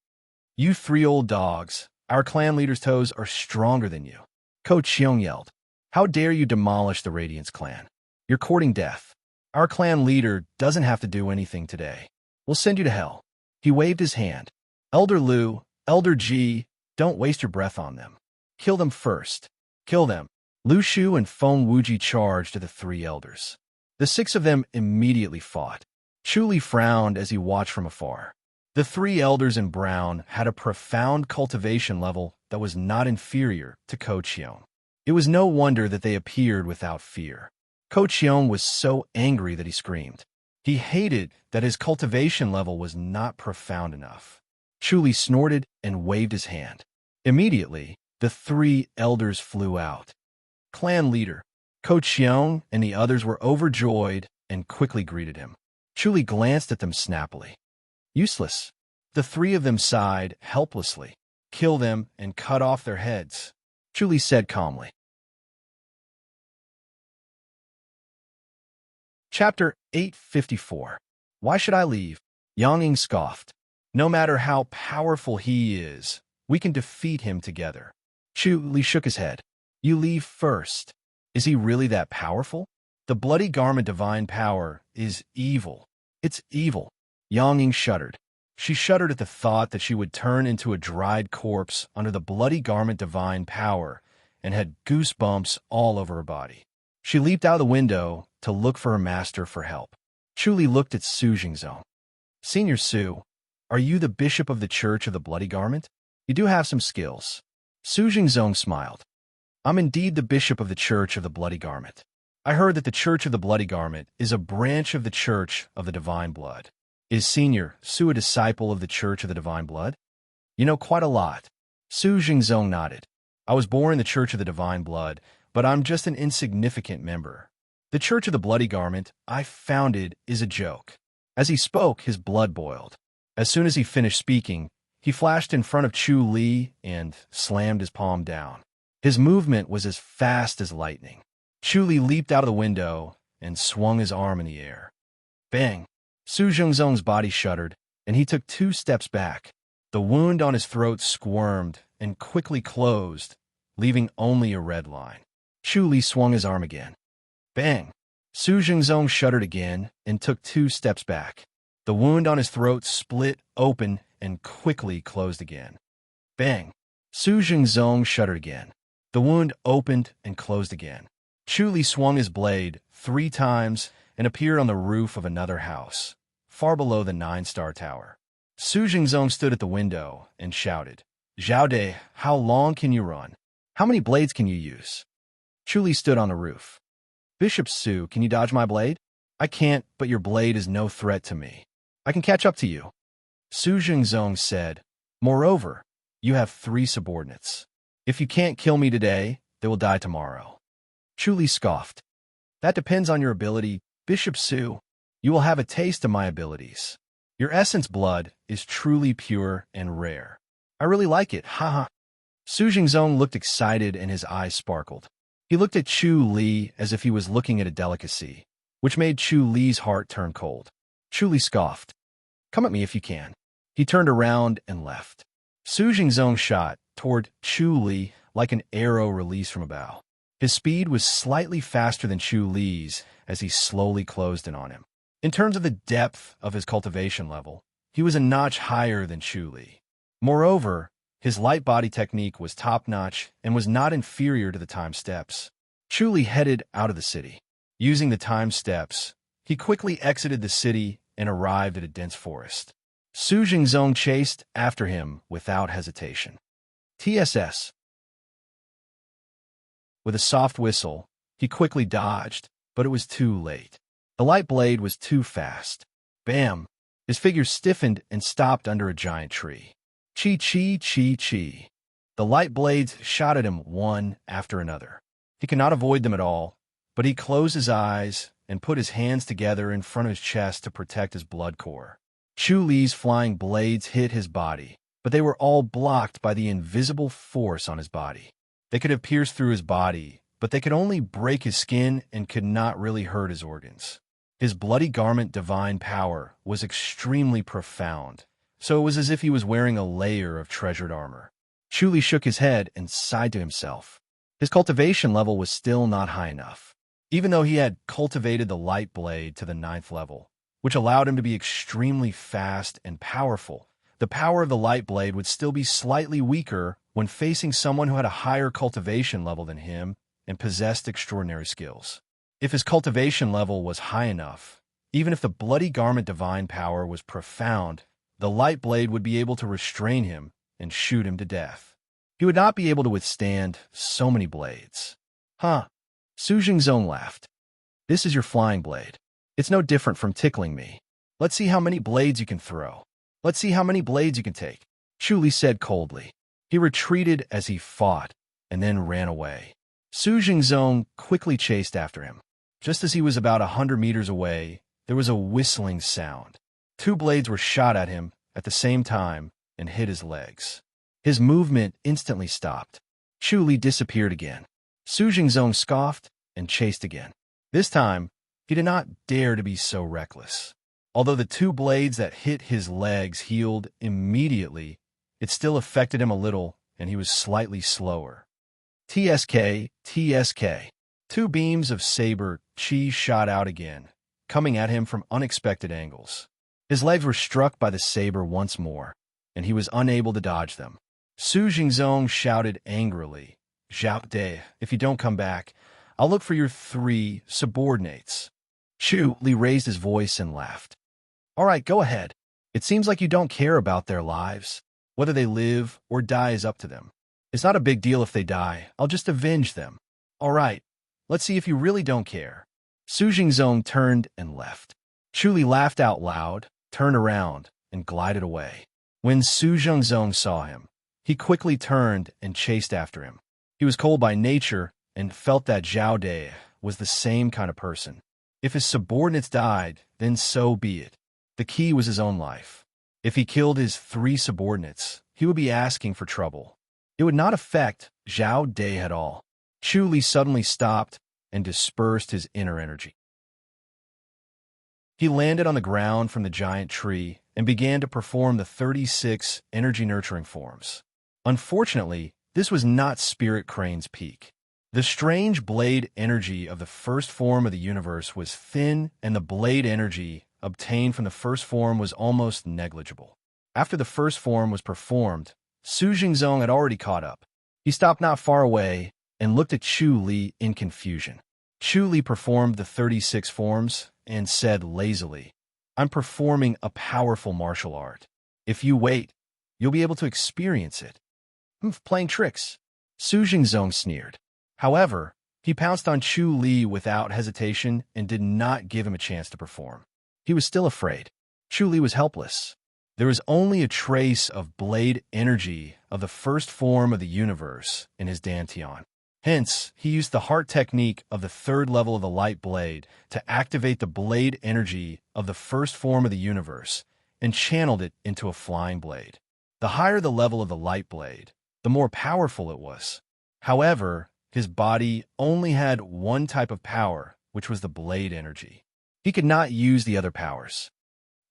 You 3 old dogs, our clan leader's toes are stronger than you." Ko Cheong yelled, "How dare you demolish the Radiance clan? You're courting death. Our clan leader doesn't have to do anything today. We'll send you to hell." He waved his hand. "Elder Lu, Elder Ji, don't waste your breath on them. Kill them first. Kill them." Lu Shu and Feng Wuji charged at the 3 elders. The 6 of them immediately fought. Chu Li frowned as he watched from afar. The 3 elders in brown had a profound cultivation level that was not inferior to Ko Cheong. It was no wonder that they appeared without fear. Ko Cheong was so angry that he screamed. He hated that his cultivation level was not profound enough. Chu Li snorted and waved his hand. Immediately, the 3 elders flew out. Clan leader, Ko Cheong and the others were overjoyed and quickly greeted him. Chu Li glanced at them snappily. Useless. The three of them sighed helplessly. Kill them and cut off their heads, Chu Li said calmly. Chapter 854. Why should I leave? Yang Ying scoffed. No matter how powerful he is, we can defeat him together. Chu Li shook his head. You leave first. Is he really that powerful? The bloody garment divine power is evil. It's evil. Yang Ying shuddered. She shuddered at the thought that she would turn into a dried corpse under the bloody garment divine power and had goosebumps all over her body. She leaped out of the window to look for her master for help. Chu Li looked at Su Jingzong. Senior Su, are you the bishop of the Church of the Bloody Garment? You do have some skills. Su Jingzong smiled. I'm indeed the bishop of the Church of the Bloody Garment. I heard that the Church of the Bloody Garment is a branch of the Church of the Divine Blood. Is Senior Su a disciple of the Church of the Divine Blood? You know quite a lot. Su Jingzong nodded. I was born in the Church of the Divine Blood, but I'm just an insignificant member. The Church of the Bloody Garment I founded is a joke. As he spoke, his blood boiled. As soon as he finished speaking, he flashed in front of Chu Li and slammed his palm down. His movement was as fast as lightning. Chu Li leaped out of the window and swung his arm in the air. Bang! Su Jingzong's body shuddered, and he took 2 steps back. The wound on his throat squirmed and quickly closed, leaving only a red line. Chu Li swung his arm again. Bang! Su Jingzong shuddered again and took 2 steps back. The wound on his throat split open and quickly closed again. Bang! Su Jingzong shuddered again. The wound opened and closed again. Chu Li swung his blade 3 times and appeared on the roof of another house, far below the 9-star tower. Su Jingzong stood at the window and shouted, Zhao De, how long can you run? How many blades can you use? Chu Li stood on the roof. Bishop Su, can you dodge my blade? I can't, but your blade is no threat to me. I can catch up to you. Su Jingzong said, Moreover, you have 3 subordinates. If you can't kill me today, they will die tomorrow. Chu Li scoffed. That depends on your ability, Bishop Su. You will have a taste of my abilities. Your essence blood is truly pure and rare. I really like it, haha. Su Jingzong looked excited and his eyes sparkled. He looked at Chu Li as if he was looking at a delicacy, which made Chu Li's heart turn cold. Chu Li scoffed. Come at me if you can. He turned around and left. Su Jingzong shot toward Chu Li like an arrow released from a bow. His speed was slightly faster than Chu Li's as he slowly closed in on him. In terms of the depth of his cultivation level, he was a notch higher than Chu Li. Moreover, his light body technique was top-notch and was not inferior to the time steps. Chu Li headed out of the city. Using the time steps, he quickly exited the city and arrived at a dense forest. Su Jingzong chased after him without hesitation. TSS. With a soft whistle, he quickly dodged, but it was too late. The light blade was too fast. Bam! His figure stiffened and stopped under a giant tree. Chi chi chi chi. The light blades shot at him one after another. He could not avoid them at all, but he closed his eyes and put his hands together in front of his chest to protect his blood core. Chu Li's flying blades hit his body, but they were all blocked by the invisible force on his body. They could have pierced through his body, but they could only break his skin and could not really hurt his organs. His bloody garment divine power was extremely profound, so it was as if he was wearing a layer of treasured armor. Chu Li shook his head and sighed to himself. His cultivation level was still not high enough. Even though he had cultivated the light blade to the 9th level, which allowed him to be extremely fast and powerful, the power of the light blade would still be slightly weaker when facing someone who had a higher cultivation level than him and possessed extraordinary skills. If his cultivation level was high enough, even if the bloody garment divine power was profound, the light blade would be able to restrain him and shoot him to death. He would not be able to withstand so many blades. Huh. Su Jingzong laughed. This is your flying blade. It's no different from tickling me. Let's see how many blades you can throw. Let's see how many blades you can take. Chu Li said coldly. He retreated as he fought and then ran away. Su Jingzong quickly chased after him. Just as he was about 100 meters away, there was a whistling sound. Two blades were shot at him at the same time and hit his legs. His movement instantly stopped. Chu Li disappeared again. Su Jingzong scoffed and chased again. This time, he did not dare to be so reckless. Although the two blades that hit his legs healed immediately, it still affected him a little, and he was slightly slower. TSK, TSK. Two beams of saber chi shot out again, coming at him from unexpected angles. His legs were struck by the saber once more, and he was unable to dodge them. Su Jingzong shouted angrily, "Zhao De, if you don't come back, I'll look for your 3 subordinates." Chu Li raised his voice and laughed. "All right, go ahead. It seems like you don't care about their lives. Whether they live or die is up to them. It's not a big deal if they die. I'll just avenge them. All right, let's see if you really don't care." Su Jingzong turned and left. Chu Li laughed out loud, turned around, and glided away. When Su Jingzong saw him, he quickly turned and chased after him. He was cold by nature and felt that Zhao De was the same kind of person. If his subordinates died, then so be it. The key was his own life. If he killed his 3 subordinates, he would be asking for trouble. It would not affect Zhao De at all. Chu Li suddenly stopped and dispersed his inner energy. He landed on the ground from the giant tree and began to perform the 36 energy-nurturing forms. Unfortunately, this was not Spirit Crane's peak. The strange blade energy of the first form of the universe was thin, and the blade energy obtained from the first form was almost negligible. After the first form was performed, Su Jingzong had already caught up. He stopped not far away and looked at Chu Li in confusion. Chu Li performed the 36 forms and said lazily, "I'm performing a powerful martial art. If you wait, you'll be able to experience it." Playing tricks. Su Jingzong sneered. However, he pounced on Chu Li without hesitation and did not give him a chance to perform. He was still afraid. Chu Li was helpless. There was only a trace of blade energy of the first form of the universe in his dantian. Hence, he used the heart technique of the 3rd level of the light blade to activate the blade energy of the first form of the universe and channeled it into a flying blade. The higher the level of the light blade, the more powerful it was. However, his body only had one type of power, which was the blade energy. He could not use the other powers.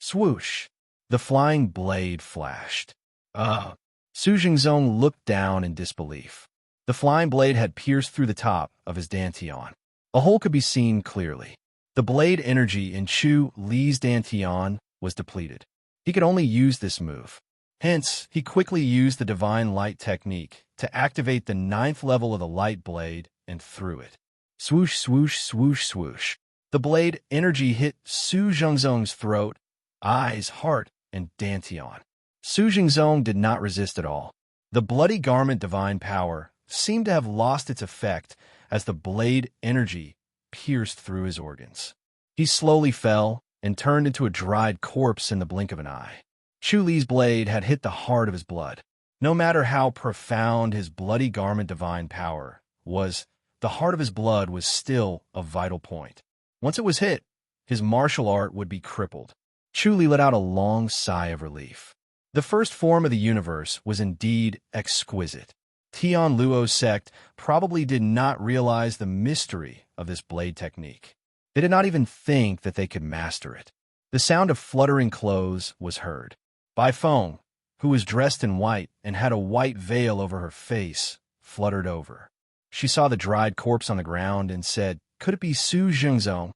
Swoosh! The flying blade flashed. Su Jingzong looked down in disbelief. The flying blade had pierced through the top of his dantian. A hole could be seen clearly. The blade energy in Chu Li's dantian was depleted. He could only use this move. Hence, he quickly used the divine light technique to activate the 9th level of the light blade and threw it. Swoosh, swoosh, swoosh, swoosh. The blade energy hit Su Jingzong's throat, eyes, heart, and dantian. Su Jingzong did not resist at all. The bloody garment divine power seemed to have lost its effect as the blade energy pierced through his organs. He slowly fell and turned into a dried corpse in the blink of an eye. Chu Li's blade had hit the heart of his blood. No matter how profound his bloody garment divine power was, the heart of his blood was still a vital point. Once it was hit, his martial art would be crippled. Chu Li let out a long sigh of relief. The first form of the universe was indeed exquisite. Tian Luo's sect probably did not realize the mystery of this blade technique. They did not even think that they could master it. The sound of fluttering clothes was heard. Bai Feng, who was dressed in white and had a white veil over her face, fluttered over. She saw the dried corpse on the ground and said, "Could it be Su Jingzong?"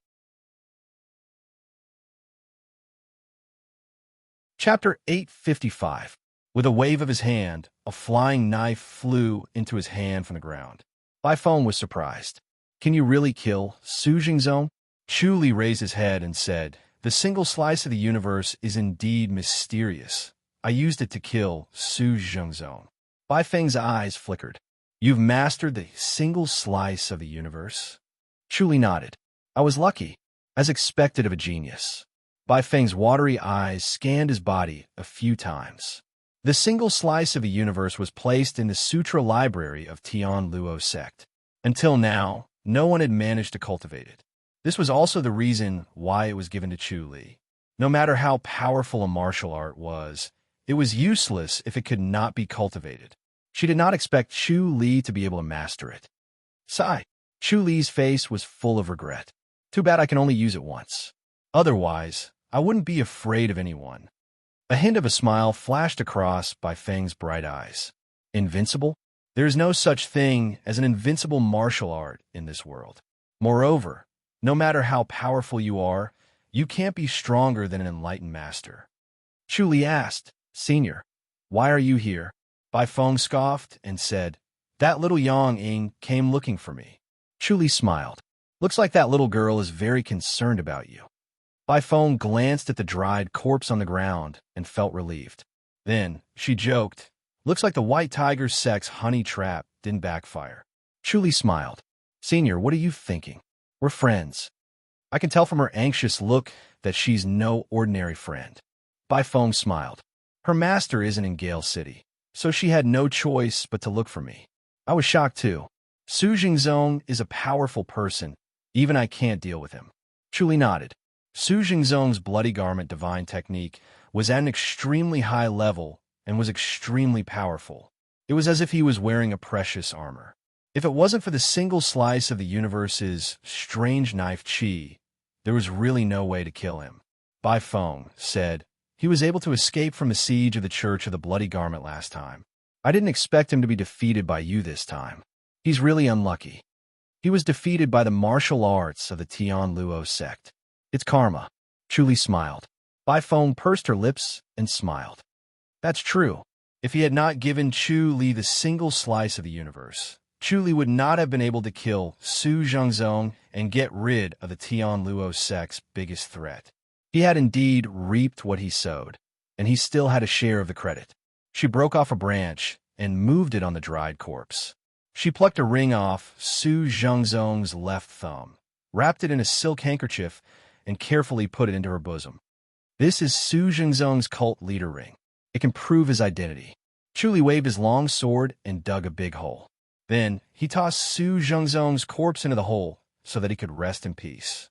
Chapter 855. With a wave of his hand, a flying knife flew into his hand from the ground. Bai Feng was surprised. "Can you really kill Su Jingzong?" Chu Li raised his head and said, "The single slice of the universe is indeed mysterious. I used it to kill Su Jingzong." Bai Feng's eyes flickered. "You've mastered the single slice of the universe?" Chu Li nodded. "I was lucky, as expected of a genius." Bai Feng's watery eyes scanned his body a few times. The single slice of a universe was placed in the Sutra Library of Tian Luo's sect. Until now, no one had managed to cultivate it. This was also the reason why it was given to Chu Li. No matter how powerful a martial art was, it was useless if it could not be cultivated. She did not expect Chu Li to be able to master it. Sigh. Chu Li's face was full of regret. Too bad I can only use it once. Otherwise, I wouldn't be afraid of anyone. A hint of a smile flashed across Bai Feng's bright eyes. Invincible? There is no such thing as an invincible martial art in this world. Moreover, no matter how powerful you are, you can't be stronger than an enlightened master. Chu Li asked, Senior, why are you here? Bai Feng scoffed and said, That little Yang Ying came looking for me. Chu Li smiled. Looks like that little girl is very concerned about you. Bai Feng glanced at the dried corpse on the ground and felt relieved. Then, she joked, Looks like the white tiger's sex honey trap didn't backfire. Chu Li smiled. Senior, what are you thinking? We're friends. I can tell from her anxious look that she's no ordinary friend. Bai Feng smiled. Her master isn't in Gale City, so she had no choice but to look for me. I was shocked too. Su Jingzong is a powerful person. Even I can't deal with him. Chu Li nodded. Su Jingzong's bloody garment divine technique was at an extremely high level and was extremely powerful. It was as if he was wearing a precious armor. If it wasn't for the single slice of the universe's strange knife chi, there was really no way to kill him. Bai Feng said, He was able to escape from the siege of the Church of the Bloody Garment last time. I didn't expect him to be defeated by you this time. He's really unlucky. He was defeated by the martial arts of the Tian Luo sect. It's karma. Chu Li smiled. Bai Feng pursed her lips and smiled. That's true. If he had not given Chu Li the single slice of the universe, Chu Li would not have been able to kill Su Zhongzong and get rid of the Tian Luo sect's biggest threat. He had indeed reaped what he sowed, and he still had a share of the credit. She broke off a branch and moved it on the dried corpse. She plucked a ring off Su Zhongzong's left thumb, wrapped it in a silk handkerchief, and carefully put it into her bosom. This is Su Zhongzong's cult leader ring. It can prove his identity. Chu Li waved his long sword and dug a big hole. Then, he tossed Su Zhongzong's corpse into the hole so that he could rest in peace.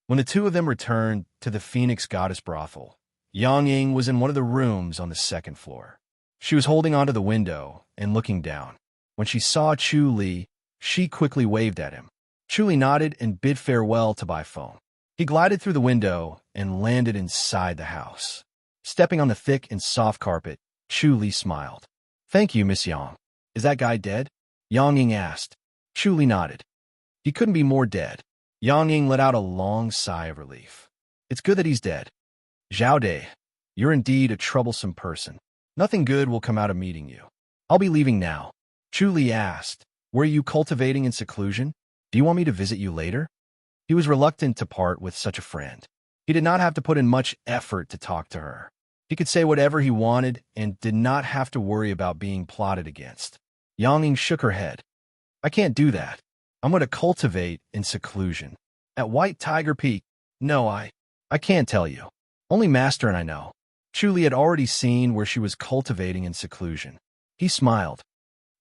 When the two of them returned to the Phoenix Goddess brothel, Yang Ying was in one of the rooms on the second floor. She was holding onto the window and looking down. When she saw Chu Li, she quickly waved at him. Chu Li nodded and bid farewell to Bai Feng. He glided through the window and landed inside the house. Stepping on the thick and soft carpet, Chu Li smiled. Thank you, Miss Yang. Is that guy dead? Yang Ying asked. Chu Li nodded. He couldn't be more dead. Yang Ying let out a long sigh of relief. It's good that he's dead. Zhao Dai, you're indeed a troublesome person. Nothing good will come out of meeting you. I'll be leaving now. Chu Li asked, Were you cultivating in seclusion? Do you want me to visit you later? He was reluctant to part with such a friend. He did not have to put in much effort to talk to her. He could say whatever he wanted and did not have to worry about being plotted against. Yang Ying shook her head. I can't do that. I'm going to cultivate in seclusion. At White Tiger Peak, no, I can't tell you. Only Master and I know. Chu Li had already seen where she was cultivating in seclusion. He smiled.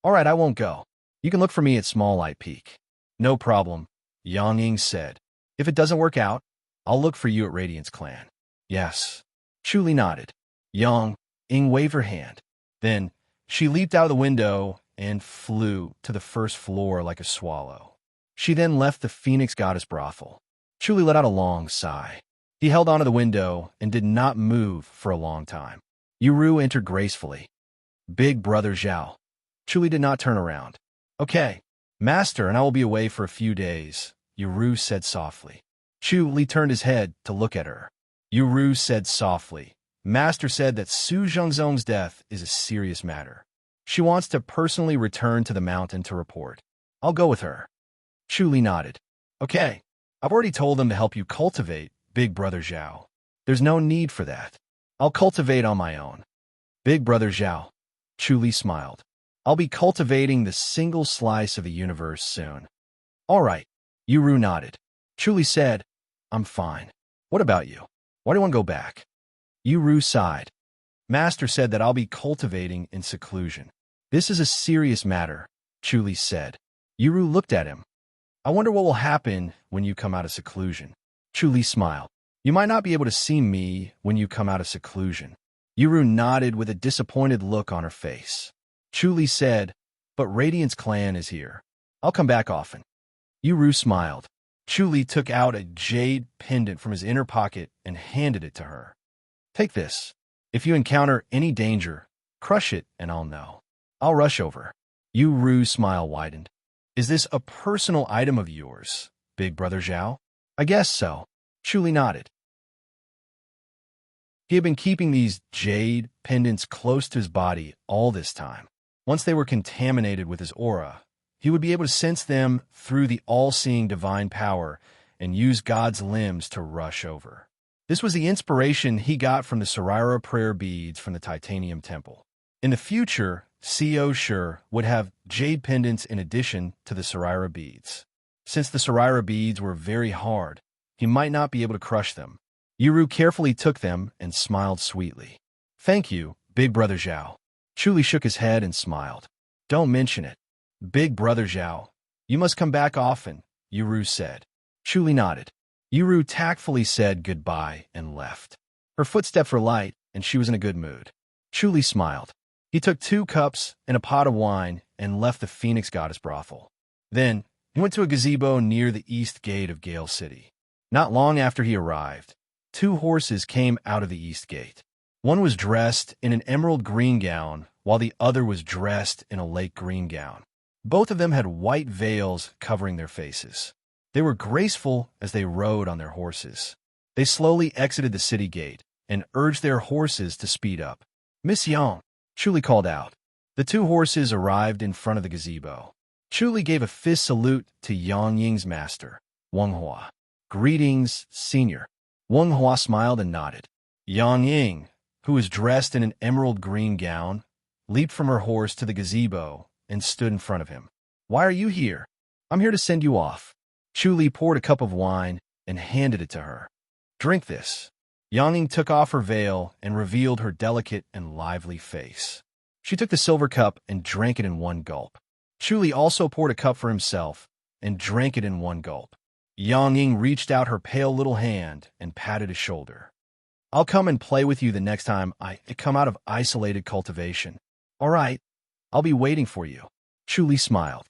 All right, I won't go. You can look for me at Small Light Peak. No problem, Yang Ying said. If it doesn't work out, I'll look for you at Radiance Clan. Yes. Chu Li nodded. Yang Ying waved her hand. Then, she leaped out of the window and flew to the first floor like a swallow. She then left the Phoenix Goddess brothel. Chu Li let out a long sigh. He held onto the window and did not move for a long time. Yuru entered gracefully. Big brother Zhao. Chu Li did not turn around. Okay, Master and I will be away for a few days, Yuru said softly. Chu Li turned his head to look at her. Yuru said softly, Master said that Su Zhongzong's death is a serious matter. She wants to personally return to the mountain to report. I'll go with her. Chu Li nodded. Okay, I've already told them to help you cultivate, Big Brother Zhao. There's no need for that. I'll cultivate on my own. Big Brother Zhao. Chu Li smiled. I'll be cultivating the single slice of the universe soon. All right. Yuru nodded. Chu Li said, I'm fine. What about you? Why do you want to go back? Yuru sighed. Master said that I'll be cultivating in seclusion. This is a serious matter, Chu Li said. Yuru looked at him. I wonder what will happen when you come out of seclusion. Chu Li smiled. You might not be able to see me when you come out of seclusion. Yuru nodded with a disappointed look on her face. Chu Li said, but Radiant's clan is here. I'll come back often. Yuru smiled. Chu Li took out a jade pendant from his inner pocket and handed it to her. Take this. If you encounter any danger, crush it and I'll know. I'll rush over. Yuru's smile widened. Is this a personal item of yours, Big Brother Zhao? I guess so. Chu Li nodded. He had been keeping these jade pendants close to his body all this time. Once they were contaminated with his aura, he would be able to sense them through the all-seeing divine power and use God's limbs to rush over. This was the inspiration he got from the Sarira prayer beads from the Titanium Temple. In the future, Co. Shur would have jade pendants in addition to the Sarira beads. Since the Sarira beads were very hard, he might not be able to crush them. Yuru carefully took them and smiled sweetly. Thank you, Big Brother Zhao. Chu Li shook his head and smiled. Don't mention it. Big Brother Zhao, you must come back often, Yuru said. Chu Li nodded. Yuru tactfully said goodbye and left. Her footsteps were light, and she was in a good mood. Chu Li smiled. He took 2 cups and a pot of wine and left the Phoenix Goddess brothel. Then, he went to a gazebo near the east gate of Gale City. Not long after he arrived, 2 horses came out of the east gate. One was dressed in an emerald green gown, while the other was dressed in a lake green gown. Both of them had white veils covering their faces. They were graceful as they rode on their horses. They slowly exited the city gate and urged their horses to speed up. Miss Yang, Chu Li called out. The 2 horses arrived in front of the gazebo. Chu Li gave a fist salute to Yang Ying's master, Wang Hua. Greetings, senior. Wang Hua smiled and nodded. Yang Ying, who was dressed in an emerald green gown, leaped from her horse to the gazebo and stood in front of him. Why are you here? I'm here to send you off. Chu Li poured a cup of wine and handed it to her. Drink this. Yang Ying took off her veil and revealed her delicate and lively face. She took the silver cup and drank it in one gulp. Chu Li also poured a cup for himself and drank it in one gulp. Yang Ying reached out her pale little hand and patted his shoulder. I'll come and play with you the next time I come out of isolated cultivation. All right, I'll be waiting for you. Chu Li smiled.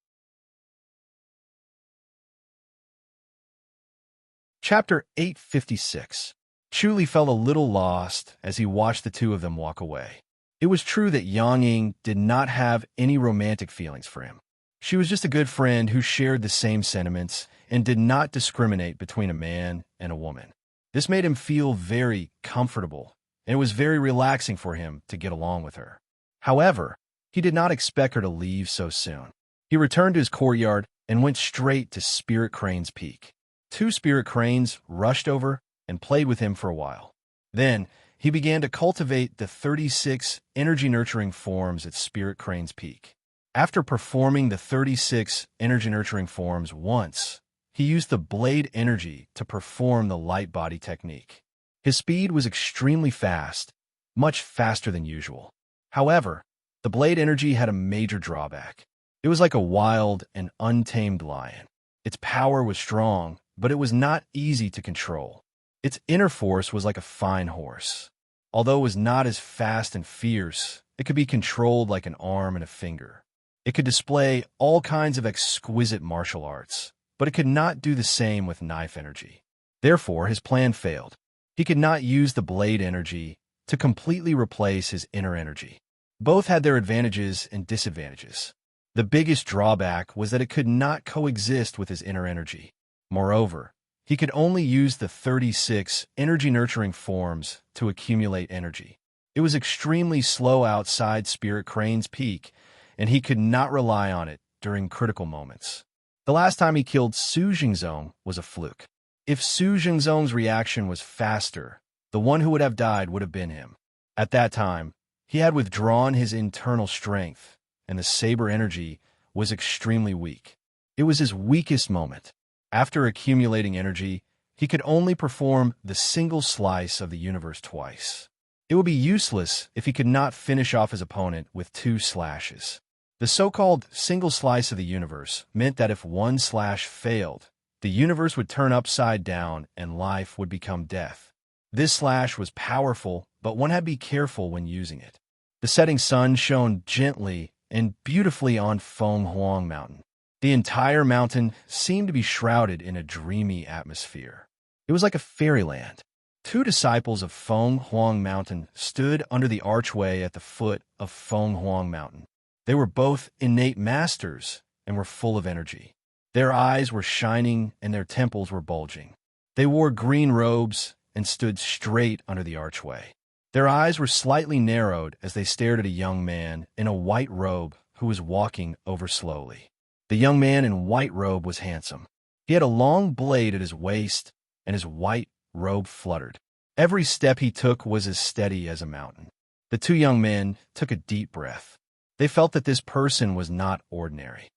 Chapter 856. Chu Li felt a little lost as he watched the 2 of them walk away. It was true that Yang Ying did not have any romantic feelings for him. She was just a good friend who shared the same sentiments and did not discriminate between a man and a woman. This made him feel very comfortable, and it was very relaxing for him to get along with her. However, he did not expect her to leave so soon. He returned to his courtyard and went straight to Spirit Crane's peak. 2 spirit cranes rushed over and played with him for a while. Then, he began to cultivate the 36 energy-nurturing forms at Spirit Crane's peak. After performing the 36 energy-nurturing forms once, he used the blade energy to perform the light body technique. His speed was extremely fast, much faster than usual. However, the blade energy had a major drawback. It was like a wild and untamed lion. Its power was strong, but it was not easy to control. Its inner force was like a fine horse. Although it was not as fast and fierce, it could be controlled like an arm and a finger. It could display all kinds of exquisite martial arts, but it could not do the same with knife energy. Therefore, his plan failed. He could not use the blade energy to completely replace his inner energy. Both had their advantages and disadvantages. The biggest drawback was that it could not coexist with his inner energy. Moreover, he could only use the 36 energy-nurturing forms to accumulate energy. It was extremely slow outside Spirit Crane's peak, and he could not rely on it during critical moments. The last time he killed Su Jingzong was a fluke. If Su Jingzong's reaction was faster, the one who would have died would have been him. At that time, he had withdrawn his internal strength, and the saber energy was extremely weak. It was his weakest moment. After accumulating energy, he could only perform the single slice of the universe twice. It would be useless if he could not finish off his opponent with 2 slashes. The so-called single slice of the universe meant that if one slash failed, the universe would turn upside down and life would become death. This slash was powerful, but one had to be careful when using it. The setting sun shone gently and beautifully on Feng Huang Mountain. The entire mountain seemed to be shrouded in a dreamy atmosphere. It was like a fairyland. Two disciples of Feng Huang Mountain stood under the archway at the foot of Feng Huang Mountain. They were both innate masters and were full of energy. Their eyes were shining and their temples were bulging. They wore green robes and stood straight under the archway. Their eyes were slightly narrowed as they stared at a young man in a white robe who was walking over slowly. The young man in white robe was handsome. He had a long blade at his waist, and his white robe fluttered. Every step he took was as steady as a mountain. The two young men took a deep breath. They felt that this person was not ordinary.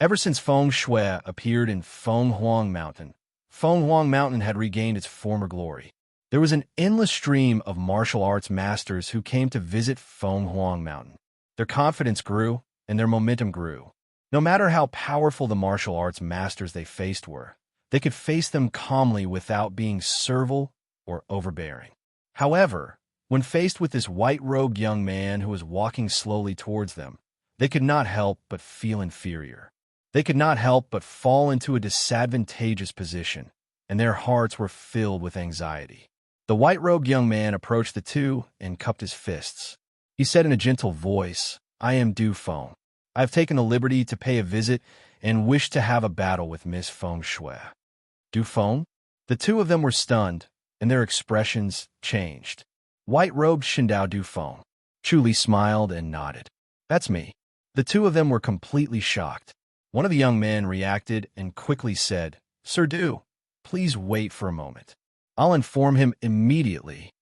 Ever since Feng Shui appeared in Feng Huang Mountain, Feng Huang Mountain had regained its former glory. There was an endless stream of martial arts masters who came to visit Feng Huang Mountain. Their confidence grew, and their momentum grew. No matter how powerful the martial arts masters they faced were, they could face them calmly without being servile or overbearing. However, when faced with this white-robed young man who was walking slowly towards them, they could not help but feel inferior. They could not help but fall into a disadvantageous position, and their hearts were filled with anxiety. The white-robed young man approached the two and cupped his fists. He said in a gentle voice, "I am Du Feng. I have taken the liberty to pay a visit and wish to have a battle with Miss Feng Shui." Du Feng? The two of them were stunned, and their expressions changed. White-robed Shindao Du Feng. Chu Li smiled and nodded. "That's me." The two of them were completely shocked. One of the young men reacted and quickly said, "Sir Du, please wait for a moment. I'll inform him immediately."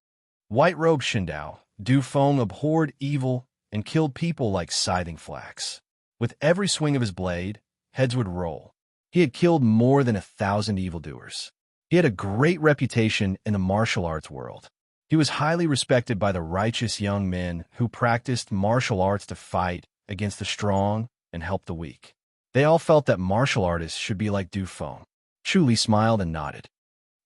White-robed Shindao, Du Feng abhorred evil and killed people like scything flax. With every swing of his blade, heads would roll. He had killed more than 1,000 evildoers. He had a great reputation in the martial arts world. He was highly respected by the righteous young men who practiced martial arts to fight against the strong and help the weak. They all felt that martial artists should be like Du Feng. Chu Li smiled and nodded.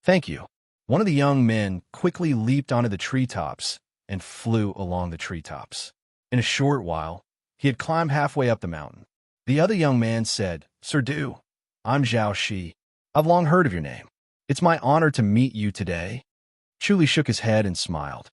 "Thank you." One of the young men quickly leaped onto the treetops and flew along the treetops. In a short while, he had climbed halfway up the mountain. The other young man said, "Sir Du, I'm Zhao Shi. I've long heard of your name. It's my honor to meet you today." Chu Li shook his head and smiled.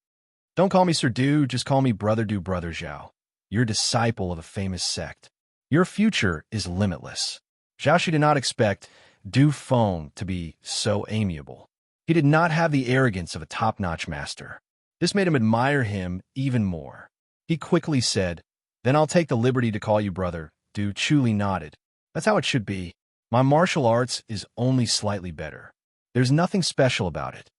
"Don't call me Sir Du, just call me Brother Du, Brother Zhao. You're a disciple of a famous sect. Your future is limitless." Zhao Shi did not expect Du Feng to be so amiable. He did not have the arrogance of a top-notch master. This made him admire him even more. He quickly said, "Then I'll take the liberty to call you brother." Du. Chu Li nodded. "That's how it should be. My martial arts is only slightly better. There's nothing special about it.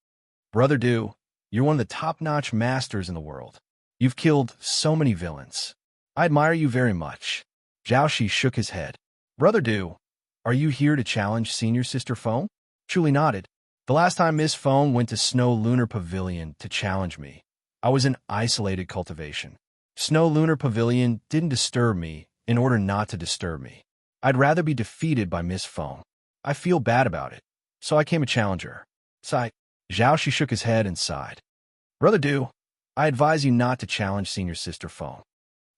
Brother Du, you're one of the top-notch masters in the world. You've killed so many villains. I admire you very much." Zhao Shi shook his head. "Brother Du, are you here to challenge Senior Sister Feng?" Chu Li nodded. "The last time Miss Feng went to Snow Lunar Pavilion to challenge me, I was in isolated cultivation. Snow Lunar Pavilion didn't disturb me in order not to disturb me. I'd rather be defeated by Miss Feng. I feel bad about it, so I came to challenge her." Sigh. Zhao Shi shook his head and sighed. "Brother Du, I advise you not to challenge Senior Sister Feng."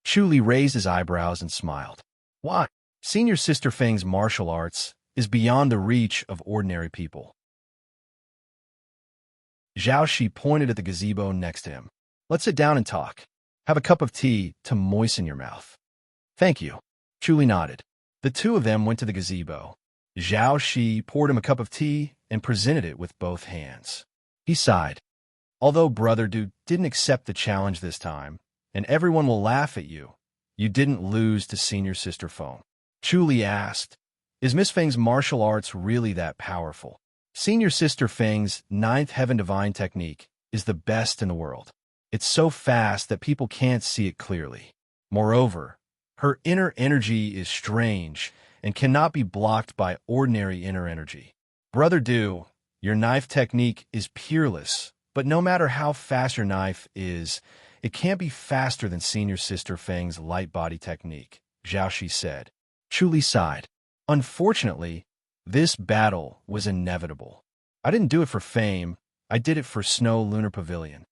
Chu Li raised his eyebrows and smiled. "Why? Senior Sister Feng's martial arts is beyond the reach of ordinary people." Zhao Shi pointed at the gazebo next to him. "Let's sit down and talk. Have a cup of tea to moisten your mouth." "Thank you." Chu Li nodded. The two of them went to the gazebo. Zhao Shi poured him a cup of tea and presented it with both hands. He sighed. "Although Brother Du didn't accept the challenge this time, and everyone will laugh at you, you didn't lose to Senior Sister Feng." Chu Li asked, "Is Miss Feng's martial arts really that powerful?" Senior Sister Feng's Ninth Heaven Divine technique is the best in the world. It's so fast that people can't see it clearly. Moreover, her inner energy is strange and cannot be blocked by ordinary inner energy. Brother Du, your knife technique is peerless, but no matter how fast your knife is, It can't be faster than Senior Sister Feng's light body technique, Zhao said. Chu Li sighed. Unfortunately, this battle was inevitable. I didn't do it for fame, I did it for Snow Lunar Pavilion.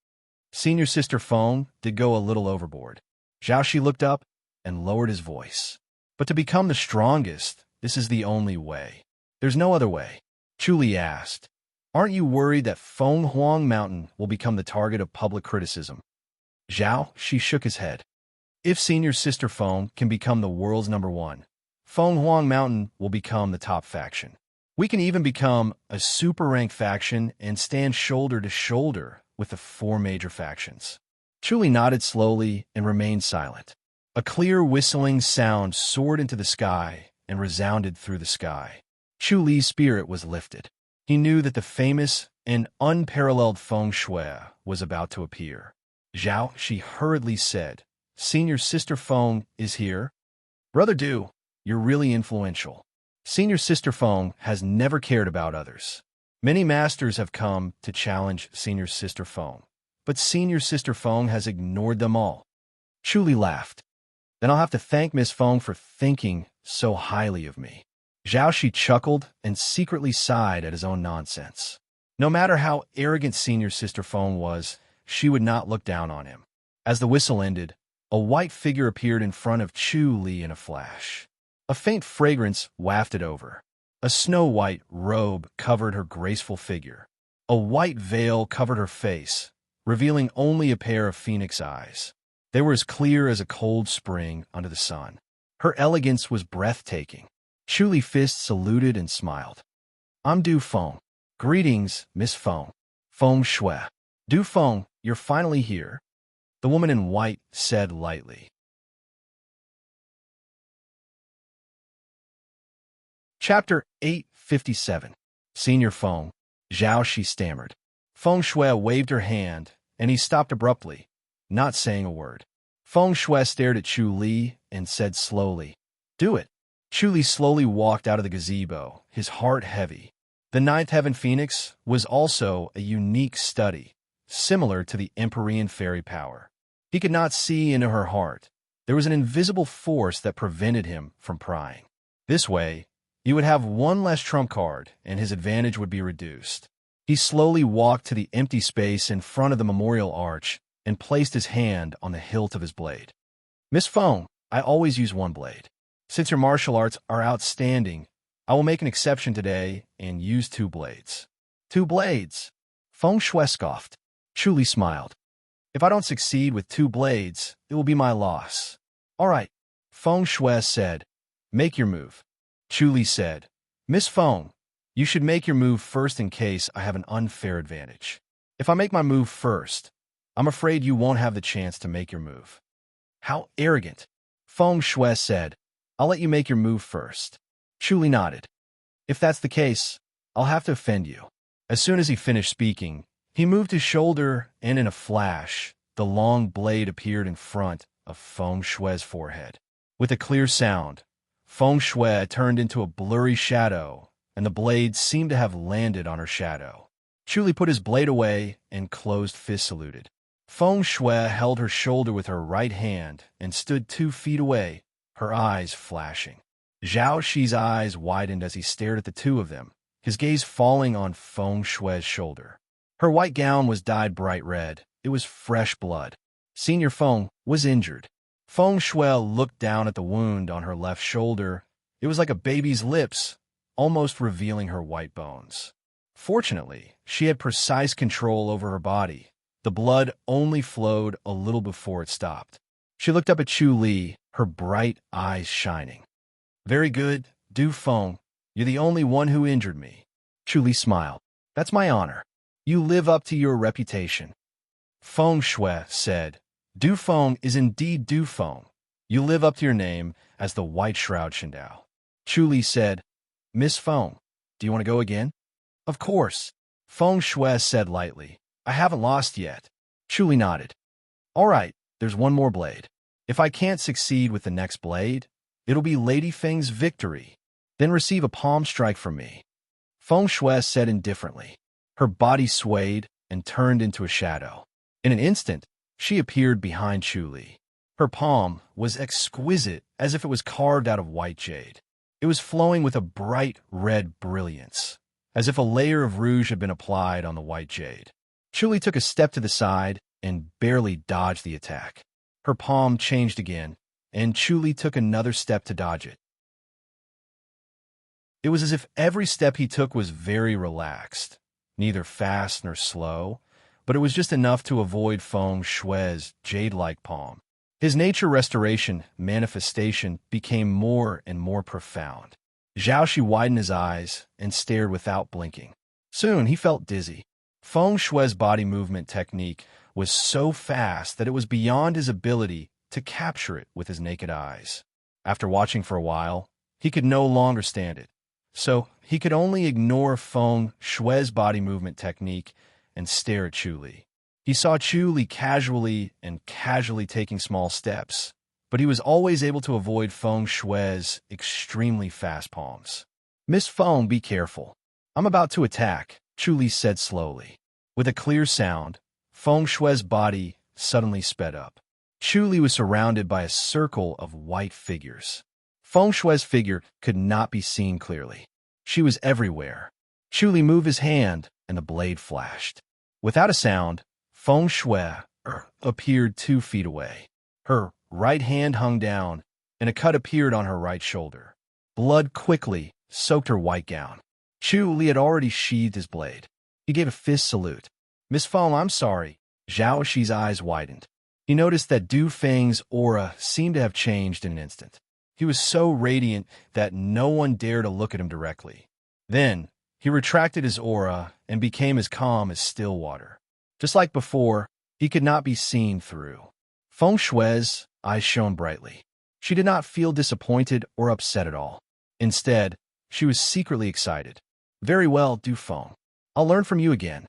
Senior Sister Feng did go a little overboard. Zhao looked up and lowered his voice. But to become the strongest, this is the only way. There's no other way. Chu Li asked, aren't you worried that Feng Huang Mountain will become the target of public criticism? Zhao, she shook his head. If Senior Sister Feng can become the world's #1, Feng Huang Mountain will become the top faction. We can even become a super-ranked faction and stand shoulder to shoulder with the 4 major factions. Chu Li nodded slowly and remained silent. A clear whistling sound soared into the sky and resounded through the sky. Chu Li's spirit was lifted. He knew that the famous and unparalleled feng shui was about to appear. Zhao, she hurriedly said, Senior Sister Feng is here? Brother Du, you're really influential. Senior Sister Feng has never cared about others. Many masters have come to challenge Senior Sister Feng, but Senior Sister Feng has ignored them all. Chu Li laughed. Then I'll have to thank Miss Feng for thinking so highly of me. Zhao chuckled and secretly sighed at his own nonsense. No matter how arrogant Senior Sister Feng was, she would not look down on him. As the whistle ended, a white figure appeared in front of Chu Li in a flash. A faint fragrance wafted over. A snow-white robe covered her graceful figure. A white veil covered her face, revealing only a pair of phoenix eyes. They were as clear as a cold spring under the sun. Her elegance was breathtaking. Chu Li Fist saluted and smiled. I'm Du Feng. Greetings, Miss Feng. Feng Shui. Du Feng, you're finally here, the woman in white said lightly. Chapter 857. Senior Feng. Zhao stammered. Feng Shui waved her hand, and he stopped abruptly, not saying a word. Feng Shui stared at Chu Li and said slowly, Do it. Chu Li slowly walked out of the gazebo, his heart heavy. The Ninth Heaven Phoenix was also a unique study, similar to the Empyrean fairy power. He could not see into her heart. There was an invisible force that prevented him from prying. This way, he would have one less trump card, and his advantage would be reduced. He slowly walked to the empty space in front of the memorial arch and placed his hand on the hilt of his blade. Miss Feng, I always use one blade. Since your martial arts are outstanding, I will make an exception today and use 2 blades. 2 blades? Feng Shui scoffed. Chu Li smiled. If I don't succeed with 2 blades, it will be my loss. All right, Feng Shui said. Make your move. Chu Li said, Miss Feng, you should make your move first in case I have an unfair advantage. If I make my move first, I'm afraid you won't have the chance to make your move. How arrogant. Feng Shui said, I'll let you make your move first. Chu Li nodded. If that's the case, I'll have to offend you. As soon as he finished speaking, he moved his shoulder, and in a flash, the long blade appeared in front of Feng Shui's forehead. With a clear sound, Feng Shui turned into a blurry shadow, and the blade seemed to have landed on her shadow. Chu Li put his blade away and closed fist saluted. Feng Shui held her shoulder with her right hand and stood 2 feet away, her eyes flashing. Zhao eyes widened as he stared at the 2 of them, his gaze falling on Feng Shui's shoulder. Her white gown was dyed bright red. It was fresh blood. Senior Feng was injured. Feng Shui looked down at the wound on her left shoulder. It was like a baby's lips, almost revealing her white bones. Fortunately, she had precise control over her body. The blood only flowed a little before it stopped. She looked up at Chu Li, her bright eyes shining. Very good, Du Feng. You're the only one who injured me. Chu Li smiled. That's my honor. You live up to your reputation. Feng Shui said, Du Feng is indeed Du Feng. You live up to your name as the White Shroud Shindao. Chu Li said, Miss Feng, do you want to go again? Of course. Feng Shui said lightly. I haven't lost yet. Chu Li nodded. All right, there's one more blade. If I can't succeed with the next blade, it'll be Lady Feng's victory. Then receive a palm strike from me. Feng Shui said indifferently. Her body swayed and turned into a shadow. In an instant, She appeared behind Chu Li. Her palm was exquisite, as if it was carved out of white jade. It was flowing with a bright red brilliance, as if a layer of rouge had been applied on the white jade. Chu Li took a step to the side and barely dodged the attack. Her palm changed again, and Chu Li took another step to dodge it. It was as if every step he took was very relaxed, neither fast nor slow, but it was just enough to avoid Feng Shui's jade-like palm. His nature restoration manifestation became more and more profound. Zhao Shi widened his eyes and stared without blinking. Soon he felt dizzy. Feng Shui's body movement technique was so fast that it was beyond his ability to capture it with his naked eyes. After watching for a while, he could no longer stand it. So he could only ignore Feng Shui's body movement technique and stare at Chu Li. He saw Chu Li casually taking small steps, but he was always able to avoid Feng Shui's extremely fast palms. "Miss Feng, be careful. I'm about to attack," Chu Li said slowly. With a clear sound, Feng Shui's body suddenly sped up. Chu Li was surrounded by a circle of white figures. Feng Shui's figure could not be seen clearly. She was everywhere. Chu Li moved his hand, and the blade flashed. Without a sound, Feng Shui appeared 2 feet away. Her right hand hung down, and a cut appeared on her right shoulder. Blood quickly soaked her white gown. Chu Li had already sheathed his blade. He gave a fist salute. "Miss Feng, I'm sorry." Zhao Shi's eyes widened. He noticed that Du Feng's aura seemed to have changed in an instant. He was so radiant that no one dared to look at him directly. Then, he retracted his aura and became as calm as still water. Just like before, he could not be seen through. Feng Shui's eyes shone brightly. She did not feel disappointed or upset at all. Instead, she was secretly excited. "Very well, Du Feng. I'll learn from you again."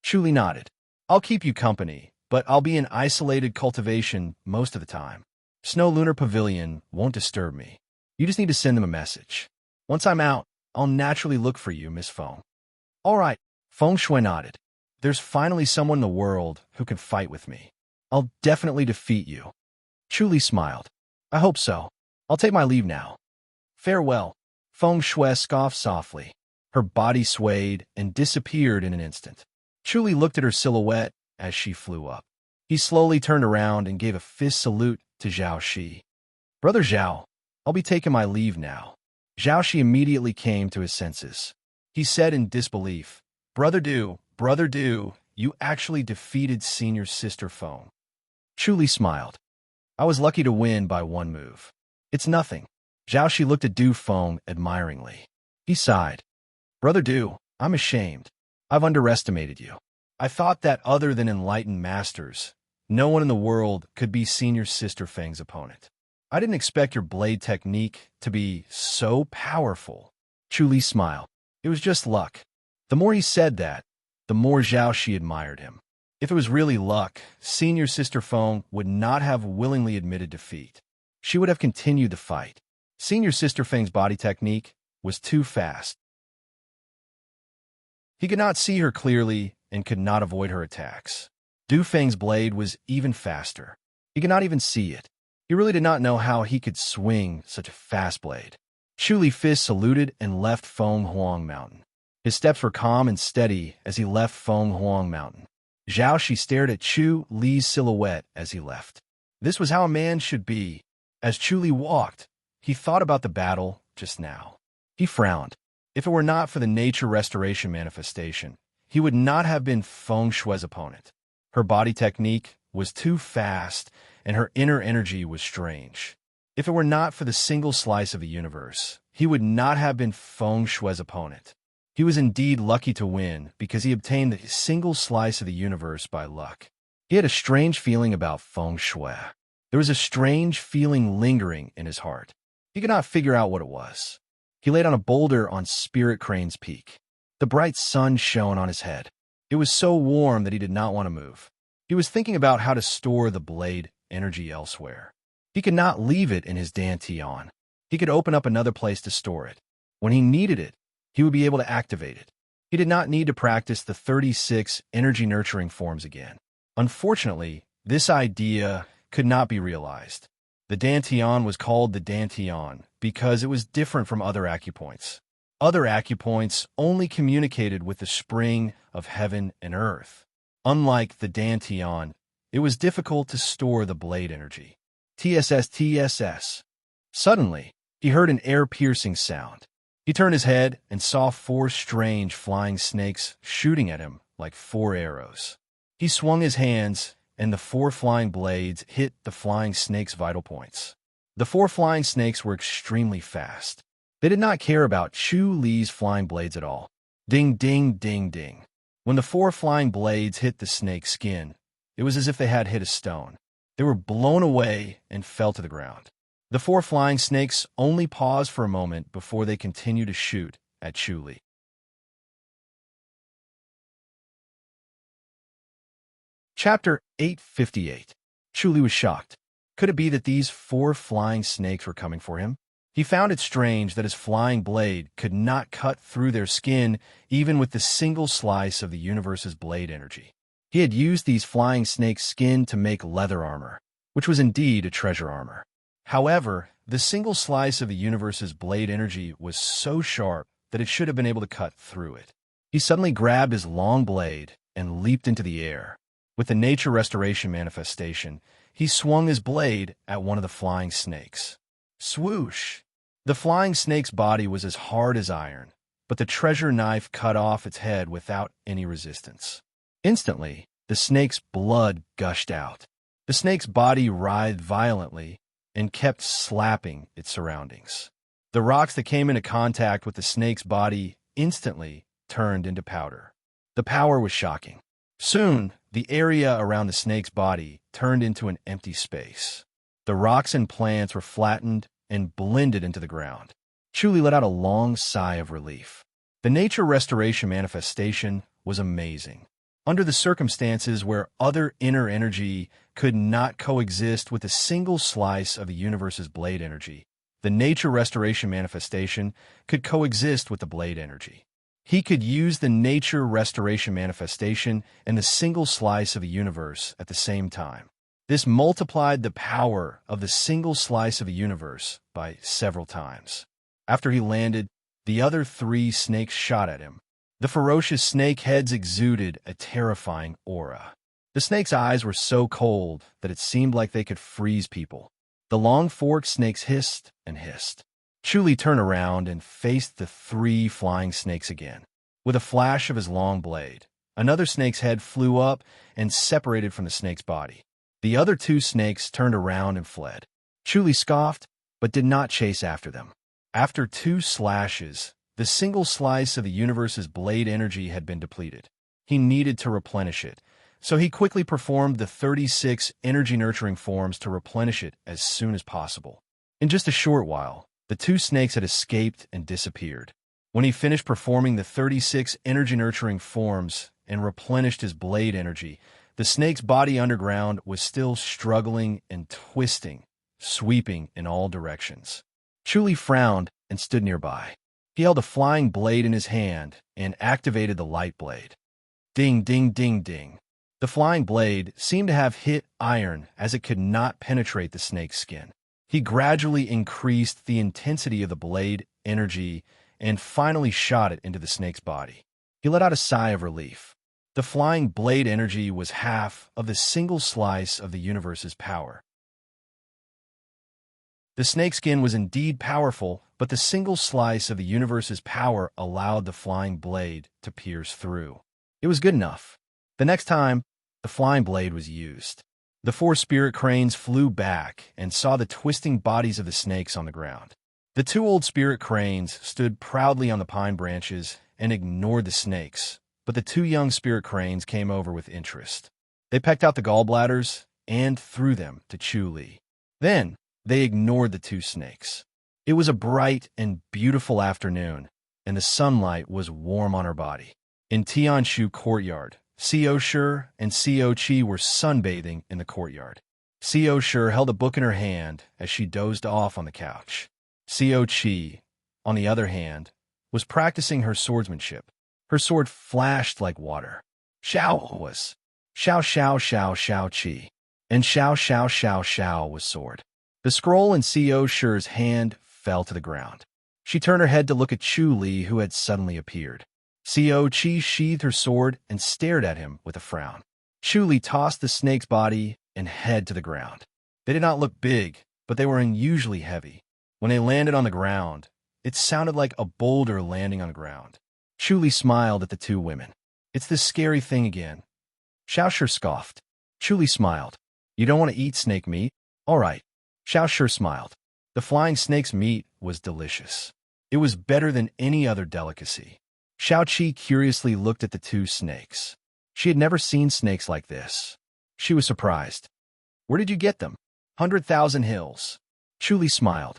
Chu Li nodded. "I'll keep you company, but I'll be in isolated cultivation most of the time. Snow Lunar Pavilion won't disturb me. You just need to send them a message. Once I'm out, I'll naturally look for you, Miss Feng." "All right," Feng Shui nodded. "There's finally someone in the world who can fight with me. I'll definitely defeat you." Chu Li smiled. "I hope so. I'll take my leave now." "Farewell." Feng Shui scoffed softly. Her body swayed and disappeared in an instant. Chu Li looked at her silhouette as she flew up. He slowly turned around and gave a fist salute to Zhao Shi. "Brother Zhao, I'll be taking my leave now." Zhao Shi immediately came to his senses. He said in disbelief, Brother Du, you actually defeated Senior Sister Feng." Chu Li smiled. "I was lucky to win by 1 move. It's nothing." Zhao Shi looked at Du Feng admiringly. He sighed. "Brother Du, I'm ashamed. I've underestimated you. I thought that other than enlightened masters, no one in the world could be Senior Sister Feng's opponent. I didn't expect your blade technique to be so powerful." Chu Li smiled. It was just luck. The more he said that, the more Zhao Shi admired him. If it was really luck, Senior Sister Feng would not have willingly admitted defeat. She would have continued the fight. Senior Sister Feng's body technique was too fast. He could not see her clearly and could not avoid her attacks. Du Feng's blade was even faster. He could not even see it. He really did not know how he could swing such a fast blade. Chu Li fist saluted and left Feng Huang Mountain. His steps were calm and steady as he left Feng Huang Mountain. Zhao Shi stared at Chu Li's silhouette as he left. This was how a man should be. As Chu Li walked, he thought about the battle just now. He frowned. If it were not for the nature restoration manifestation, he would not have been Feng Shui's opponent. Her body technique was too fast, and her inner energy was strange. If it were not for the single slice of the universe, he would not have been Feng Shui's opponent. He was indeed lucky to win because he obtained the single slice of the universe by luck. He had a strange feeling about Feng Shui. There was a strange feeling lingering in his heart. He could not figure out what it was. He laid on a boulder on Spirit Crane's peak. The bright sun shone on his head. It was so warm that he did not want to move. He was thinking about how to store the blade energy elsewhere. He could not leave it in his Dantian. He could open up another place to store it. When he needed it, he would be able to activate it. He did not need to practice the 36 energy nurturing forms again. Unfortunately, This idea could not be realized. The Dantian was called the Dantian because it was different from other acupoints. Other acupoints only communicated with the spring of heaven and earth. Unlike the Dantian, it was difficult to store the blade energy. TSS. Suddenly, he heard an air-piercing sound. He turned his head and saw 4 strange flying snakes shooting at him like 4 arrows. He swung his hands, and the 4 flying blades hit the flying snake's vital points. The 4 flying snakes were extremely fast. They did not care about Chu Li's flying blades at all. Ding, ding, ding, ding. When the 4 flying blades hit the snake's skin, it was as if they had hit a stone. They were blown away and fell to the ground. The 4 flying snakes only paused for a moment before they continued to shoot at Chu Li. Chapter 858. Chu Li was shocked. Could it be that these 4 flying snakes were coming for him? He found it strange that his flying blade could not cut through their skin even with the single slice of the universe's blade energy. He had used these flying snakes' skin to make leather armor, which was indeed a treasure armor. However, the single slice of the universe's blade energy was so sharp that it should have been able to cut through it. He suddenly grabbed his long blade and leaped into the air. With the nature restoration manifestation, he swung his blade at one of the flying snakes. Swoosh! The flying snake's body was as hard as iron, but the treasure knife cut off its head without any resistance. Instantly, the snake's blood gushed out. The snake's body writhed violently and kept slapping its surroundings. The rocks that came into contact with the snake's body instantly turned into powder. The power was shocking. Soon, the area around the snake's body turned into an empty space. The rocks and plants were flattened and blended into the ground. Chu Li let out a long sigh of relief. The nature restoration manifestation was amazing. Under the circumstances where other inner energy could not coexist with a single slice of the universe's blade energy, the nature restoration manifestation could coexist with the blade energy. He could use the nature restoration manifestation and the single slice of the universe at the same time. This multiplied the power of the single slice of the universe by several times. After he landed, the other 3 snakes shot at him. The ferocious snake heads exuded a terrifying aura. The snake's eyes were so cold that it seemed like they could freeze people. The long forked snakes hissed and hissed. Chu Li turned around and faced the 3 flying snakes again. With a flash of his long blade, another snake's head flew up and separated from the snake's body. The other 2 snakes turned around and fled. Chu Li scoffed, but did not chase after them. After 2 slashes, the single slice of the universe's blade energy had been depleted. He needed to replenish it, so he quickly performed the 36 energy-nurturing forms to replenish it as soon as possible. In just a short while, the 2 snakes had escaped and disappeared. When he finished performing the 36 energy-nurturing forms and replenished his blade energy, the snake's body underground was still struggling and twisting, sweeping in all directions. Chu Li frowned and stood nearby. He held a flying blade in his hand and activated the light blade. Ding, ding, ding, ding. The flying blade seemed to have hit iron as it could not penetrate the snake's skin. He gradually increased the intensity of the blade energy and finally shot it into the snake's body. He let out a sigh of relief. The flying blade energy was half of the single slice of the universe's power. The snakeskin was indeed powerful, but the single slice of the universe's power allowed the flying blade to pierce through. It was good enough. The next time, the flying blade was used. The 4 spirit cranes flew back and saw the twisting bodies of the snakes on the ground. The 2 old spirit cranes stood proudly on the pine branches and ignored the snakes, but the 2 young spirit cranes came over with interest. They pecked out the gallbladders and threw them to Chu Li. Then, they ignored the 2 snakes. It was a bright and beautiful afternoon, and the sunlight was warm on her body. In Tianshu Courtyard, Xiao Shi and Xiao Qi were sunbathing in the courtyard. Xiao Shi held a book in her hand as she dozed off on the couch. Xiao Qi, on the other hand, was practicing her swordsmanship. Her sword flashed like water. Xiao was. Xiao Xiao Xiao Xiao Qi. and Xiao Xiao Xiao Xiao was soared. The scroll in Xiao Shi's hand fell to the ground. She turned her head to look at Chu Li, who had suddenly appeared. Xiao Qi sheathed her sword and stared at him with a frown. Chu Li tossed the snake's body and head to the ground. They did not look big, but they were unusually heavy. When they landed on the ground, it sounded like a boulder landing on the ground. Chu Li smiled at the two women. It's this scary thing again. Xiao Shi scoffed. Chu Li smiled. You don't want to eat snake meat? All right. Xiao Shi smiled. The flying snake's meat was delicious. It was better than any other delicacy. Xiao Qi curiously looked at the two snakes. She had never seen snakes like this. She was surprised. Where did you get them? 100,000 hills. Chu Li smiled.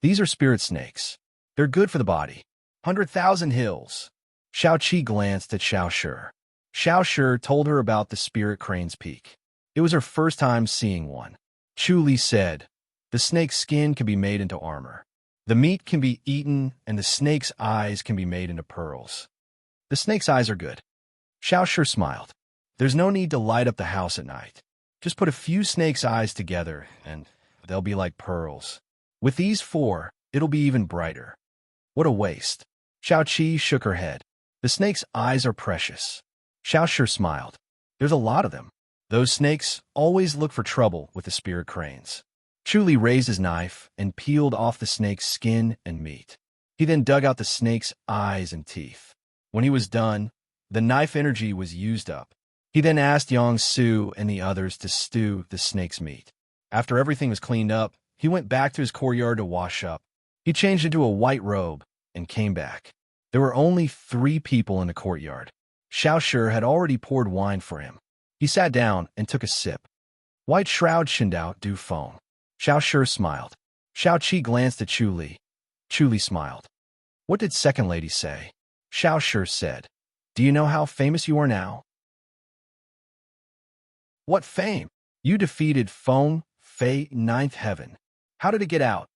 These are spirit snakes. They're good for the body. 100,000 hills. Xiao Qi glanced at Xiao Shi. Xiao Shi told her about the spirit crane's peak. It was her first time seeing one. Chu Li said, the snake's skin can be made into armor. The meat can be eaten, and the snake's eyes can be made into pearls. The snake's eyes are good. Xiao Shi smiled. There's no need to light up the house at night. Just put a few snake's eyes together, and they'll be like pearls. With these 4, it'll be even brighter. What a waste. Xiao Qi shook her head. The snake's eyes are precious. Xiao Shi smiled. There's a lot of them. Those snakes always look for trouble with the spirit cranes. Chu Li raised his knife and peeled off the snake's skin and meat. He then dug out the snake's eyes and teeth. When he was done, the knife energy was used up. He then asked Yang Su and the others to stew the snake's meat. After everything was cleaned up, he went back to his courtyard to wash up. He changed into a white robe and came back. There were only 3 people in the courtyard. Xiao Shi had already poured wine for him. He sat down and took a sip. White shroud Shindao du Feng. Xiao Shi smiled. Xiao Qi glanced at Chu Li. Chu Li smiled. What did second lady say? Xiao Shi said, do you know how famous you are now? What fame? You defeated Feng Fei 9th heaven. How did it get out?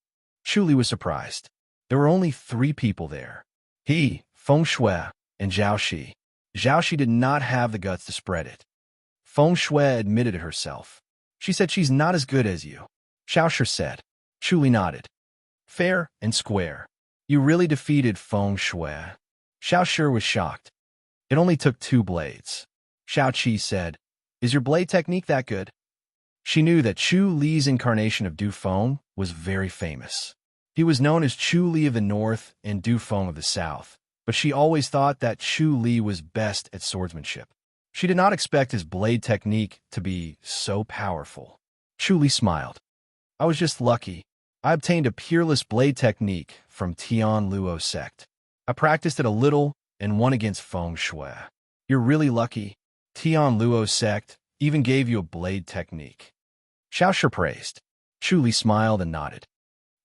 Chu Li was surprised. There were only 3 people there. He, Feng Shui, and Zhao Shi. Zhao Shi did not have the guts to spread it. Feng Shui admitted it herself. She said she's not as good as you. Xiao Shi said. Chu Li nodded. Fair and square. You really defeated Feng Shui. Xiao Shi was shocked. It only took 2 blades. Xiao Qi said, is your blade technique that good? She knew that Chu Li's incarnation of Du Feng was very famous. He was known as Chu Li of the North and Du Feng of the South, but she always thought that Chu Li was best at swordsmanship. She did not expect his blade technique to be so powerful. Chu Li smiled. I was just lucky. I obtained a peerless blade technique from Tian Luo sect. I practiced it a little and won against Feng Shui. You're really lucky. Tian Luo sect even gave you a blade technique. Xiao Shi praised. Chu Li smiled and nodded.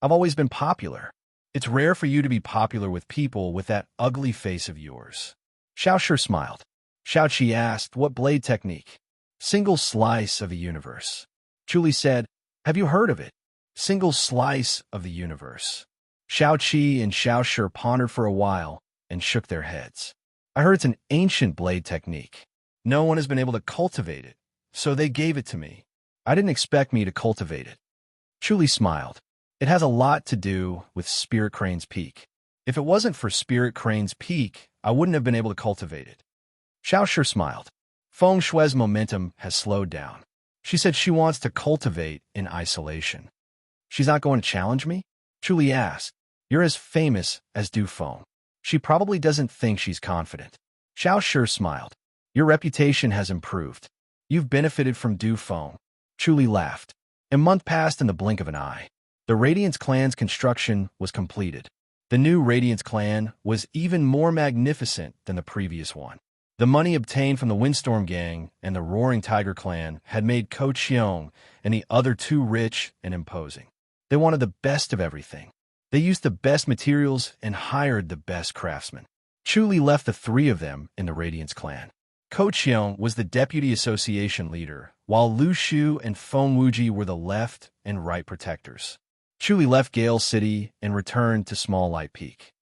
I've always been popular. It's rare for you to be popular with people with that ugly face of yours. Xiao Shi smiled. Xiao Qi asked, what blade technique? Single slice of the universe. Chu Li said, have you heard of it? Single slice of the universe. Xiao Qi and Xiao Shi pondered for a while and shook their heads. I heard it's an ancient blade technique. No one has been able to cultivate it, so they gave it to me. I didn't expect me to cultivate it. Chu Li smiled. It has a lot to do with Spirit Crane's Peak. If it wasn't for Spirit Crane's Peak, I wouldn't have been able to cultivate it. Xiao Shi smiled. Feng Shui's momentum has slowed down. She said she wants to cultivate in isolation. She's not going to challenge me? Chu Li asked. You're as famous as Du Feng. She probably doesn't think she's confident. Xiao Shi smiled. Your reputation has improved. You've benefited from Du Feng. Chu Li laughed. A month passed in the blink of an eye. The Radiance clan's construction was completed. The new Radiance clan was even more magnificent than the previous one. The money obtained from the Windstorm Gang and the Roaring Tiger clan had made Ko Chiong and the other 2 rich and imposing. They wanted the best of everything. They used the best materials and hired the best craftsmen. Chu Li left the 3 of them in the Radiance clan. Ko Chiong was the deputy association leader, while Lu Shu and Feng Wuji were the left and right protectors. Chu Li left Gale City and returned to Small Light Peak.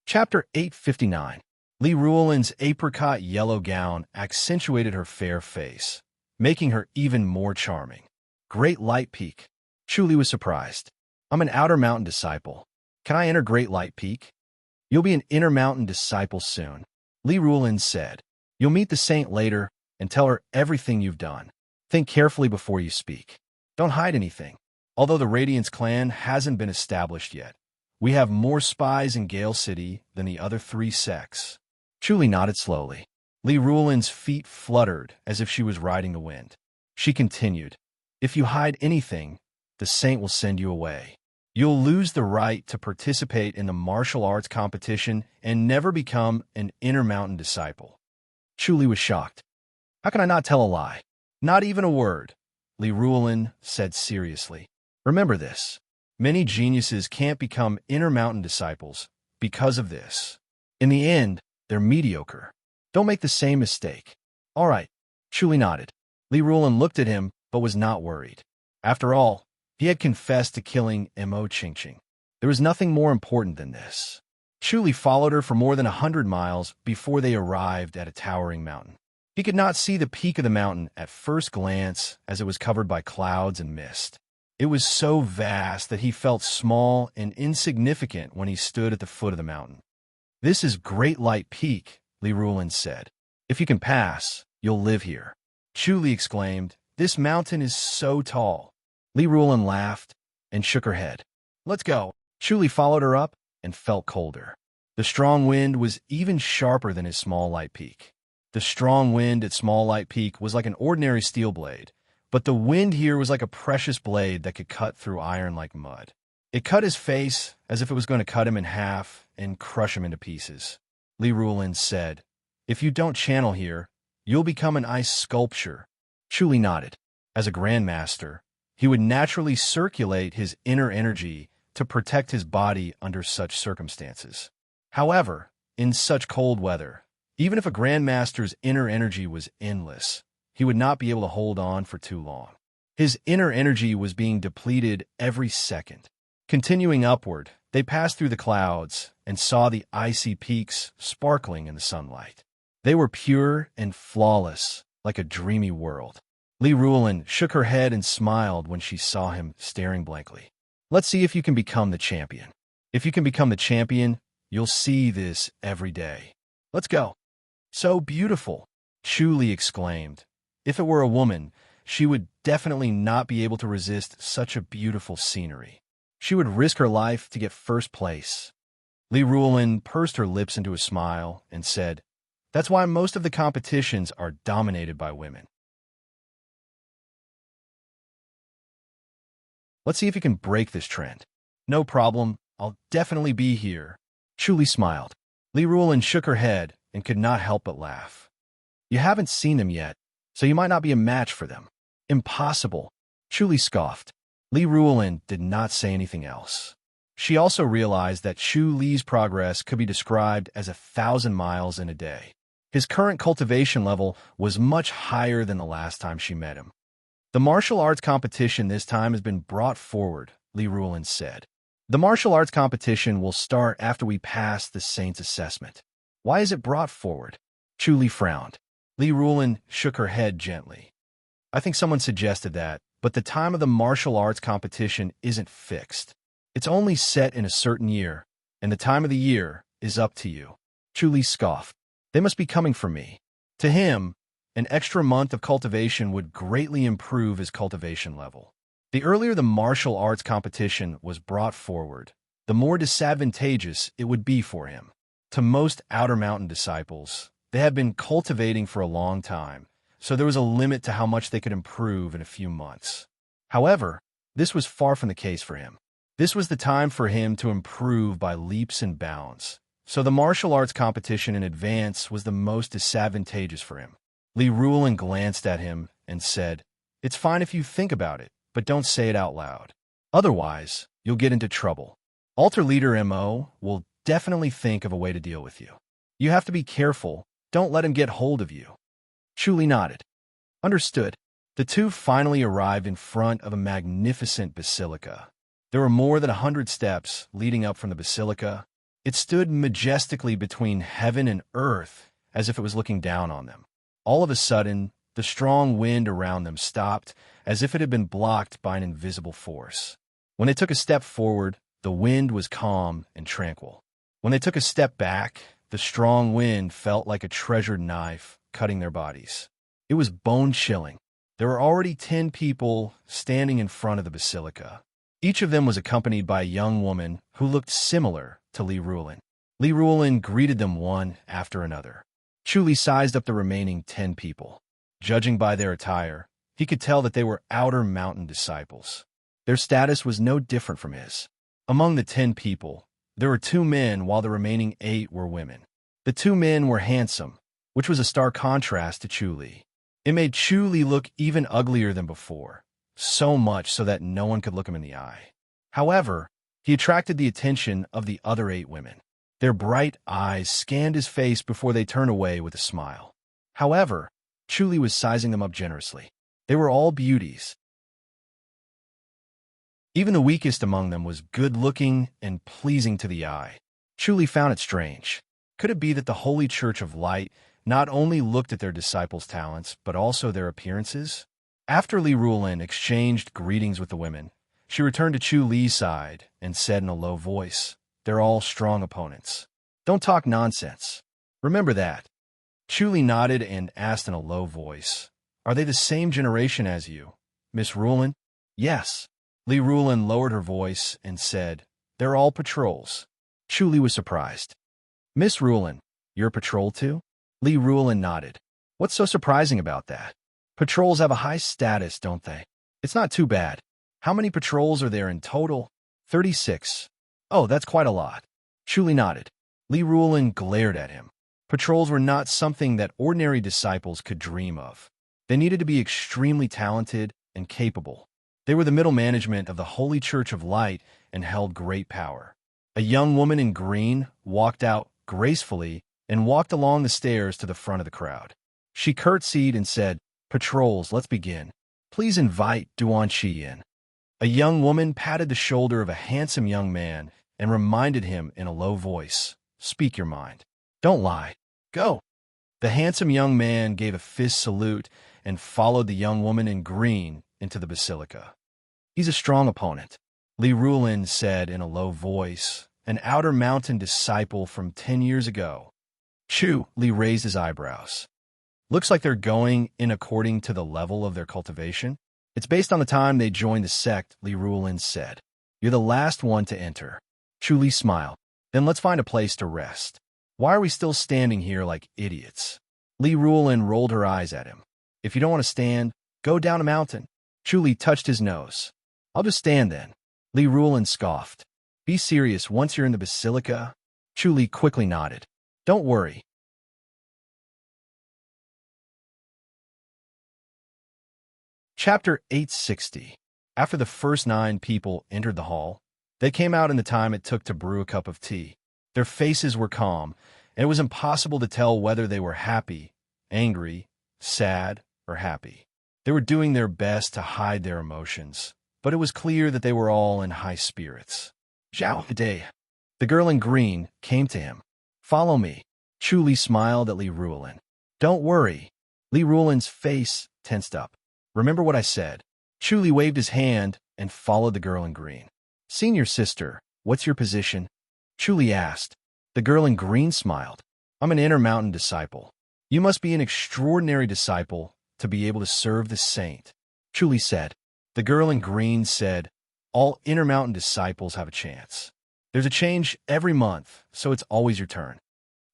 Chapter 859. Li Ruolin's apricot yellow gown accentuated her fair face, making her even more charming. Great Light Peak. Chu Li was surprised. I'm an Outer Mountain disciple. Can I enter Great Light Peak? You'll be an Inner Mountain disciple soon, Li Ruolin said. You'll meet the saint later and tell her everything you've done. Think carefully before you speak. Don't hide anything. Although the Radiance clan hasn't been established yet, we have more spies in Gale City than the other 3 sects. Chu Li nodded slowly. Li Ruolin's feet fluttered as if she was riding the wind. She continued, if you hide anything, the saint will send you away. You'll lose the right to participate in the martial arts competition and never become an Inner Mountain disciple. Chu Li was shocked. How can I not tell a lie? Not even a word, Li Ruolin said seriously. Remember this. Many geniuses can't become Inner Mountain disciples because of this. In the end, they're mediocre. Don't make the same mistake. All right, Chu Li nodded. Li Ruolin looked at him but was not worried. After all, he had confessed to killing Mo Qingqing. There was nothing more important than this. Chu Li followed her for more than 100 miles before they arrived at a towering mountain. He could not see the peak of the mountain at first glance as it was covered by clouds and mist. It was so vast that he felt small and insignificant when he stood at the foot of the mountain. This is Great Light Peak, Li Ruolin said. If you can pass, you'll live here. Chu Li exclaimed, this mountain is so tall. Li Ruolin laughed and shook her head. Let's go. Chu Li followed her up and felt colder. The strong wind was even sharper than his Small Light Peak. The strong wind at Small Light Peak was like an ordinary steel blade, but the wind here was like a precious blade that could cut through iron like mud. It cut his face as if it was going to cut him in half and crush him into pieces. Li Ruolin said, if you don't channel here, you'll become an ice sculpture. Chu Li nodded. As a grandmaster, he would naturally circulate his inner energy to protect his body under such circumstances. However, in such cold weather, even if a grandmaster's inner energy was endless, he would not be able to hold on for too long. His inner energy was being depleted every second. Continuing upward, they passed through the clouds and saw the icy peaks sparkling in the sunlight. They were pure and flawless, like a dreamy world. Li Ruolin shook her head and smiled when she saw him staring blankly. Let's see if you can become the champion. If you can become the champion, you'll see this every day. Let's go. So beautiful, Chu Li exclaimed. If it were a woman, she would definitely not be able to resist such a beautiful scenery. She would risk her life to get first place. Li Ruolin pursed her lips into a smile and said, that's why most of the competitions are dominated by women. Let's see if you can break this trend. No problem, I'll definitely be here. Chu Li smiled. Li Ruolin shook her head and could not help but laugh. You haven't seen them yet, so you might not be a match for them. Impossible. Chu Li scoffed. Li Ruolin did not say anything else. She also realized that Chu Li's progress could be described as 1,000 miles in a day. His current cultivation level was much higher than the last time she met him. The martial arts competition this time has been brought forward, Li Ruolin said. The martial arts competition will start after we pass the saint's assessment. Why is it brought forward? Chu Li frowned. Li Ruolin shook her head gently. I think someone suggested that, but the time of the martial arts competition isn't fixed. It's only set in a certain year, and the time of the year is up to you. Chu Li scoffed. They must be coming for me. To him, an extra month of cultivation would greatly improve his cultivation level. The earlier the martial arts competition was brought forward, the more disadvantageous it would be for him. To most Outer Mountain disciples, they had been cultivating for a long time, so there was a limit to how much they could improve in a few months. However, this was far from the case for him. This was the time for him to improve by leaps and bounds, so the martial arts competition in advance was the most disadvantageous for him. Li Ruolin glanced at him and said, it's fine if you think about it, but don't say it out loud. Otherwise, you'll get into trouble. Altar Leader Mo will definitely think of a way to deal with you. You have to be careful. Don't let him get hold of you. Chu Li nodded. Understood. The two finally arrived in front of a magnificent basilica. There were more than 100 steps leading up from the basilica. It stood majestically between heaven and earth, as if it was looking down on them. All of a sudden, the strong wind around them stopped, as if it had been blocked by an invisible force. When they took a step forward, the wind was calm and tranquil. When they took a step back, the strong wind felt like a treasured knife cutting their bodies. It was bone-chilling. There were already 10 people standing in front of the basilica. Each of them was accompanied by a young woman who looked similar to Li Rulin. Li Rulin greeted them one after another. Chu Li sized up the remaining 10 people. Judging by their attire, he could tell that they were Outer Mountain disciples. Their status was no different from his. Among the 10 people, there were 2 men while the remaining 8 were women. The 2 men were handsome, which was a stark contrast to Chu Li. It made Chu Li look even uglier than before, so much so that no one could look him in the eye. However, he attracted the attention of the other 8 women. Their bright eyes scanned his face before they turned away with a smile. However, Chu Li was sizing them up generously. They were all beauties. Even the weakest among them was good-looking and pleasing to the eye. Chu Li found it strange. Could it be that the Holy Church of Light not only looked at their disciples' talents, but also their appearances? After Li Rulin exchanged greetings with the women, she returned to Chu Li's side and said in a low voice, "They're all strong opponents. Don't talk nonsense. Remember that." Chu Li nodded and asked in a low voice, "Are they the same generation as you, Miss Rulin?" "Yes." Li Rulin lowered her voice and said, "They're all patrols." Chu Li was surprised. "Miss Rulin, you're a patrol too?" Li Rulin nodded. "What's so surprising about that? Patrols have a high status, don't they? It's not too bad. How many patrols are there in total?" 36. "Oh, that's quite a lot." Chu Li nodded. Li Rulin glared at him. Patrols were not something that ordinary disciples could dream of. They needed to be extremely talented and capable. They were the middle management of the Holy Church of Light and held great power. A young woman in green walked out gracefully and walked along the stairs to the front of the crowd. She curtsied and said, "Patrols, let's begin. Please invite Duan Shi in." A young woman patted the shoulder of a handsome young man and reminded him in a low voice, "Speak your mind. Don't lie. Go." The handsome young man gave a fist salute and followed the young woman in green into the basilica. "He's a strong opponent," Li Rulin said in a low voice, "an Outer Mountain disciple from 10 years ago." Chu Li raised his eyebrows. "Looks like they're going in according to the level of their cultivation. It's based on the time they joined the sect," Li Rulin said. "You're the last one to enter." Chu Li smiled. "Then let's find a place to rest. Why are we still standing here like idiots?" Li Rulin rolled her eyes at him. "If you don't want to stand, go down a mountain." Chu Li touched his nose. "I'll just stand then." Li Rulin scoffed. "Be serious once you're in the basilica." Chu Li quickly nodded. "Don't worry." Chapter 860. After the first 9 people entered the hall, they came out in the time it took to brew a cup of tea. Their faces were calm, and it was impossible to tell whether they were happy, angry, sad, or happy. They were doing their best to hide their emotions, but it was clear that they were all in high spirits. "Zhao Day," the girl in green, came to him. "Follow me." Chu Li smiled at Li Rulin. "Don't worry." Li Rulin's face tensed up. "Remember what I said." Chu Li waved his hand and followed the girl in green. "Senior sister, what's your position?" Chu Li asked. The girl in green smiled. "I'm an Inner Mountain disciple." "You must be an extraordinary disciple to be able to serve the saint," Chu Li said. The girl in green said, "All Inner Mountain disciples have a chance. There's a change every month, so it's always your turn."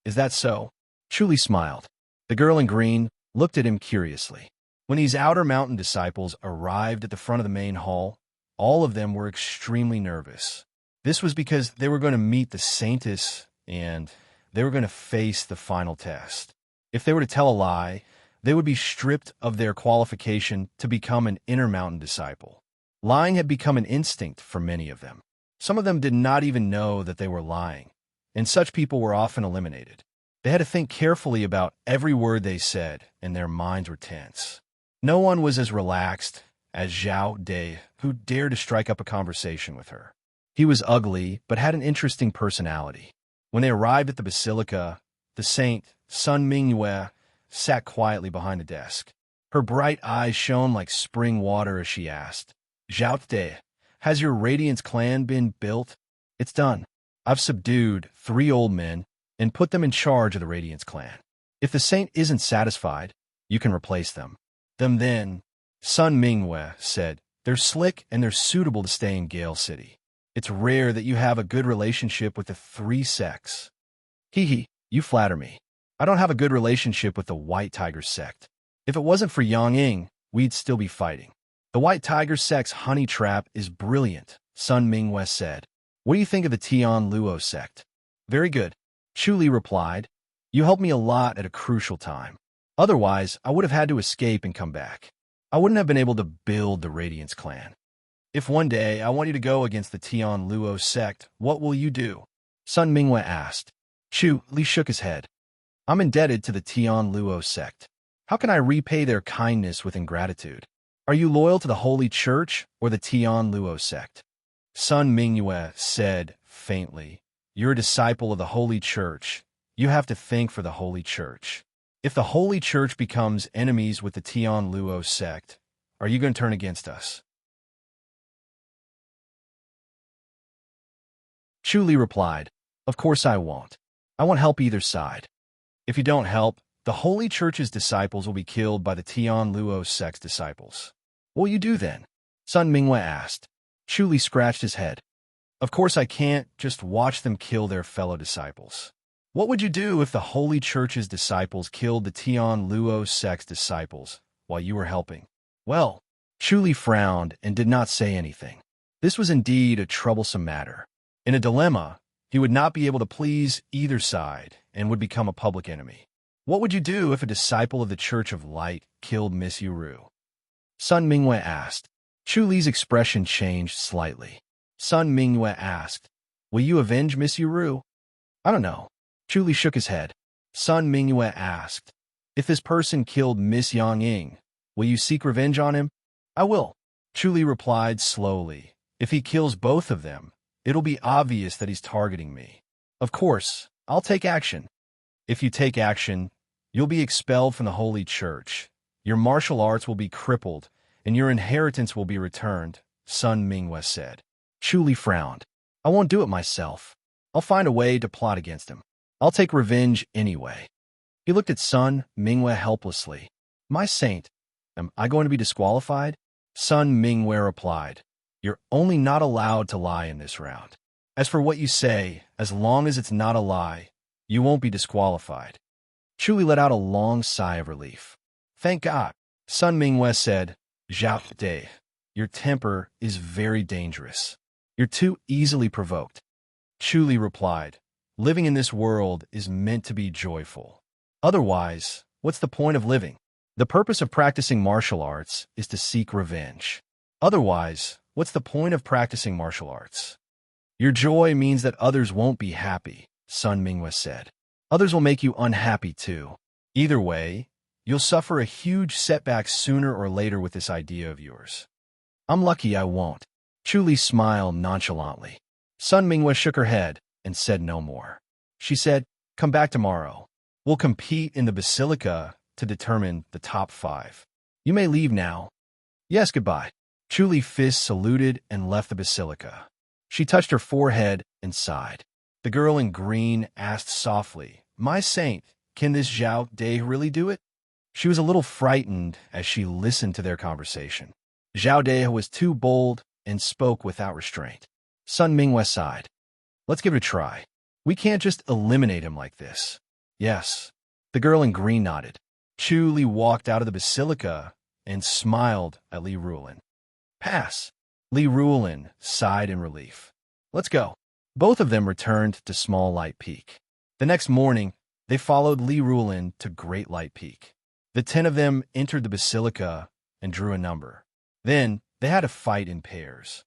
"Is that so?" Chu Li smiled. The girl in green looked at him curiously. When these Outer Mountain disciples arrived at the front of the main hall, all of them were extremely nervous. This was because they were going to meet the saintess and they were going to face the final test. If they were to tell a lie, they would be stripped of their qualification to become an Inner Mountain disciple. Lying had become an instinct for many of them. Some of them did not even know that they were lying, and such people were often eliminated. They had to think carefully about every word they said, and their minds were tense. No one was as relaxed as Zhao Day, who dared to strike up a conversation with her. He was ugly, but had an interesting personality. When they arrived at the basilica, the saint, Sun Mingyue, sat quietly behind the desk. Her bright eyes shone like spring water as she asked, "Zhao De, has your Radiance clan been built?" "It's done. I've subdued 3 old men and put them in charge of the Radiance clan. If the saint isn't satisfied, you can replace them." Then, Sun Mingyue said, "They're slick and they're suitable to stay in Gale City. It's rare that you have a good relationship with the 3 sects." "Hee, you flatter me. I don't have a good relationship with the White Tiger sect. If it wasn't for Yang Ying, we'd still be fighting." "The White Tiger sect's honey trap is brilliant," Sun Mingyue said. "What do you think of the Tian Luo sect?" "Very good," Chu Li replied. "You helped me a lot at a crucial time. Otherwise, I would have had to escape and come back. I wouldn't have been able to build the Radiance clan. If one day I want you to go against the Tian Luo sect, what will you do?" Sun Mingyue asked. Chu Li shook his head. "I'm indebted to the Tian Luo sect. How can I repay their kindness with ingratitude? Are you loyal to the Holy Church or the Tian Luo sect?" Sun Mingyue said faintly, "You're a disciple of the Holy Church. You have to think for the Holy Church. If the Holy Church becomes enemies with the Tian Luo sect, are you going to turn against us?" Chu Li replied, "Of course I won't. I won't help either side. If you don't help, the Holy Church's disciples will be killed by the Tian Luo sect's disciples." "What will you do then?" Sun Mingyue asked. Chu Li scratched his head. "Of course I can't just watch them kill their fellow disciples." "What would you do if the Holy Church's disciples killed the Tian Luo sect's disciples while you were helping?" "Well," Chu Li frowned and did not say anything. This was indeed a troublesome matter. In a dilemma, he would not be able to please either side and would become a public enemy. "What would you do if a disciple of the Church of Light killed Miss Yuru?" Sun Mingyue asked. Chu Li's expression changed slightly. Sun Mingyue asked, "Will you avenge Miss Yuru?" "I don't know." Chu Li shook his head. Sun Mingyue asked, "If this person killed Miss Yang Ying, will you seek revenge on him?" "I will." Chu Li replied slowly. "If he kills both of them, it'll be obvious that he's targeting me. Of course, I'll take action. If you take action, you'll be expelled from the Holy Church. Your martial arts will be crippled, and your inheritance will be returned," Sun Mingyue said. Chu Li frowned. "I won't do it myself. I'll find a way to plot against him. I'll take revenge anyway." He looked at Sun Mingyue helplessly. "My saint, am I going to be disqualified?" Sun Mingyue replied, "You're only not allowed to lie in this round. As for what you say, as long as it's not a lie, you won't be disqualified." Chu Li let out a long sigh of relief. "Thank God." Sun Mingyue said, "Zhao De, your temper is very dangerous. You're too easily provoked." Chu Li replied, "Living in this world is meant to be joyful. Otherwise, what's the point of living? The purpose of practicing martial arts is to seek revenge. Otherwise, what's the point of practicing martial arts? Your joy means that others won't be happy," Sun Mingyue said. "Others will make you unhappy too. Either way, you'll suffer a huge setback sooner or later with this idea of yours." "I'm lucky I won't." Chu Li smiled nonchalantly. Sun Mingyue shook her head and said no more. She said, "Come back tomorrow. We'll compete in the basilica to determine the top 5. You may leave now." "Yes, goodbye." Chu Li Fist saluted and left the basilica. She touched her forehead and sighed. The girl in green asked softly, "My saint, can this Zhao De really do it?" She was a little frightened as she listened to their conversation. Zhao De was too bold and spoke without restraint. Sun Mingyue sighed. "Let's give it a try. We can't just eliminate him like this." "Yes." The girl in green nodded. Chu Li walked out of the basilica and smiled at Li Ruolin. "Pass." Li Ruolin sighed in relief. "Let's go." Both of them returned to Small Light Peak. The next morning, they followed Li Ruolin to Great Light Peak. The 10 of them entered the basilica and drew a number. Then they had to fight in pairs.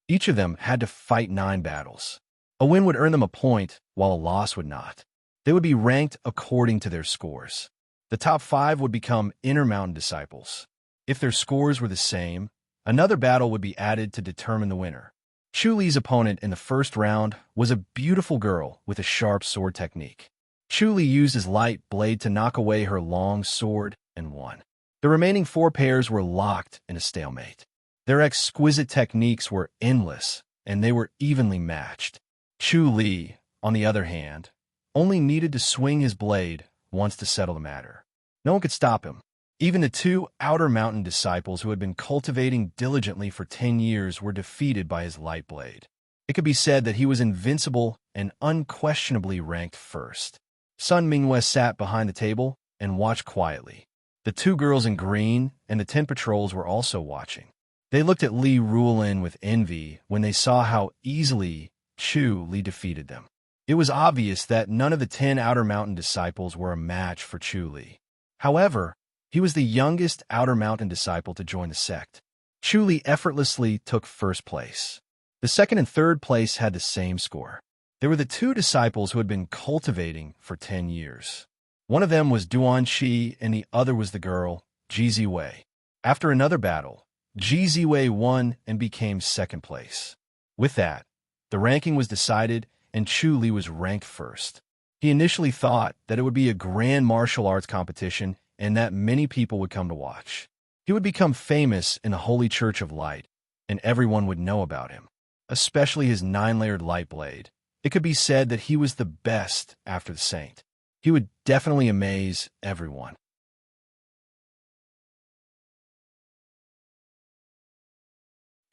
Each of them had to fight 9 battles. A win would earn them a point, while a loss would not. They would be ranked according to their scores. The top 5 would become Intermountain disciples. If their scores were the same, another battle would be added to determine the winner. Chu Li's opponent in the first round was a beautiful girl with a sharp sword technique. Chu Li used his light blade to knock away her long sword and won. The remaining 4 pairs were locked in a stalemate. Their exquisite techniques were endless, and they were evenly matched. Chu Li, on the other hand, only needed to swing his blade once to settle the matter. No one could stop him. Even the 2 Outer Mountain disciples who had been cultivating diligently for 10 years were defeated by his light blade. It could be said that he was invincible and unquestionably ranked first. Sun Mingwei sat behind the table and watched quietly. The 2 girls in green and the 10 patrols were also watching. They looked at Li Ruolin with envy when they saw how easily Chu Li defeated them. It was obvious that none of the 10 Outer Mountain disciples were a match for Chu Li. However, he was the youngest Outer Mountain disciple to join the sect. Chu Li effortlessly took first place. The second and third place had the same score. They were the 2 disciples who had been cultivating for 10 years. One of them was Duan Shi and the other was the girl, Ji Ziwei. After another battle, Ji Ziwei won and became second place. With that, the ranking was decided and Chu Li was ranked first. He initially thought that it would be a grand martial arts competition and that many people would come to watch. He would become famous in the Holy Church of Light, and everyone would know about him, especially his 9-layered light blade. It could be said that he was the best after the saint. He would definitely amaze everyone.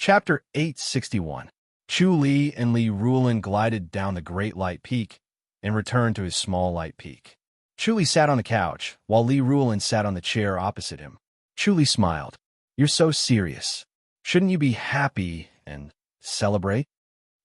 Chapter 861. Chu Li and Li Ruolin glided down the Great Light Peak and returned to his small light peak. Chu Li sat on the couch, while Li Ruolin sat on the chair opposite him. Chu Li smiled. "You're so serious. Shouldn't you be happy and celebrate?"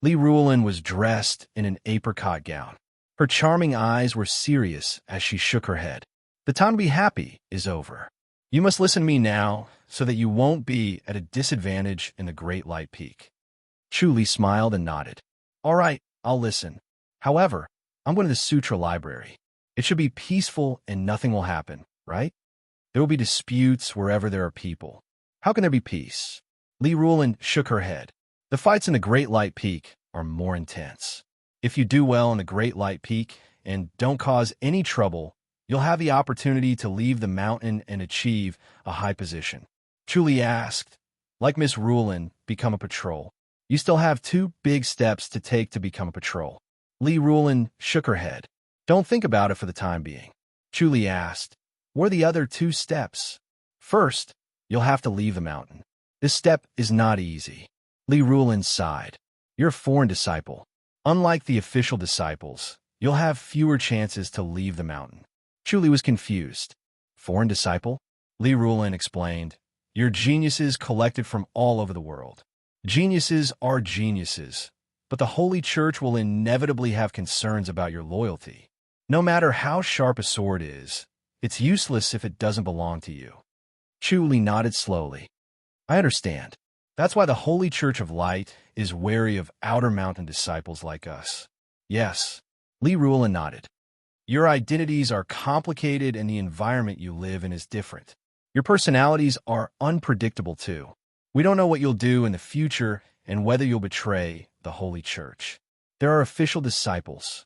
Li Ruolin was dressed in an apricot gown. Her charming eyes were serious as she shook her head. "The time to be happy is over. You must listen to me now so that you won't be at a disadvantage in the Great Light Peak." Chu Li smiled and nodded. "All right, I'll listen. However, I'm going to the Sutra Library. It should be peaceful and nothing will happen, right? There will be disputes wherever there are people. How can there be peace?" Li Ruolin shook her head. "The fights in the Great Light Peak are more intense. If you do well in the Great Light Peak and don't cause any trouble, you'll have the opportunity to leave the mountain and achieve a high position." Chu Li asked, "Like Miss Ruolin, become a patrol. You still have 2 big steps to take to become a patrol." Li Ruolin shook her head. "Don't think about it for the time being." Chu Li asked, "What are the other 2 steps?" "First, you'll have to leave the mountain. This step is not easy." Li Ruolin sighed. "You're a foreign disciple. Unlike the official disciples, you'll have fewer chances to leave the mountain." Chu Li was confused. "Foreign disciple?" Li Ruolin explained, "You're geniuses collected from all over the world. Geniuses are geniuses, but the Holy Church will inevitably have concerns about your loyalty. No matter how sharp a sword is, it's useless if it doesn't belong to you." Chu Li nodded slowly. "I understand. That's why the Holy Church of Light is wary of Outer Mountain disciples like us." "Yes." Li Ruolin nodded. "Your identities are complicated and the environment you live in is different. Your personalities are unpredictable too. We don't know what you'll do in the future and whether you'll betray the Holy Church. There are official disciples."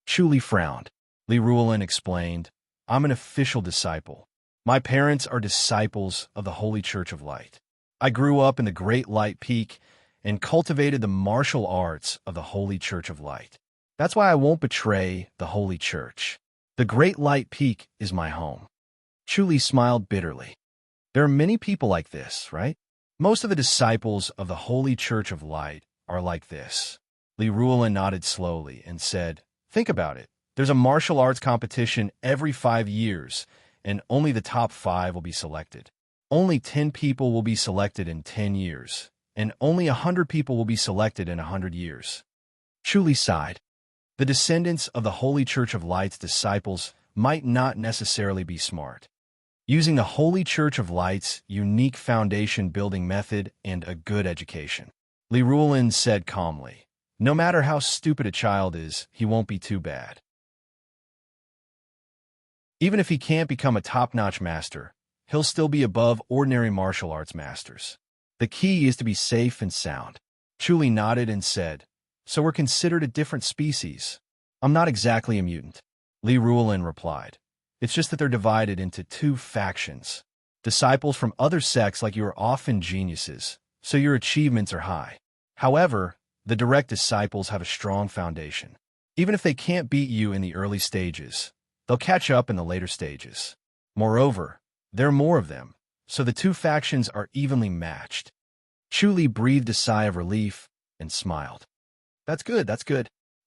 Chu Li frowned. Li Ruolin explained, "I'm an official disciple. My parents are disciples of the Holy Church of Light. I grew up in the Great Light Peak and cultivated the martial arts of the Holy Church of Light. That's why I won't betray the Holy Church. The Great Light Peak is my home." Chu Li smiled bitterly. "There are many people like this, right? Most of the disciples of the Holy Church of Light are like this." Li Ruolin nodded slowly and said, "Think about it. There's a martial arts competition every 5 years, and only the top 5 will be selected. Only 10 people will be selected in 10 years, and only 100 people will be selected in 100 years." Chu Li sighed. The descendants of the Holy Church of Light's disciples might not necessarily be smart. Using the Holy Church of Light's unique foundation-building method and a good education. Li Ruolin said calmly, "No matter how stupid a child is, he won't be too bad. Even if he can't become a top-notch master, he'll still be above ordinary martial arts masters. The key is to be safe and sound. Chu Li nodded and said, "So we're considered a different species." "I'm not exactly a mutant," Li Ruolin replied. "It's just that they're divided into two factions. Disciples from other sects like you are often geniuses, so your achievements are high. However, the direct disciples have a strong foundation. Even if they can't beat you in the early stages, they'll catch up in the later stages. Moreover, there are more of them, so the two factions are evenly matched." Chu Li breathed a sigh of relief and smiled. That's good,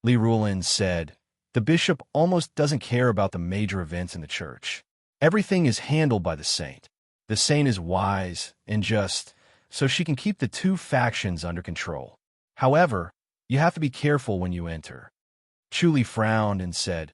Li Ruolin said. "The bishop almost doesn't care about the major events in the church. Everything is handled by the saint. The saint is wise and just, so she can keep the two factions under control. However, you have to be careful when you enter." Chu Li frowned and said,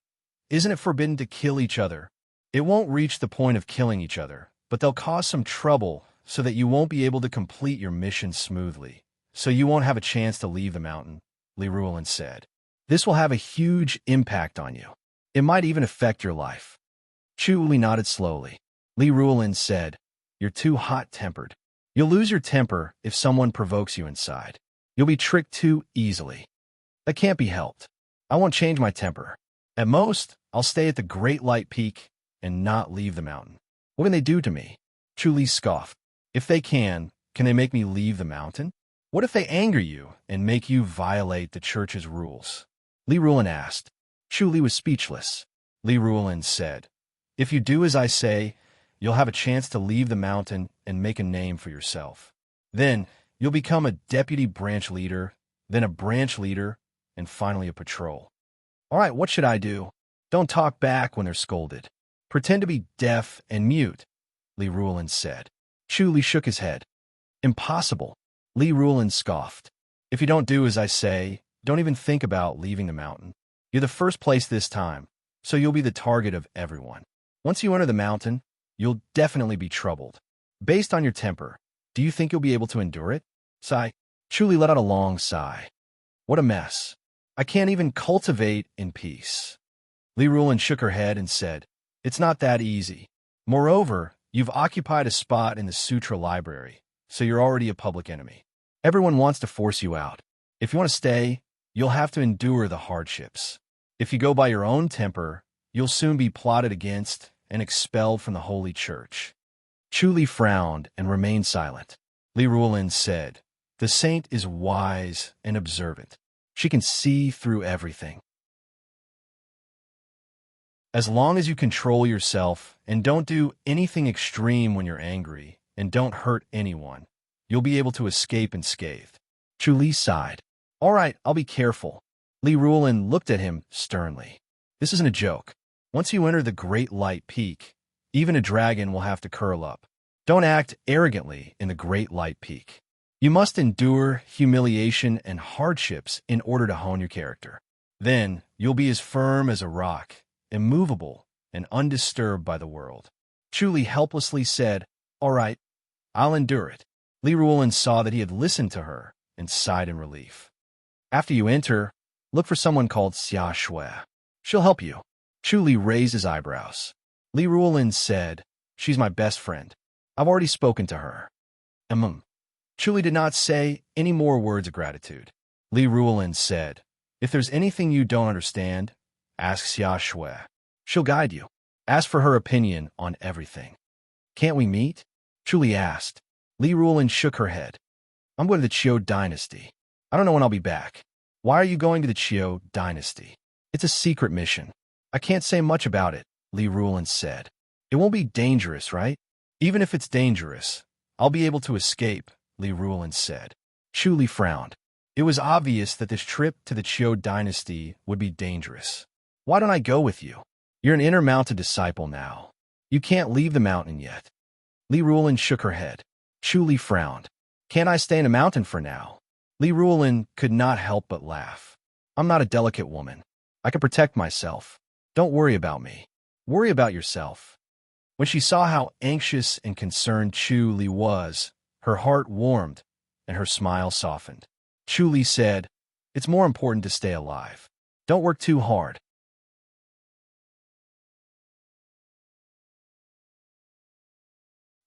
"Isn't it forbidden to kill each other?" "It won't reach the point of killing each other, but they'll cause some trouble so that you won't be able to complete your mission smoothly, so you won't have a chance to leave the mountain," Li Ruolin said. "This will have a huge impact on you. It might even affect your life." Chu Li nodded slowly. Li Ruolin said, "You're too hot-tempered. You'll lose your temper if someone provokes you inside. You'll be tricked too easily. That can't be helped. I won't change my temper. At most, I'll stay at the Great Light Peak and not leave the mountain." "What can they do to me?" Chu Li scoffed. "If they can they make me leave the mountain? What if they anger you and make you violate the church's rules?" Li Ruolin asked. Chu Li was speechless. Li Ruolin said, "If you do as I say, you'll have a chance to leave the mountain and make a name for yourself. Then you'll become a deputy branch leader, then a branch leader, and finally a patrol." "All right, what should I do?" "Don't talk back when they're scolded. Pretend to be deaf and mute," Li Ruolin said. Chu Li shook his head. "Impossible," Li Ruolin scoffed. "If you don't do as I say, don't even think about leaving the mountain. You're the first place this time, so you'll be the target of everyone. Once you enter the mountain, you'll definitely be troubled. Based on your temper, do you think you'll be able to endure it?" Sigh. Chu Li let out a long sigh. "What a mess. I can't even cultivate in peace." Li Ruolin shook her head and said, "It's not that easy. Moreover, you've occupied a spot in the Sutra library, so you're already a public enemy. Everyone wants to force you out. If you want to stay, you'll have to endure the hardships. If you go by your own temper, you'll soon be plotted against and expelled from the Holy Church." Chu Li frowned and remained silent. Li Ruolin said, "The saint is wise and observant. She can see through everything. As long as you control yourself and don't do anything extreme when you're angry and don't hurt anyone, you'll be able to escape unscathed." Chu Li sighed. "All right, I'll be careful." Li Ruolin looked at him sternly. "This isn't a joke. Once you enter the Great Light Peak, even a dragon will have to curl up. Don't act arrogantly in the Great Light Peak. You must endure humiliation and hardships in order to hone your character. Then you'll be as firm as a rock, immovable and undisturbed by the world." Chu Li helplessly said, "All right, I'll endure it." Li Ruolin saw that he had listened to her and sighed in relief. "After you enter, look for someone called Xia Shui. She'll help you." Chu Li raised his eyebrows. Li Ruolin said, "She's my best friend. I've already spoken to her." Chu Li did not say any more words of gratitude. Li Ruolin said, "If there's anything you don't understand, ask Xia Shui. She'll guide you. Ask for her opinion on everything." "Can't we meet?" Chu Li asked. Li Ruolin shook her head. "I'm going to the Qiu dynasty. I don't know when I'll be back." "Why are you going to the Qiu dynasty?" "It's a secret mission. I can't say much about it," Li Ruolin said. "It won't be dangerous, right?" "Even if it's dangerous, I'll be able to escape," Li Ruolin said. Chu Li frowned. It was obvious that this trip to the Qiu dynasty would be dangerous. "Why don't I go with you? You're an inner mountain disciple now. You can't leave the mountain yet." Li Ruolin shook her head. Chu Li frowned. "Can't I stay in a mountain for now?" Li Ruolin could not help but laugh. "I'm not a delicate woman. I can protect myself. Don't worry about me. Worry about yourself." When she saw how anxious and concerned Chu Li was, her heart warmed and her smile softened. Chu Li said, "It's more important to stay alive. Don't work too hard."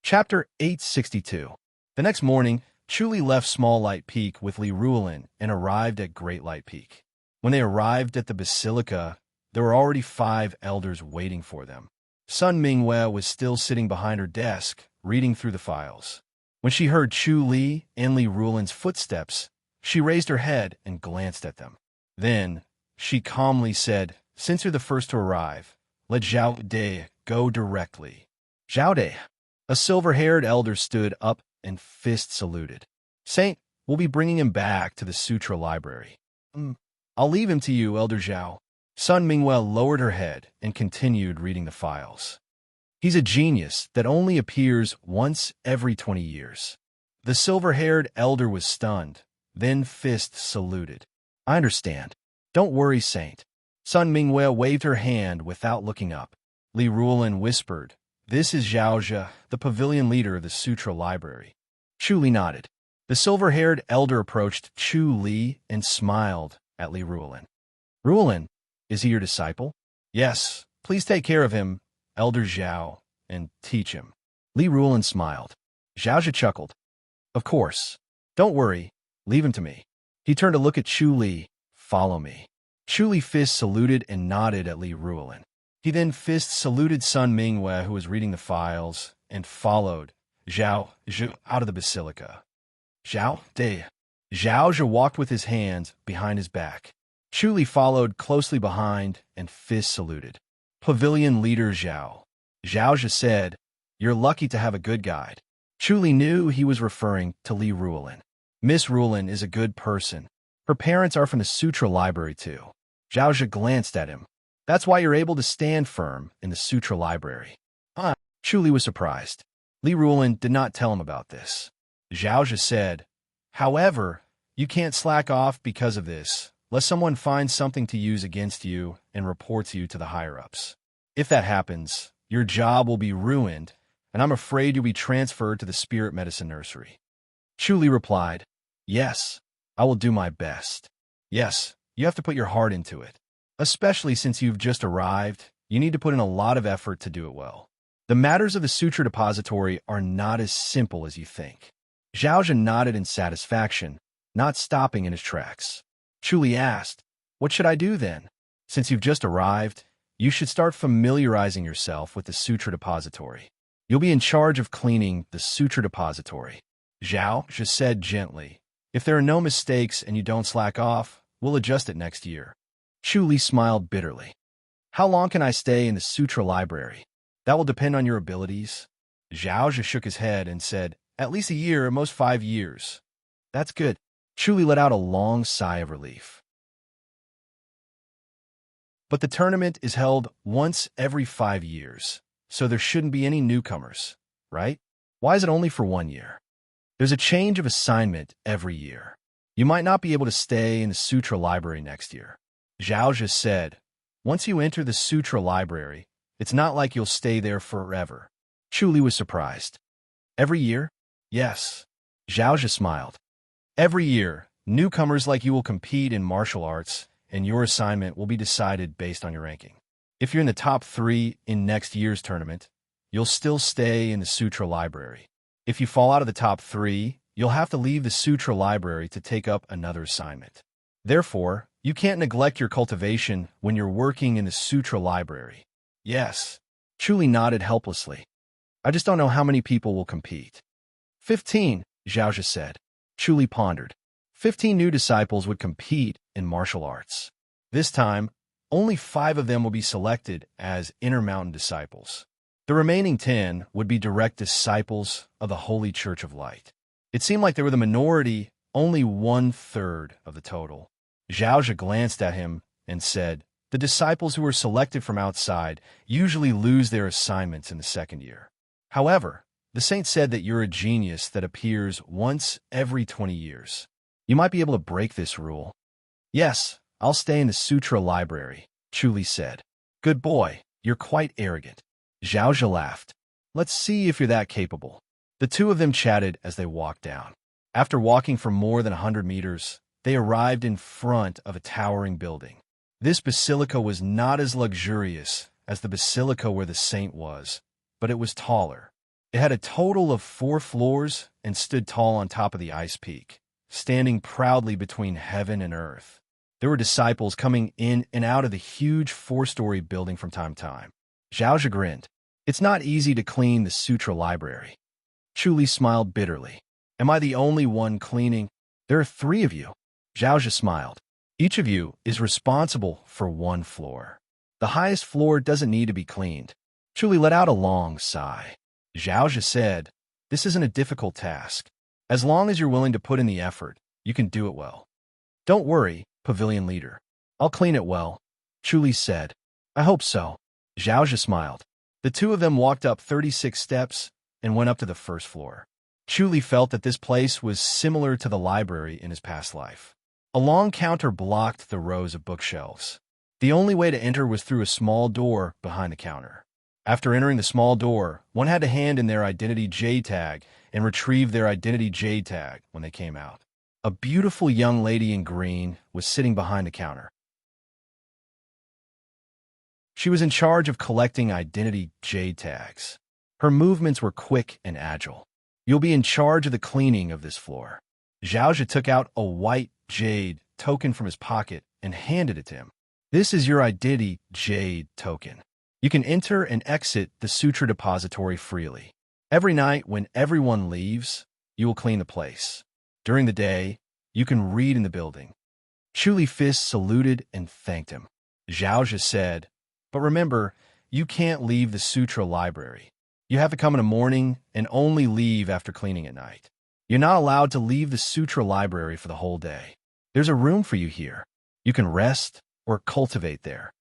Chapter 862. The next morning, Chu Li left Small Light Peak with Li Ruolin and arrived at Great Light Peak. When they arrived at the basilica, there were already 5 elders waiting for them. Sun Mingwe was still sitting behind her desk, reading through the files. When she heard Chu Li and Li Ruolin's footsteps, she raised her head and glanced at them. Then, she calmly said, "Since you're the first to arrive, let Zhao De go directly." Zhao De, a silver-haired elder, stood up and fist saluted. "Saint, we'll be bringing him back to the Sutra Library." "I'll leave him to you, Elder Zhao." Sun Mingwe lowered her head and continued reading the files. "He's a genius that only appears once every 20 years. The silver-haired elder was stunned, then fist saluted. "I understand. Don't worry, Saint." Sun Mingwe waved her hand without looking up. Li Ruolin whispered, "This is Zhao Zhe, the pavilion leader of the Sutra Library." Chu Li nodded. The silver-haired elder approached Chu Li and smiled at Li Ruolin. "Ruolin, is he your disciple?" "Yes. Please take care of him, Elder Zhao, and teach him." Li Ruolin smiled. Zhao Zhe chuckled. "Of course. Don't worry. Leave him to me." He turned to look at Chu Li. "Follow me." Chu Li fist saluted and nodded at Li Ruolin. He then fist saluted Sun Mingwe, who was reading the files, and followed Zhao Zhe out of the basilica. Zhao De. Zhao Zhe walked with his hands behind his back. Chu Li followed closely behind and fist saluted. "Pavilion leader Zhao." Zhao Zhe said, "You're lucky to have a good guide." Chu Li knew he was referring to Li Ruolin. "Miss Ruolin is a good person. Her parents are from the Sutra Library too." Zhao Zhe glanced at him. "That's why you're able to stand firm in the Sutra Library." Chu Li was surprised. Li Ruolin did not tell him about this. Zhao Zhe said, "However, you can't slack off because of this, lest someone finds something to use against you and reports you to the higher-ups. If that happens, your job will be ruined, and I'm afraid you'll be transferred to the spirit medicine nursery." Chu Li replied, "Yes, I will do my best." "Yes, you have to put your heart into it. Especially since you've just arrived, you need to put in a lot of effort to do it well. The matters of the Sutra Depository are not as simple as you think." Zhao Zhe nodded in satisfaction, not stopping in his tracks. Chu Li asked, "What should I do then?" "Since you've just arrived, you should start familiarizing yourself with the Sutra Depository. You'll be in charge of cleaning the Sutra Depository." Zhao Zhe said gently, "If there are no mistakes and you don't slack off, we'll adjust it next year." Chu Li smiled bitterly. "How long can I stay in the Sutra Library?" "That will depend on your abilities." Zhao Zhe shook his head and said, "At least a year, at most 5 years." "That's good." Chu Li let out a long sigh of relief. "But the tournament is held once every 5 years, so there shouldn't be any newcomers, right? Why is it only for 1 year?" "There's a change of assignment every year. You might not be able to stay in the Sutra Library next year." Zhao Zhe said, "Once you enter the Sutra Library, it's not like you'll stay there forever." Chu Li was surprised. "Every year?" "Yes." Zhao Zhe smiled. "Every year, newcomers like you will compete in martial arts, and your assignment will be decided based on your ranking. If you're in the top 3 in next year's tournament, you'll still stay in the Sutra Library. If you fall out of the top 3, you'll have to leave the Sutra Library to take up another assignment. Therefore, you can't neglect your cultivation when you're working in the Sutra Library." "Yes." Chu Li nodded helplessly. "I just don't know how many people will compete." 15, Zhao Zhe said. Chu Li pondered. 15 new disciples would compete in martial arts. This time, only 5 of them will be selected as Intermountain disciples. The remaining 10 would be direct disciples of the Holy Church of Light. It seemed like they were the minority, only 1/3 of the total. Zhao Zhe glanced at him and said, "The disciples who are selected from outside usually lose their assignments in the second year. However, the saint said that you're a genius that appears once every 20 years. You might be able to break this rule." "Yes, I'll stay in the Sutra Library," Chu Li said. "Good boy, you're quite arrogant." Zhao Zhe laughed. "Let's see if you're that capable." The two of them chatted as they walked down. After walking for more than 100 meters, they arrived in front of a towering building. This basilica was not as luxurious as the basilica where the saint was, but it was taller. It had a total of 4 floors and stood tall on top of the ice peak, standing proudly between heaven and earth. There were disciples coming in and out of the huge 4-story building from time to time. Zhao grinned. It's not easy to clean the sutra library. Chu Li smiled bitterly. Am I the only one cleaning? There are 3 of you. Zhao smiled. Each of you is responsible for 1 floor. The highest floor doesn't need to be cleaned. Chu Li let out a long sigh. Zhao said, this isn't a difficult task. As long as you're willing to put in the effort, you can do it well. Don't worry, pavilion leader. I'll clean it well, Chu Li said. I hope so. Zhao smiled. The 2 of them walked up 36 steps and went up to the first floor. Chu Li felt that this place was similar to the library in his past life. A long counter blocked the rows of bookshelves. The only way to enter was through a small door behind the counter. After entering the small door, one had to hand in their identity J-tag and retrieve their identity J-tag when they came out. A beautiful young lady in green was sitting behind the counter. She was in charge of collecting identity J-tags. Her movements were quick and agile. You'll be in charge of the cleaning of this floor. Zhao took out a white jade token from his pocket and handed it to him. This is your identity jade token. You can enter and exit the sutra depository freely. Every night when everyone leaves, you will clean the place. During the day, you can read in the building. Chu Li Fist saluted and thanked him. Zhao said, but remember, you can't leave the sutra library. You have to come in the morning and only leave after cleaning at night. You're not allowed to leave the sutra library for the whole day. There's a room for you here. You can rest or cultivate there.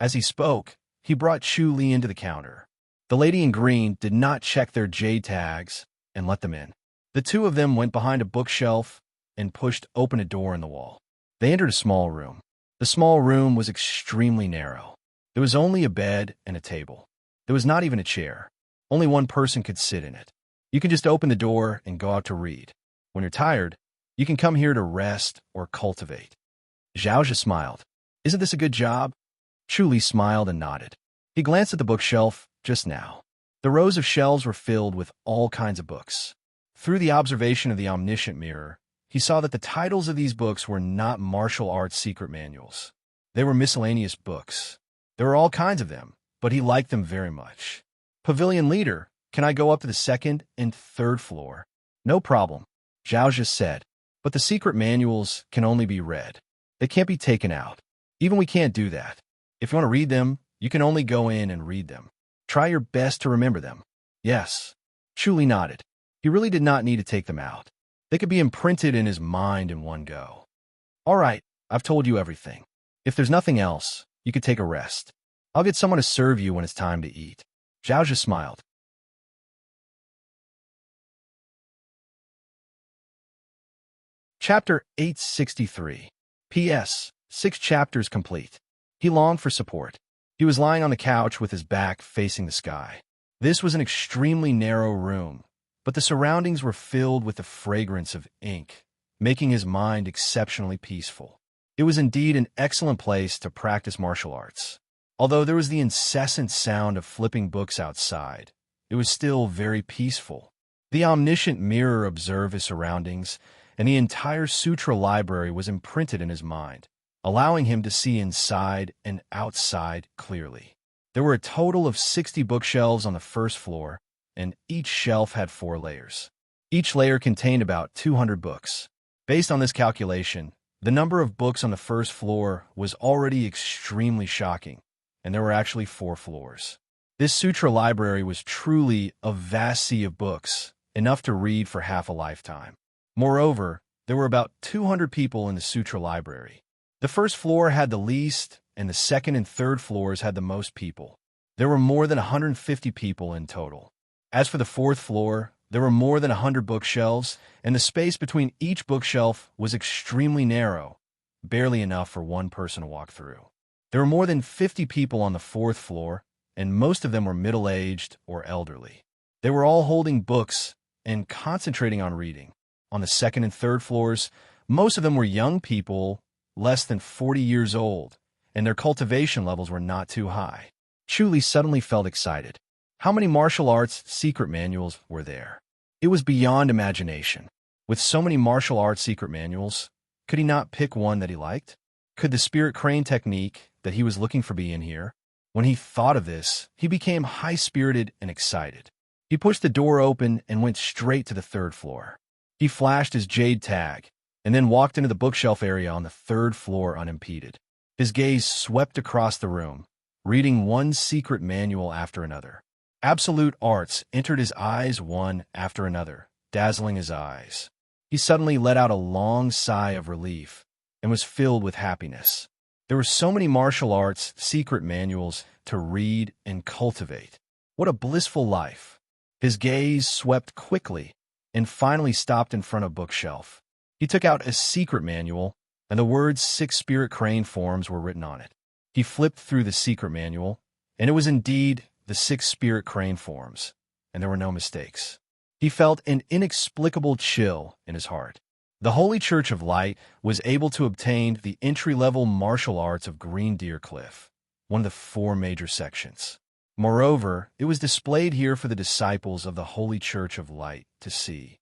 As he spoke, he brought Chu Li into the counter. The lady in green did not check their J-tags and let them in. The 2 of them went behind a bookshelf and pushed open a door in the wall. They entered a small room. The small room was extremely narrow. There was only a bed and a table. There was not even a chair. Only one person could sit in it. You can just open the door and go out to read. When you're tired, you can come here to rest or cultivate. Zhao smiled. Isn't this a good job? Chu Li smiled and nodded. He glanced at the bookshelf just now. The rows of shelves were filled with all kinds of books. Through the observation of the omniscient mirror, he saw that the titles of these books were not martial arts secret manuals. They were miscellaneous books. There were all kinds of them, but he liked them very much. Pavilion leader, can I go up to the 2nd and 3rd floor? No problem, Zhao said. But the secret manuals can only be read. They can't be taken out. Even we can't do that. If you want to read them, you can only go in and read them. Try your best to remember them. Yes. Chu Li nodded. He really did not need to take them out. They could be imprinted in his mind in one go. All right, I've told you everything. If there's nothing else, you could take a rest. I'll get someone to serve you when it's time to eat. Zhao smiled. Chapter 863. P.S. 6 chapters complete. He longed for support. He was lying on the couch with his back facing the sky. This was an extremely narrow room, but the surroundings were filled with the fragrance of ink, making his mind exceptionally peaceful. It was indeed an excellent place to practice martial arts. Although there was the incessant sound of flipping books outside, it was still very peaceful. The omniscient mirror observed his surroundings, and the entire sutra library was imprinted in his mind, allowing him to see inside and outside clearly. There were a total of 60 bookshelves on the first floor, and each shelf had 4 layers. Each layer contained about 200 books. Based on this calculation, the number of books on the first floor was already extremely shocking, and there were actually 4 floors. This sutra library was truly a vast sea of books, enough to read for half a lifetime. Moreover, there were about 200 people in the sutra library. The first floor had the least, and the 2nd and 3rd floors had the most people. There were more than 150 people in total. As for the 4th floor, there were more than 100 bookshelves, and the space between each bookshelf was extremely narrow, barely enough for one person to walk through. There were more than 50 people on the 4th floor, and most of them were middle-aged or elderly. They were all holding books and concentrating on reading. On the 2nd and 3rd floors, most of them were young people, less than 40 years old, and their cultivation levels were not too high. Chu Li suddenly felt excited. How many martial arts secret manuals were there? It was beyond imagination. With so many martial arts secret manuals, could he not pick one that he liked? Could the spirit crane technique that he was looking for be in here? When he thought of this, he became high-spirited and excited. He pushed the door open and went straight to the third floor. He flashed his jade tag and then walked into the bookshelf area on the third floor unimpeded. His gaze swept across the room, reading one secret manual after another. Absolute arts entered his eyes one after another, dazzling his eyes. He suddenly let out a long sigh of relief and was filled with happiness. There were so many martial arts secret manuals to read and cultivate. What a blissful life! His gaze swept quickly and finally stopped in front of a bookshelf. He took out a secret manual, and the words 6 spirit crane forms were written on it. He flipped through the secret manual, and it was indeed the 6 spirit crane forms, and there were no mistakes. He felt an inexplicable chill in his heart. The Holy Church of Light was able to obtain the entry-level martial arts of Green Deer Cliff, one of the 4 major sections. Moreover, it was displayed here for the disciples of the Holy Church of Light to see.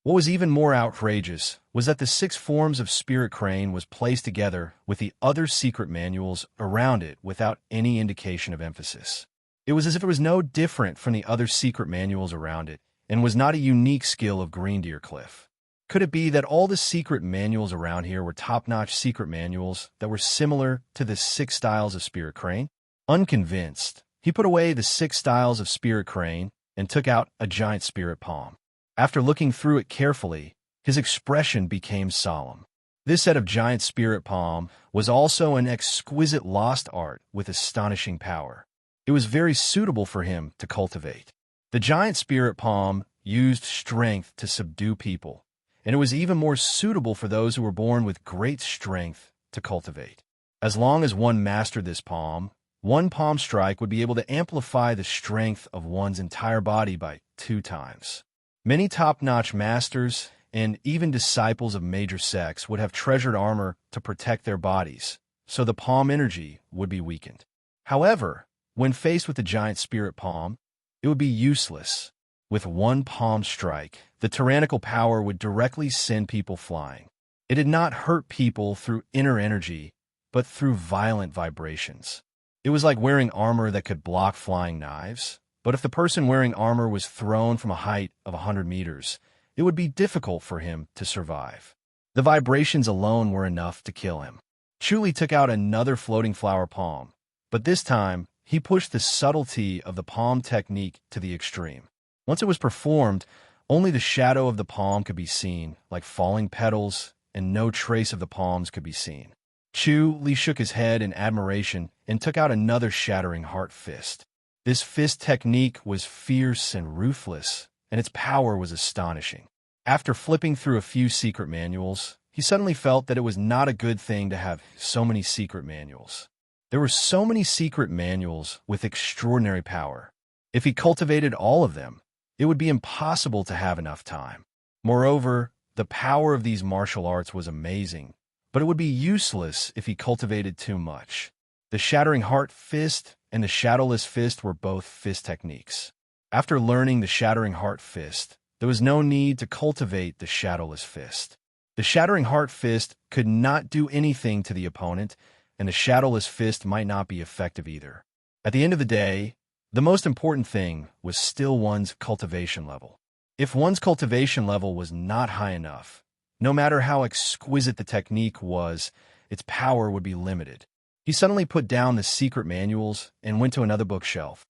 What was even more outrageous was that the 6 forms of Spirit Crane was placed together with the other secret manuals around it without any indication of emphasis. It was as if it was no different from the other secret manuals around it and was not a unique skill of Green Deer Cliff. Could it be that all the secret manuals around here were top-notch secret manuals that were similar to the 6 styles of Spirit Crane? Unconvinced, he put away the 6 styles of Spirit Crane and took out a giant spirit palm. After looking through it carefully, his expression became solemn. This set of giant spirit palm was also an exquisite lost art with astonishing power. It was very suitable for him to cultivate. The giant spirit palm used strength to subdue people, and it was even more suitable for those who were born with great strength to cultivate. As long as one mastered this palm, one palm strike would be able to amplify the strength of one's entire body by 2 times. Many top-notch masters and even disciples of major sects would have treasured armor to protect their bodies, so the palm energy would be weakened. However, when faced with the giant spirit palm, it would be useless. With one palm strike, the tyrannical power would directly send people flying. It did not hurt people through inner energy, but through violent vibrations. It was like wearing armor that could block flying knives, but if the person wearing armor was thrown from a height of 100 meters, it would be difficult for him to survive. The vibrations alone were enough to kill him. Chuli took out another floating flower palm, but this time he pushed the subtlety of the palm technique to the extreme. Once it was performed, only the shadow of the palm could be seen, like falling petals, and no trace of the palms could be seen. Chu shook his head in admiration and took out another shattering heart fist. This fist technique was fierce and ruthless, and its power was astonishing. After flipping through a few secret manuals, he suddenly felt that it was not a good thing to have so many secret manuals. There were so many secret manuals with extraordinary power. If he cultivated all of them, it would be impossible to have enough time. Moreover, the power of these martial arts was amazing, but it would be useless if he cultivated too much. The Shattering Heart Fist and the Shadowless Fist were both fist techniques. After learning the Shattering Heart Fist, there was no need to cultivate the Shadowless Fist. The Shattering Heart Fist could not do anything to the opponent, and the Shadowless Fist might not be effective either. At the end of the day, the most important thing was still one's cultivation level. If one's cultivation level was not high enough, no matter how exquisite the technique was, its power would be limited. He suddenly put down the secret manuals and went to another bookshelf.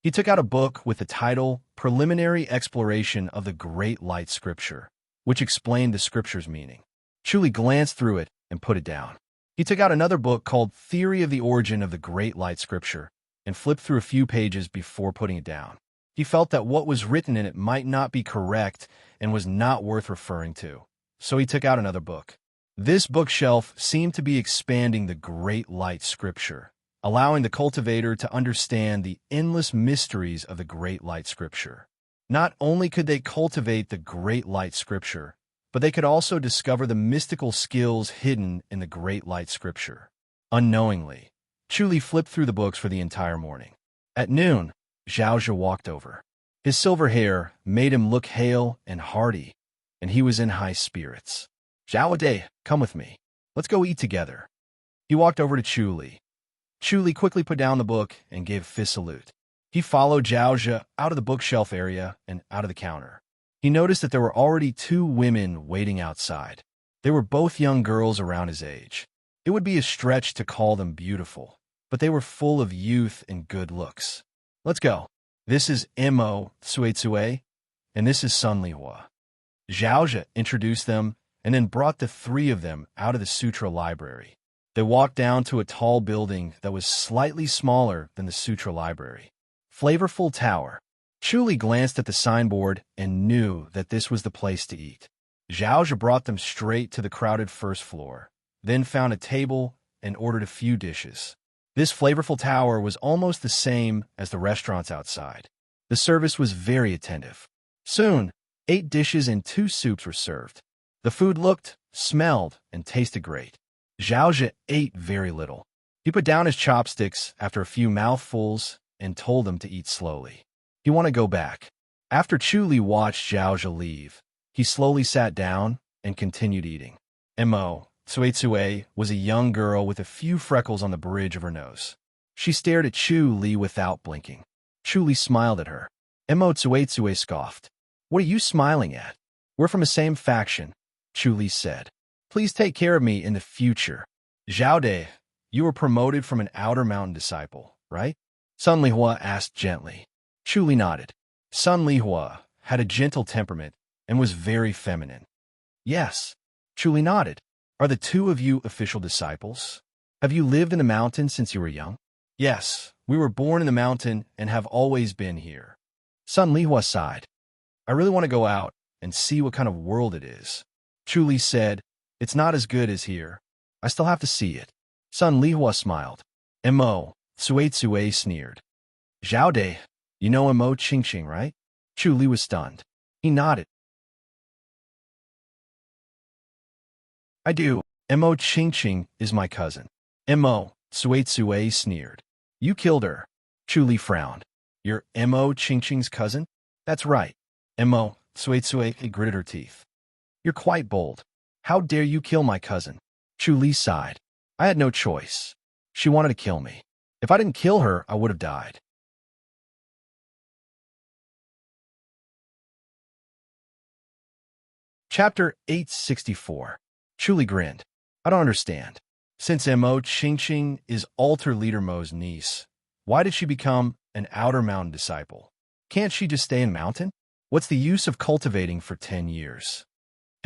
He took out a book with the title Preliminary Exploration of the Great Light Scripture, which explained the scripture's meaning. Chuli glanced through it and put it down. He took out another book called Theory of the Origin of the Great Light Scripture and flipped through a few pages before putting it down. He felt that what was written in it might not be correct and was not worth referring to, so he took out another book. This bookshelf seemed to be expanding the Great Light Scripture, allowing the cultivator to understand the endless mysteries of the Great Light Scripture. Not only could they cultivate the Great Light Scripture, but they could also discover the mystical skills hidden in the Great Light Scripture. Unknowingly, Chu flipped through the books for the entire morning. At noon, Zhao walked over. His silver hair made him look hale and hearty, and he was in high spirits. Zhao, come with me. Let's go eat together. He walked over to Chu. Chu quickly put down the book and gave a fist salute. He followed Zhao out of the bookshelf area and out of the counter. He noticed that there were already two women waiting outside. They were both young girls around his age. It would be a stretch to call them beautiful, but they were full of youth and good looks. Let's go. This is Mo Tsue, and this is Sun Lihua. Zhao introduced them and then brought the three of them out of the sutra library. They walked down to a tall building that was slightly smaller than the sutra library. Flavorful Tower. Chu glanced at the signboard and knew that this was the place to eat. Zhao brought them straight to the crowded first floor, then found a table and ordered a few dishes. This flavorful tower was almost the same as the restaurants outside. The service was very attentive. Soon, 8 dishes and 2 soups were served. The food looked, smelled, and tasted great. Zhao ate very little. He put down his chopsticks after a few mouthfuls and told them to eat slowly. He wanted to go back. After Chu watched Zhao leave, he slowly sat down and continued eating. Mo Tsue was a young girl with a few freckles on the bridge of her nose. She stared at Chu without blinking. Chu smiled at her. Mo Tsue scoffed. What are you smiling at? We're from the same faction, Chu said. Please take care of me in the future. Zhao, you were promoted from an Outer Mountain disciple, right? Sun Lihua asked gently. Chu nodded. Sun Lihua had a gentle temperament and was very feminine. Yes, Chu nodded. Are the two of you official disciples? Have you lived in the mountain since you were young? Yes, we were born in the mountain and have always been here. Sun Lihua sighed. I really want to go out and see what kind of world it is. Chu said, it's not as good as here. I still have to see it. Sun Lihua smiled. Mo Tsue sneered. Zhao, you know Mo Qingqing, right? Chu was stunned. He nodded. I do. Mo Qingqing is my cousin. Mo Tsue sneered. You killed her. Chu frowned. You're Mo Qingqing's cousin? That's right. Mo Tsue gritted her teeth. You're quite bold. How dare you kill my cousin? Chu sighed. I had no choice. She wanted to kill me. If I didn't kill her, I would have died. Chapter 864. Chu grinned. I don't understand. Since Mo Qingqing is Altar Leader Mo's niece, why did she become an Outer Mountain disciple? Can't she just stay in Mountain? What's the use of cultivating for 10 years?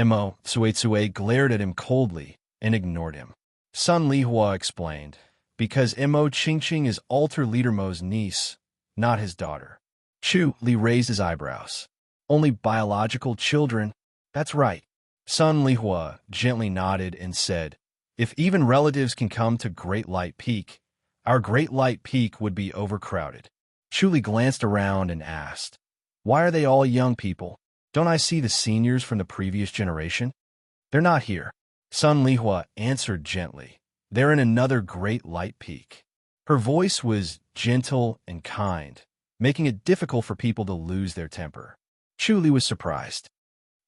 Mo Tsue glared at him coldly and ignored him. Sun Lihua explained, because Mo Qingqing is Altar Leader Mo's niece, not his daughter. Chu raised his eyebrows. Only biological children? That's right. Sun Lihua gently nodded and said, if even relatives can come to Great Light Peak, our Great Light Peak would be overcrowded. Chu glanced around and asked, why are they all young people? Don't I see the seniors from the previous generation? They're not here. Sun Lihua answered gently. They're in another Great Light Peak. Her voice was gentle and kind, making it difficult for people to lose their temper. Chu was surprised.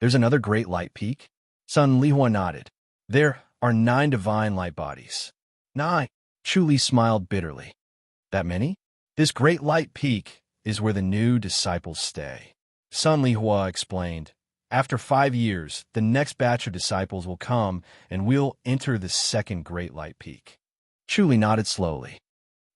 There's another Great Light Peak? Sun Lihua nodded. There are 9 divine light bodies. 9. Chu smiled bitterly. That many? This Great Light Peak is where the new disciples stay. Sun Lihua explained, after 5 years, the next batch of disciples will come and we'll enter the second Great Light Peak. Chu nodded slowly.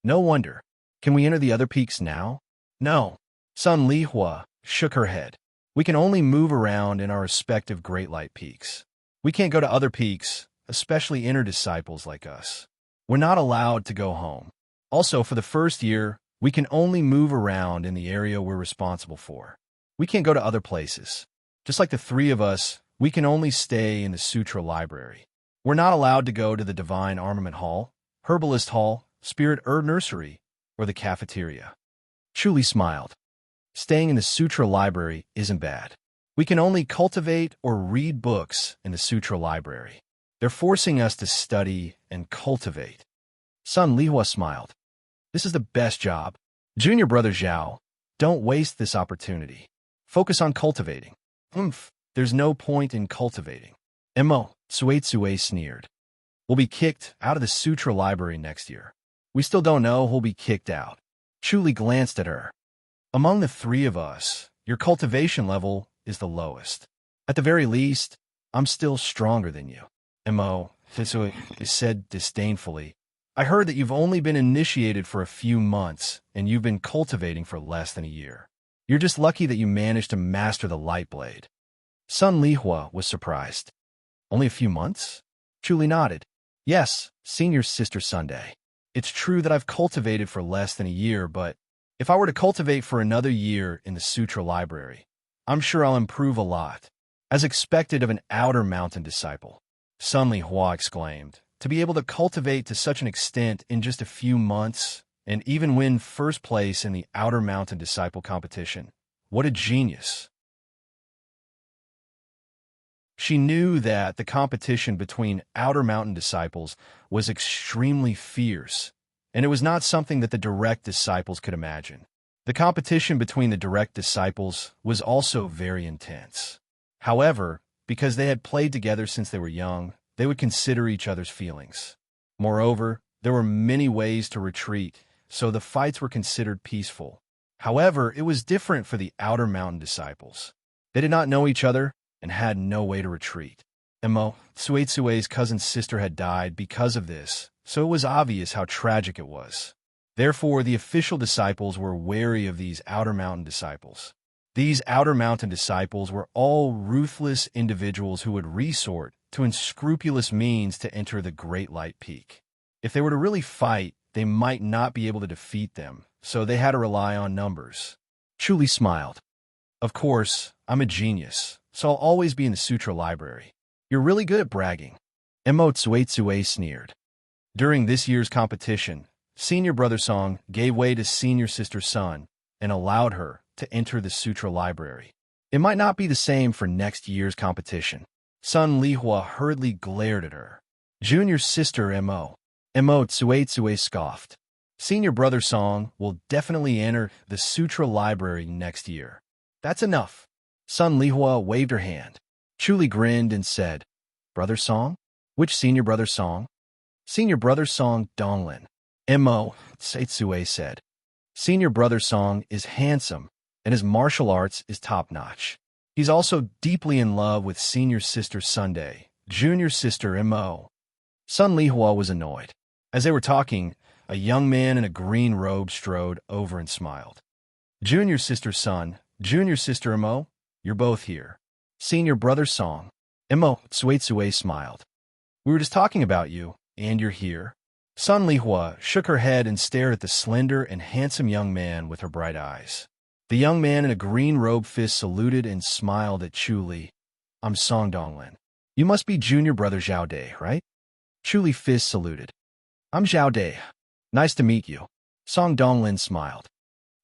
No wonder. Can we enter the other peaks now? No. Sun Lihua shook her head. We can only move around in our respective Great Light Peaks. We can't go to other peaks, especially inner disciples like us. We're not allowed to go home. Also, for the first year, we can only move around in the area we're responsible for. We can't go to other places. Just like the 3 of us, we can only stay in the Sutra Library. We're not allowed to go to the Divine Armament Hall, Herbalist Hall, Spirit Herb Nursery, or the cafeteria. Chu smiled. Staying in the Sutra Library isn't bad. We can only cultivate or read books in the Sutra Library. They're forcing us to study and cultivate. Son Lihua smiled. This is the best job. Junior brother Zhao, don't waste this opportunity. Focus on cultivating. There's no point in cultivating. Mo, Tsuetsue sneered. We'll be kicked out of the sutra library next year. We still don't know who'll be kicked out. Chuli glanced at her. Among the three of us, your cultivation level is the lowest. At the very least, I'm still stronger than you. Mo, Tsuetsue said disdainfully. I heard that you've only been initiated for a few months, and you've been cultivating for less than a year. You're just lucky that you managed to master the light blade. Sun Lihua was surprised. Only a few months? Chuli nodded. Yes, senior sister Sunday. It's true that I've cultivated for less than a year, but if I were to cultivate for another year in the Sutra Library, I'm sure I'll improve a lot. As expected of an Outer Mountain disciple. Sun Lihua exclaimed. To be able to cultivate to such an extent in just a few months, and even win first place in the Outer Mountain Disciple competition. What a genius. She knew that the competition between Outer Mountain disciples was extremely fierce, and it was not something that the direct disciples could imagine. The competition between the direct disciples was also very intense. However, because they had played together since they were young, they would consider each other's feelings. Moreover, there were many ways to retreat, so the fights were considered peaceful. However, it was different for the Outer Mountain disciples. They did not know each other and had no way to retreat. Mo, Tsuetsue's cousin's sister had died because of this, so it was obvious how tragic it was. Therefore, the official disciples were wary of these Outer Mountain disciples. These Outer Mountain disciples were all ruthless individuals who would resort to unscrupulous means to enter the Great Light Peak. If they were to really fight, they might not be able to defeat them, so they had to rely on numbers. Chuli smiled. Of course, I'm a genius, so I'll always be in the Sutra Library. You're really good at bragging. Mo Tsuetsue sneered. During this year's competition, Senior Brother Song gave way to Senior Sister Sun and allowed her to enter the Sutra Library. It might not be the same for next year's competition. Sun Lihua hurriedly glared at her. Junior sister Mo. Mo Tsuetsue scoffed. Senior Brother Song will definitely enter the Sutra Library next year. That's enough. Sun Lihua waved her hand. Chuli grinned and said, Brother Song? Which Senior Brother Song? Senior Brother Song Donglin. Mo Tsuetsue said. Senior Brother Song is handsome, and his martial arts is top-notch. He's also deeply in love with Senior Sister Sunday, Junior Sister Mo. Sun Lihua was annoyed. As they were talking, a young man in a green robe strode over and smiled. Junior Sister Sun, Junior Sister Mo, you're both here. Senior Brother Song. Mo Tsuetsue smiled. We were just talking about you, and you're here. Sun Lihua shook her head and stared at the slender and handsome young man with her bright eyes. The young man in a green robe fist saluted and smiled at Chuli. I'm Song Donglin. You must be Junior Brother Zhao Dai, right? Chuli fist saluted. I'm Zhao Dai. Nice to meet you. Song Donglin smiled.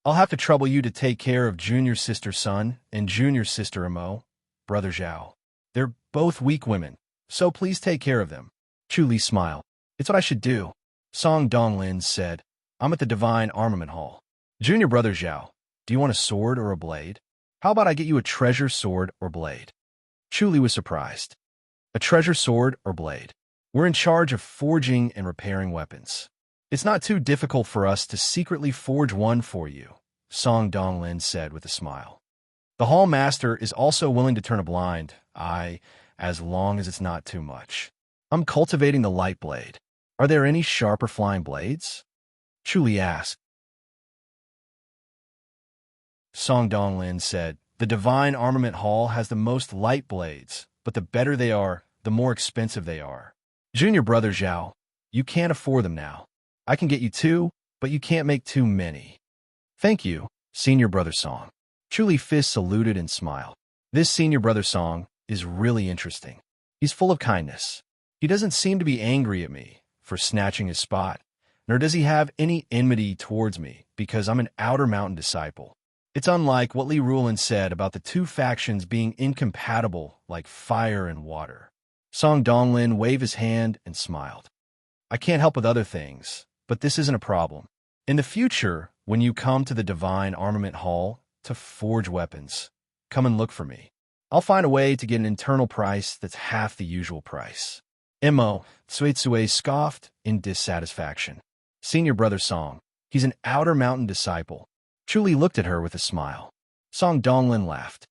I'll have to trouble you to take care of Junior Sister Sun and Junior Sister Mo, Brother Zhao. They're both weak women, so please take care of them. Chuli smiled. It's what I should do. Song Donglin said. I'm at the Divine Armament Hall. Junior Brother Zhao. Do you want a sword or a blade? How about I get you a treasure sword or blade? Chuli was surprised. A treasure sword or blade? We're in charge of forging and repairing weapons. It's not too difficult for us to secretly forge one for you, Song Donglin said with a smile. The hall master is also willing to turn a blind eye, as long as it's not too much. I'm cultivating the light blade. Are there any sharper flying blades? Chuli asked. Song Donglin said, the Divine Armament Hall has the most light blades, but the better they are, the more expensive they are. Junior Brother Zhao, you can't afford them now. I can get you 2, but you can't make too many. Thank you, Senior Brother Song. Chuli fist saluted and smiled. This Senior Brother Song is really interesting. He's full of kindness. He doesn't seem to be angry at me for snatching his spot, nor does he have any enmity towards me because I'm an Outer Mountain disciple. It's unlike what Li Rulin said about the two factions being incompatible like fire and water. Song Donglin waved his hand and smiled. I can't help with other things, but this isn't a problem. In the future, when you come to the Divine Armament Hall to forge weapons, come and look for me. I'll find a way to get an internal price that's half the usual price. Mo, Tsuetsue scoffed in dissatisfaction. Senior brother Song. He's an Outer Mountain disciple. Chuli looked at her with a smile. Song Donglin laughed.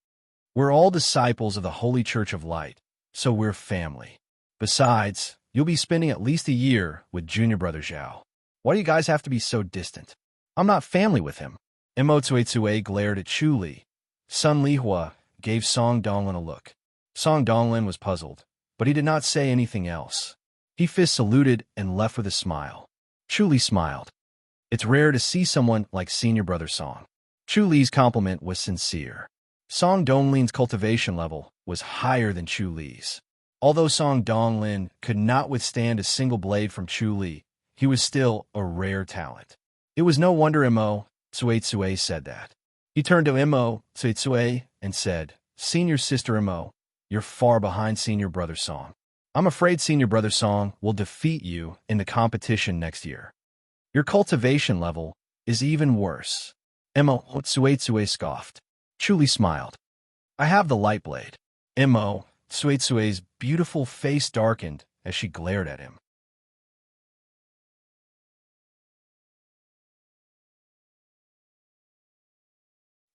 We're all disciples of the Holy Church of Light, so we're family. Besides, you'll be spending at least a year with junior brother Zhao. Why do you guys have to be so distant? I'm not family with him. Mo Tsuetsue glared at Chuli. Sun Lihua gave Song Donglin a look. Song Donglin was puzzled, but he did not say anything else. He fist saluted and left with a smile. Chuli smiled. It's rare to see someone like senior brother Song. Chuli's compliment was sincere. Song Donglin's cultivation level was higher than Chuli's. Although Song Donglin could not withstand a single blade from Chuli, he was still a rare talent. It was no wonder Mo Tsuetsue said that. He turned to Mo Tsuetsue and said, Senior sister Mo, you're far behind senior brother Song. I'm afraid senior brother Song will defeat you in the competition next year. Your cultivation level is even worse. Mo Tsuetsue scoffed. Chuli smiled. I have the light blade. Mo Tsuetsue's beautiful face darkened as she glared at him.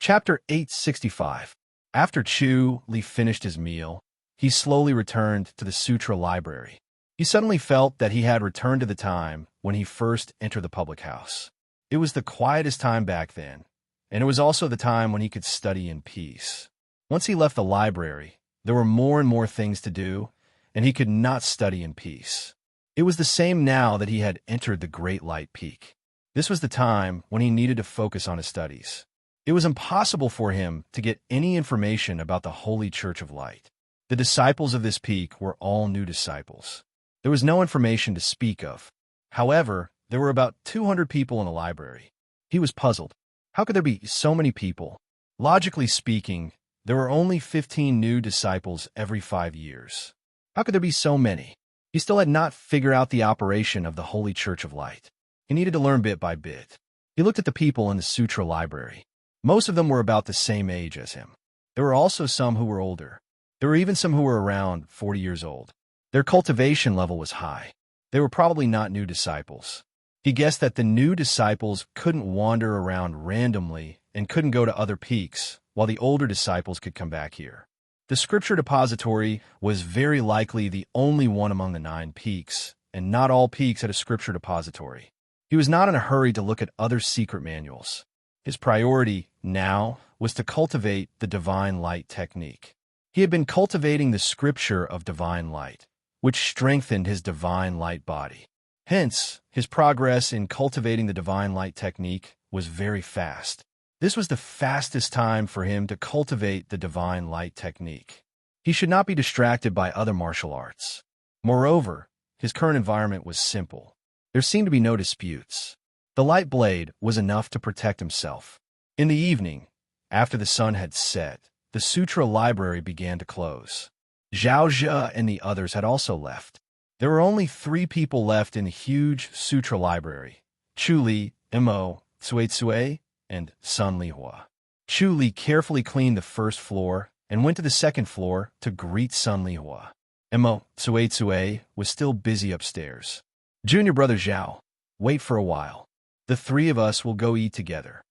Chapter 865. After Chu Li finished his meal, he slowly returned to the sutra library. He suddenly felt that he had returned to the time when he first entered the public house. It was the quietest time back then, and it was also the time when he could study in peace. Once he left the library, there were more and more things to do, and he could not study in peace. It was the same now that he had entered the Great Light Peak. This was the time when he needed to focus on his studies. It was impossible for him to get any information about the Holy Church of Light. The disciples of this peak were all new disciples. There was no information to speak of. However, there were about 200 people in the library. He was puzzled. How could there be so many people? Logically speaking, there were only 15 new disciples every 5 years. How could there be so many? He still had not figured out the operation of the Holy Church of Light. He needed to learn bit by bit. He looked at the people in the sutra library. Most of them were about the same age as him. There were also some who were older. There were even some who were around 40 years old. Their cultivation level was high. They were probably not new disciples. He guessed that the new disciples couldn't wander around randomly and couldn't go to other peaks, while the older disciples could come back here. The scripture depository was very likely the only one among the 9 peaks, and not all peaks had a scripture depository. He was not in a hurry to look at other secret manuals. His priority, now, was to cultivate the divine light technique. He had been cultivating the scripture of divine light, which strengthened his divine light body. Hence, his progress in cultivating the divine light technique was very fast. This was the fastest time for him to cultivate the divine light technique. He should not be distracted by other martial arts. Moreover, his current environment was simple. There seemed to be no disputes. The light blade was enough to protect himself. In the evening, after the sun had set, the sutra library began to close. Zhao Zhe and the others had also left. There were only 3 people left in the huge sutra library: Chu Li, Mo Tsuetsue, and Sun Lihua. Chu Li carefully cleaned the first floor and went to the second floor to greet Sun Lihua. Mo Tsuetsue was still busy upstairs. Junior brother Zhao, wait for a while. The 3 of us will go eat together.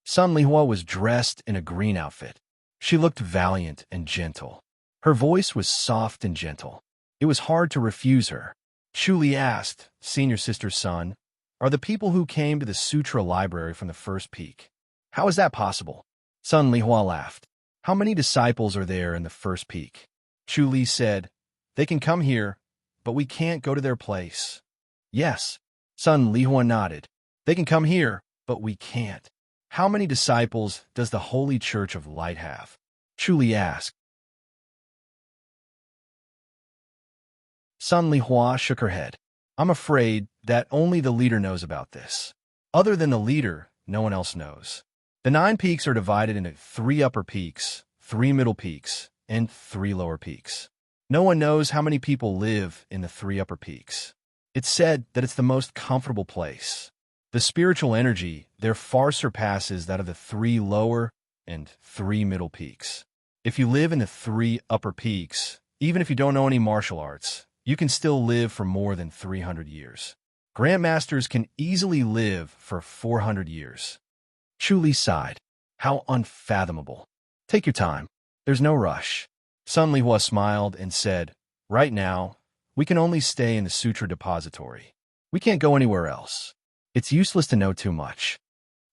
Sun Lihua was dressed in a green outfit. She looked valiant and gentle. Her voice was soft and gentle. It was hard to refuse her. Chu Li asked, Senior sister's son, are the people who came to the sutra library from the first peak? How is that possible? Sun Lihua laughed. How many disciples are there in the first peak? Chu Li said, they can come here, but we can't go to their place. Yes. Sun Lihua nodded. They can come here, but we can't. How many disciples does the Holy Church of Light have? Chu Li asked. Sun Lihua shook her head. I'm afraid that only the leader knows about this. Other than the leader, no one else knows. The 9 peaks are divided into 3 upper peaks, 3 middle peaks, and 3 lower peaks. No one knows how many people live in the 3 upper peaks. It's said that it's the most comfortable place. The spiritual energy there far surpasses that of the 3 lower and 3 middle peaks. If you live in the 3 upper peaks, even if you don't know any martial arts, you can still live for more than 300 years. Grandmasters can easily live for 400 years. Chu Li sighed. How unfathomable. Take your time. There's no rush. Sun Lihua smiled and said, right now, we can only stay in the Sutra Depository. We can't go anywhere else. It's useless to know too much.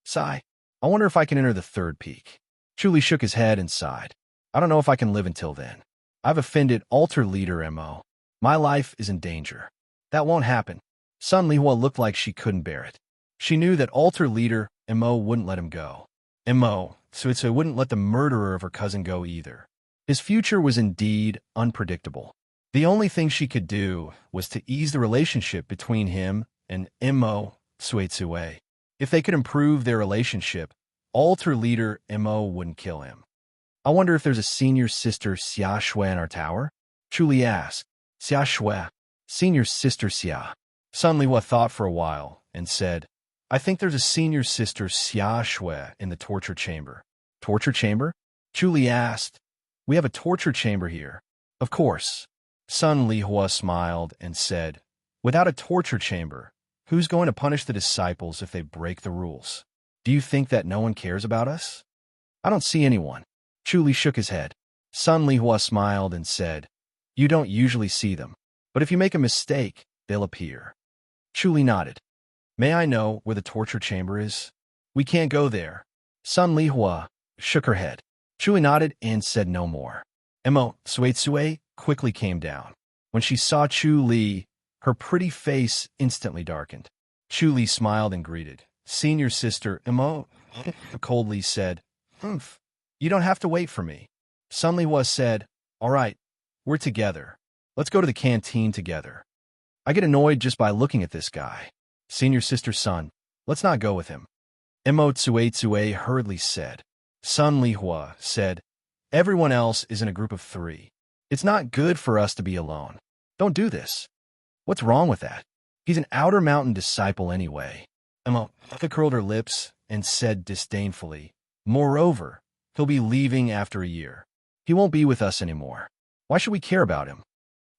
Sigh. I wonder if I can enter the 3rd peak. Chu Li shook his head and sighed. I don't know if I can live until then. I've offended Altar Leader Mo. My life is in danger. That won't happen. Sun Lihua looked like she couldn't bear it. She knew that Altar Leader Mo wouldn't let him go. Mo, so wouldn't let the murderer of her cousin go either. His future was indeed unpredictable. The only thing she could do was to ease the relationship between him and Mo Suetsue. If they could improve their relationship, Altar Leader Mo wouldn't kill him. I wonder if there's a senior sister Xia Shui in our tower? Chu Li asked. Xia Shui, senior sister Xia. Sun Lihua thought for a while and said, I think there's a senior sister Xia Shui in the torture chamber. Torture chamber? Chu Li asked. We have a torture chamber here. Of course. Sun Lihua smiled and said, without a torture chamber, who's going to punish the disciples if they break the rules? Do you think that no one cares about us? I don't see anyone. Chu Li shook his head. Sun Lihua smiled and said, you don't usually see them, but if you make a mistake, they'll appear. Chu Li nodded. May I know where the torture chamber is? We can't go there. Sun Lihua shook her head. Chu Li nodded and said no more. Mo Suetsue quickly came down. When she saw Chu Li, her pretty face instantly darkened. Chu Li smiled and greeted. Senior sister Mo coldly said, Humph, you don't have to wait for me. Sun Lihua said, all right, we're together. Let's go to the canteen together. I get annoyed just by looking at this guy. Senior sister Sun, let's not go with him. Mo Suetsue hurriedly said. Sun Lihua said, everyone else is in a group of 3. It's not good for us to be alone. Don't do this. What's wrong with that? He's an Outer Mountain disciple anyway. Mo curled her lips and said disdainfully, moreover, he'll be leaving after a year. He won't be with us anymore. Why should we care about him?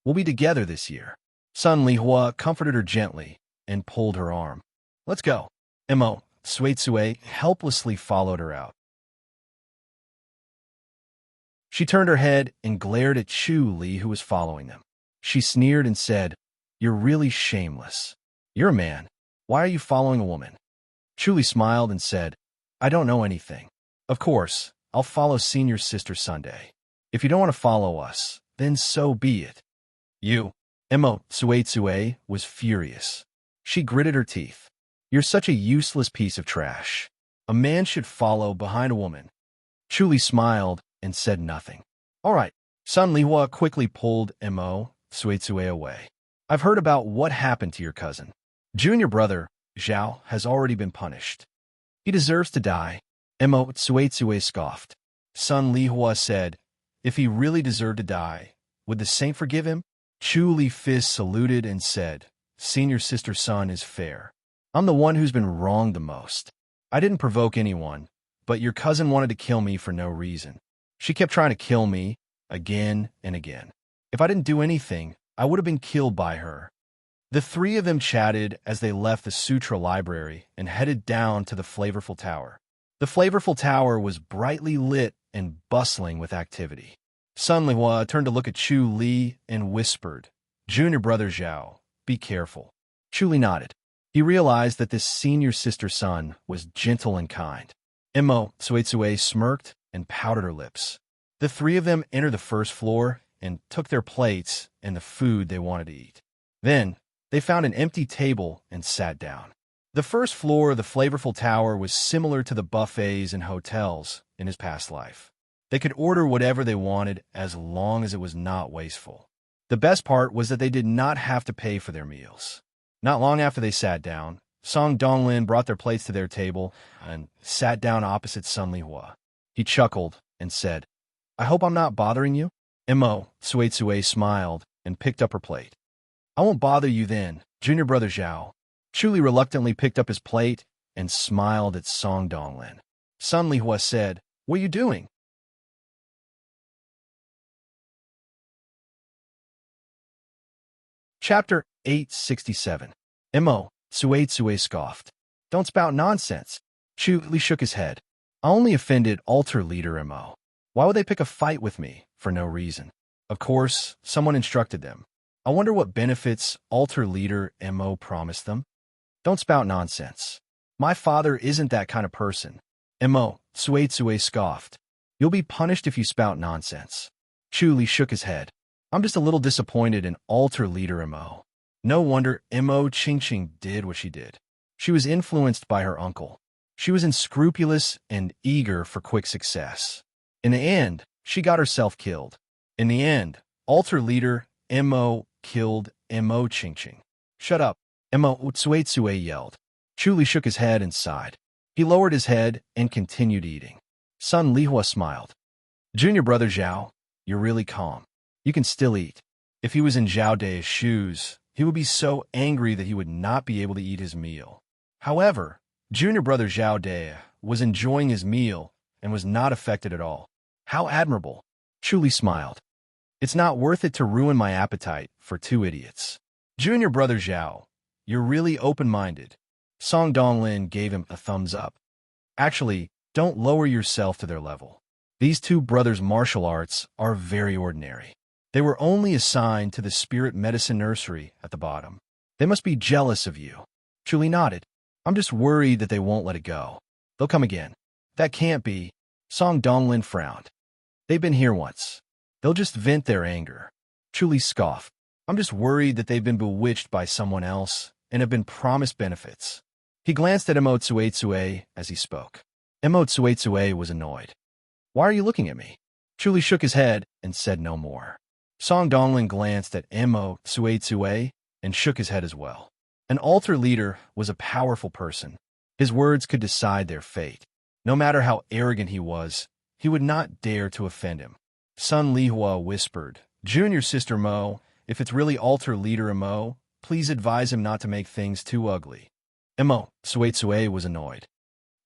We'll be together this year. Sun Lihua comforted her gently and pulled her arm. Let's go. Mo Suetsue helplessly followed her out. She turned her head and glared at Chu Li, who was following them. She sneered and said, you're really shameless. You're a man. Why are you following a woman? Chu Li smiled and said, I don't know anything. Of course, I'll follow senior sister Sunday. If you don't want to follow us, then so be it. You. Mo Suetsue was furious. She gritted her teeth. You're such a useless piece of trash. A man should follow behind a woman. Chu Li smiled and said nothing. All right. Sun Lihua quickly pulled Mo Suetsue away. I've heard about what happened to your cousin. Junior brother, Zhao, has already been punished. He deserves to die. Mo Suetsue scoffed. Sun Lihua said, if he really deserved to die, would the saint forgive him? Chu Li Fizz saluted and said, senior sister Sun is fair. I'm the one who's been wronged the most. I didn't provoke anyone, but your cousin wanted to kill me for no reason. She kept trying to kill me, again and again. If I didn't do anything, I would have been killed by her. The 3 of them chatted as they left the Sutra Library and headed down to the Flavorful Tower. The Flavorful Tower was brightly lit and bustling with activity. Sun Lihua turned to look at Chu Li and whispered, Junior brother Zhao, be careful. Chu Li nodded. He realized that this senior sister Sun was gentle and kind. Mo Suetsue smirked and pouted her lips. The 3 of them entered the first floor and took their plates and the food they wanted to eat. Then, they found an empty table and sat down. The first floor of the Flavorful Tower was similar to the buffets in hotels in his past life. They could order whatever they wanted as long as it was not wasteful. The best part was that they did not have to pay for their meals. Not long after they sat down, Song Donglin brought their plates to their table and sat down opposite Sun Lihua. He chuckled and said, I hope I'm not bothering you? Mo Suetsue smiled and picked up her plate. I won't bother you then, Junior brother Zhao. Chu reluctantly picked up his plate and smiled at Song Donglin. Sun Lihua said, "What are you doing?" Chapter 867. Mo, Tsue scoffed. "Don't spout nonsense." Chu Li shook his head. "I only offended altar leader Mo. Why would they pick a fight with me for no reason? Of course, someone instructed them. I wonder what benefits altar leader Mo promised them. Don't spout nonsense. My father isn't that kind of person." Mo, Tsue scoffed. "You'll be punished if you spout nonsense." Chu Li shook his head. "I'm just a little disappointed in altar leader Mo. No wonder Mo Qingqing did what she did. She was influenced by her uncle. She was unscrupulous and eager for quick success. In the end, she got herself killed. In the end, altar leader Mo killed Mo Qingqing." "Shut up," Mo Tsue yelled. Chu Li shook his head and sighed. He lowered his head and continued eating. Sun Lihua smiled. "Junior brother Zhao, you're really calm. You can still eat." If he was in Zhao De's shoes, he would be so angry that he would not be able to eat his meal. However, junior brother Zhao De was enjoying his meal and was not affected at all. How admirable. Chu Li smiled. "It's not worth it to ruin my appetite for two idiots." "Junior brother Zhao, you're really open-minded." Song Donglin gave him a thumbs up. "Actually, don't lower yourself to their level. These two brothers' martial arts are very ordinary. They were only assigned to the spirit medicine nursery at the bottom. They must be jealous of you." Chu Li nodded. "I'm just worried that they won't let it go. They'll come again." "That can't be." Song Donglin frowned. "They've been here once. They'll just vent their anger." Chu Li scoffed. "I'm just worried that they've been bewitched by someone else and have been promised benefits." He glanced at Mo Tsue as he spoke. Mo Tsue was annoyed. "Why are you looking at me?" Chu Li shook his head and said no more. Song Donglin glanced at Mo Tsue and shook his head as well. An altar leader was a powerful person. His words could decide their fate. No matter how arrogant he was, he would not dare to offend him. Sun Lihua whispered, "Junior sister Mo, if it's really altar leader Mo, please advise him not to make things too ugly." Mo Tsue was annoyed.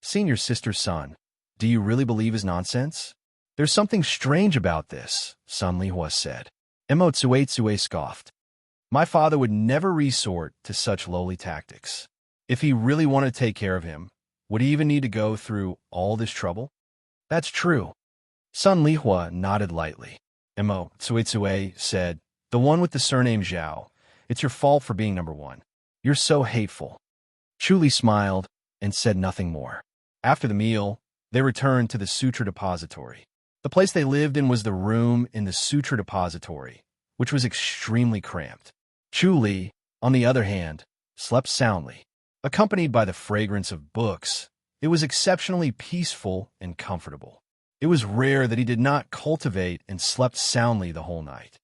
"Senior sister's son, do you really believe his nonsense?" "There's something strange about this," Sun Lihua said. Mo Tsue scoffed. "My father would never resort to such lowly tactics. If he really wanted to take care of him, would he even need to go through all this trouble?" "That's true." Sun Lihua nodded lightly. Mo Tsue said, "The one with the surname Zhao, it's your fault for being number one. You're so hateful." Chu Li smiled and said nothing more. After the meal, they returned to the sutra depository. The place they lived in was the room in the sutra depository, which was extremely cramped. Chu Li, on the other hand, slept soundly. Accompanied by the fragrance of books, it was exceptionally peaceful and comfortable. It was rare that he did not cultivate and slept soundly the whole night.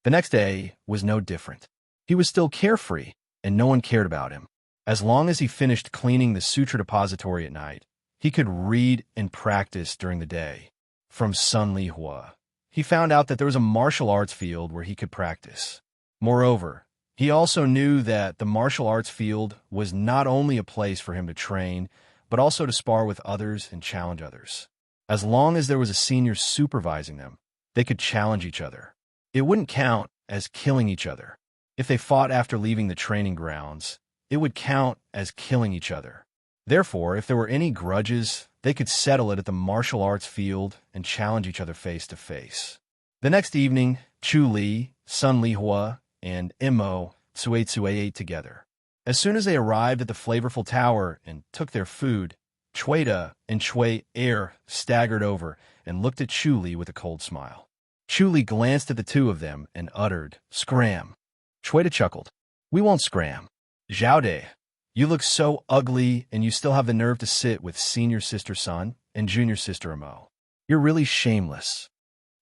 The next day was no different. He was still carefree, and no one cared about him. As long as he finished cleaning the sutra depository at night, he could read and practice during the day. From Sun Lihua, he found out that there was a martial arts field where he could practice. Moreover, he also knew that the martial arts field was not only a place for him to train, but also to spar with others and challenge others. As long as there was a senior supervising them, they could challenge each other. It wouldn't count as killing each other. If they fought after leaving the training grounds, it would count as killing each other. Therefore, if there were any grudges, they could settle it at the martial arts field and challenge each other face to face. The next evening, Chu Li, Sun Lihua, and Mo Tsue ate together. As soon as they arrived at the flavorful tower and took their food, Chueda and Chui Er staggered over and looked at Chu Li with a cold smile. Chu Li glanced at the two of them and uttered, "Scram." Chueda chuckled. "We won't scram. Zhao De, you look so ugly and you still have the nerve to sit with senior sister Sun and junior sister Mo. You're really shameless."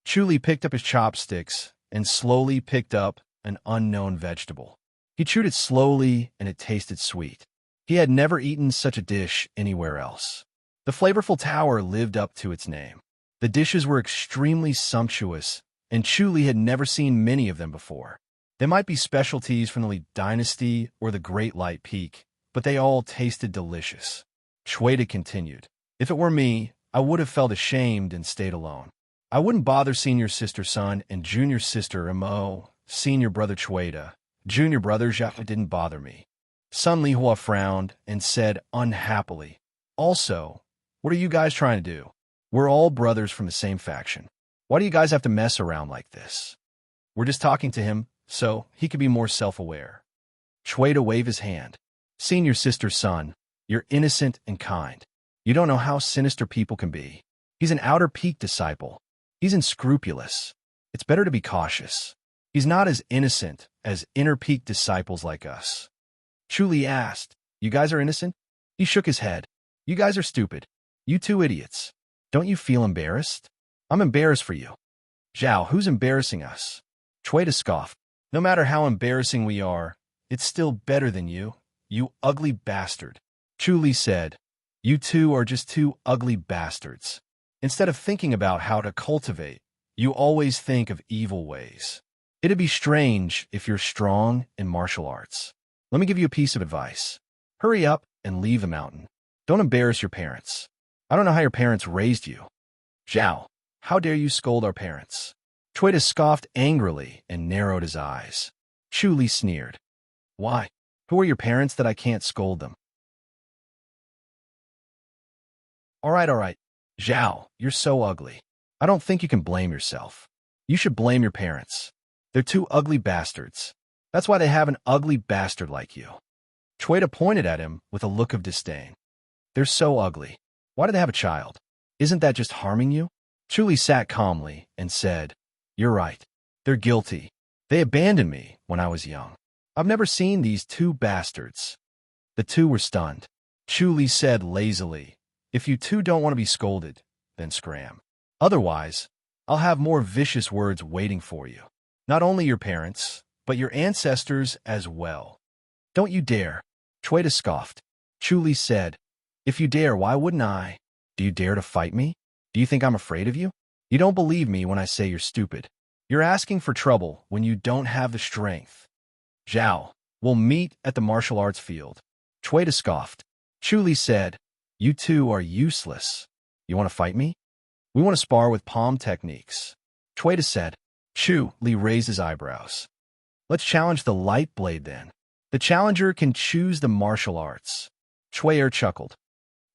Chu Li picked up his chopsticks and slowly picked up an unknown vegetable. He chewed it slowly and it tasted sweet. He had never eaten such a dish anywhere else. The flavorful tower lived up to its name. The dishes were extremely sumptuous, and Chu Li had never seen many of them before. They might be specialties from the Li Dynasty or the Great Light Peak, but they all tasted delicious. Chueda continued. If it were me, I would have felt ashamed and stayed alone. I wouldn't bother senior sister Sun and junior sister Mo, senior brother Chueda. Junior brother Zhao didn't bother me. Sun Lihua frowned and said unhappily, also, what are you guys trying to do? We're all brothers from the same faction. Why do you guys have to mess around like this? We're just talking to him so he could be more self-aware. Chueda waved his hand. Senior sister Sun, you're innocent and kind. You don't know how sinister people can be. He's an outer peak disciple. He's unscrupulous. It's better to be cautious. He's not as innocent as inner peak disciples like us. Chuli asked, you guys are innocent? He shook his head. You guys are stupid. You two idiots. Don't you feel embarrassed? I'm embarrassed for you. Zhao, who's embarrassing us? Chueda scoffed. No matter how embarrassing we are, it's still better than you, you ugly bastard. Chuli said, you two are just two ugly bastards. Instead of thinking about how to cultivate, you always think of evil ways. It'd be strange if you're strong in martial arts. Let me give you a piece of advice. Hurry up and leave the mountain. Don't embarrass your parents. I don't know how your parents raised you. Zhao, how dare you scold our parents? Chueda scoffed angrily and narrowed his eyes. Chuli sneered. Why? Who are your parents that I can't scold them? All right. Zhao, you're so ugly. I don't think you can blame yourself. You should blame your parents. They're two ugly bastards. That's why they have an ugly bastard like you. Chueda pointed at him with a look of disdain. They're so ugly. Why do they have a child? Isn't that just harming you? Chuli sat calmly and said, you're right. They're guilty. They abandoned me when I was young. I've never seen these two bastards. The two were stunned. Chuli said lazily, if you two don't want to be scolded, then scram. Otherwise, I'll have more vicious words waiting for you. Not only your parents, but your ancestors as well. Don't you dare. Chueda scoffed. Chuli said, if you dare, why wouldn't I? Do you dare to fight me? Do you think I'm afraid of you? You don't believe me when I say you're stupid. You're asking for trouble when you don't have the strength. Zhao, we'll meet at the martial arts field. Chueda scoffed. Chuli said, you two are useless. You want to fight me? We want to spar with palm techniques. Chueda said. Chuli raised his eyebrows. Let's challenge the light blade then. The challenger can choose the martial arts. Chueda chuckled.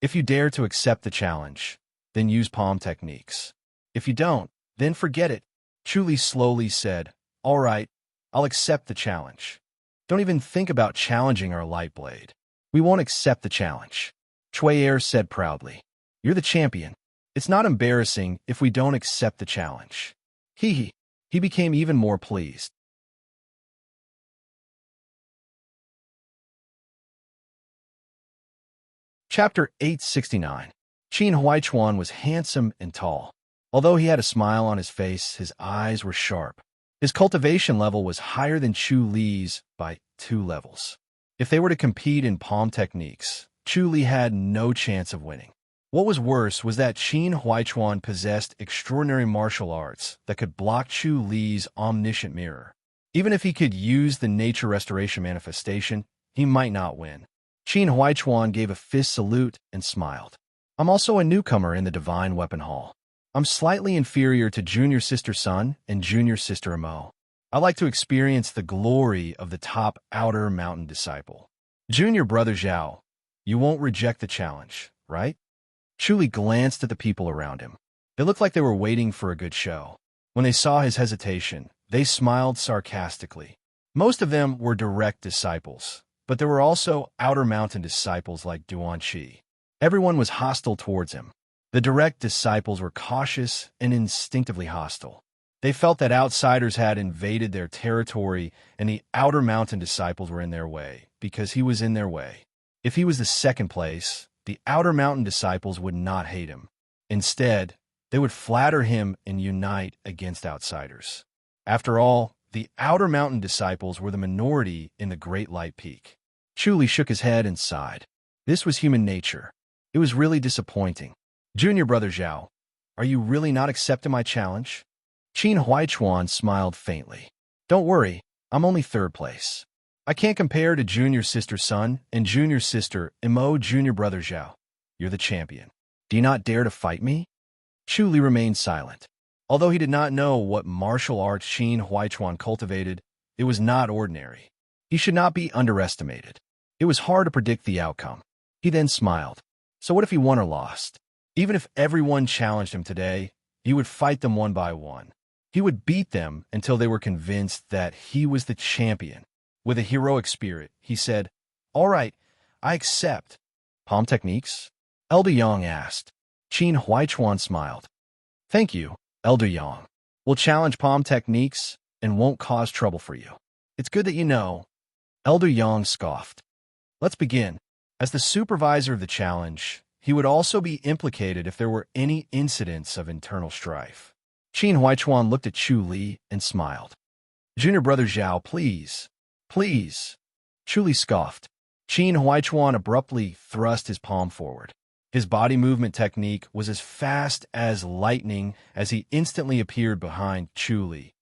If you dare to accept the challenge, then use palm techniques. If you don't, then forget it. Chuli slowly said, all right, I'll accept the challenge. Don't even think about challenging our light blade. We won't accept the challenge. Chueda said proudly. You're the champion. It's not embarrassing if we don't accept the challenge. He became even more pleased. Chapter 869. Qin Huaichuan was handsome and tall. Although he had a smile on his face, his eyes were sharp. His cultivation level was higher than Chu Li's by 2 levels. If they were to compete in palm techniques, Chu Li had no chance of winning. What was worse was that Qin Huaichuan possessed extraordinary martial arts that could block Chu Li's omniscient mirror. Even if he could use the nature restoration manifestation, he might not win. Qin Huaichuan gave a fist salute and smiled. I'm also a newcomer in the Divine Weapon Hall. I'm slightly inferior to Junior Sister Sun and Junior Sister Mo. I like to experience the glory of the top outer mountain disciple. Junior Brother Zhao, you won't reject the challenge, right? Chuli glanced at the people around him. They looked like they were waiting for a good show. When they saw his hesitation, they smiled sarcastically. Most of them were direct disciples, but there were also outer mountain disciples like Duan Qi. Everyone was hostile towards him. The direct disciples were cautious and instinctively hostile. They felt that outsiders had invaded their territory and the outer mountain disciples were in their way because he was in their way. If he was the second place, the outer mountain disciples would not hate him. Instead, they would flatter him and unite against outsiders. After all, the outer mountain disciples were the minority in the Great Light Peak. Chuli shook his head and sighed. This was human nature. It was really disappointing. Junior Brother Zhao, are you really not accepting my challenge? Qin Huaichuan smiled faintly. Don't worry, I'm only third place. I can't compare to junior sister Sun and junior sister Imo junior brother Zhao. You're the champion. Do you not dare to fight me? Chu Li remained silent. Although he did not know what martial arts Qin Huaichuan cultivated, it was not ordinary. He should not be underestimated. It was hard to predict the outcome. He then smiled. So what if he won or lost? Even if everyone challenged him today, he would fight them one by one. He would beat them until they were convinced that he was the champion. With a heroic spirit, he said, "All right, I accept." Palm techniques? Elder Yang asked. Qin Huaichuan smiled. "Thank you, Elder Yang. We'll challenge palm techniques and won't cause trouble for you. It's good that you know." Elder Yang scoffed. "Let's begin." As the supervisor of the challenge, he would also be implicated if there were any incidents of internal strife. Qin Huaichuan looked at Chu Li and smiled. "Junior brother Zhao, please. Please." Chu Li scoffed. Qin Huaichuan abruptly thrust his palm forward. His body movement technique was as fast as lightning as he instantly appeared behind Chu Li.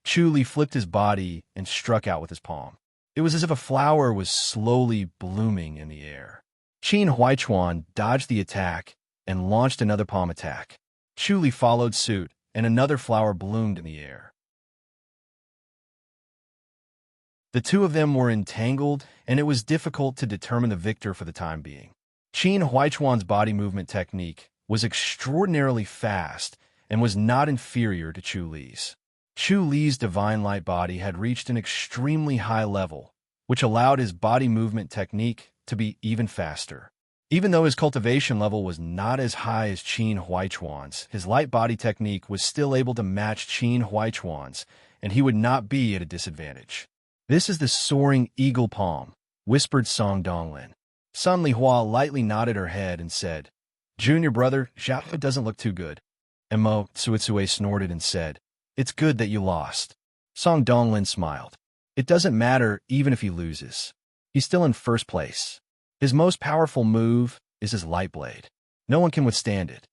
Chu Li flipped his body and struck out with his palm. It was as if a flower was slowly blooming in the air. Qin Huaichuan dodged the attack and launched another palm attack. Chu Li followed suit, and another flower bloomed in the air. The two of them were entangled, and it was difficult to determine the victor for the time being. Qin Huaichuan's body movement technique was extraordinarily fast and was not inferior to Chu Li's. Chu Li's divine light body had reached an extremely high level, which allowed his body movement technique to be even faster. Even though his cultivation level was not as high as Qin Huaichuan's, his light body technique was still able to match Qin Huaichuan's, and he would not be at a disadvantage. "This is the soaring eagle palm," whispered Song Donglin. Sun Lihua lightly nodded her head and said, "Junior brother, Zhao doesn't look too good." Mo Tsuitsue snorted and said, "It's good that you lost." Song Donglin smiled. "It doesn't matter even if he loses. He's still in first place. His most powerful move is his light blade. No one can withstand it."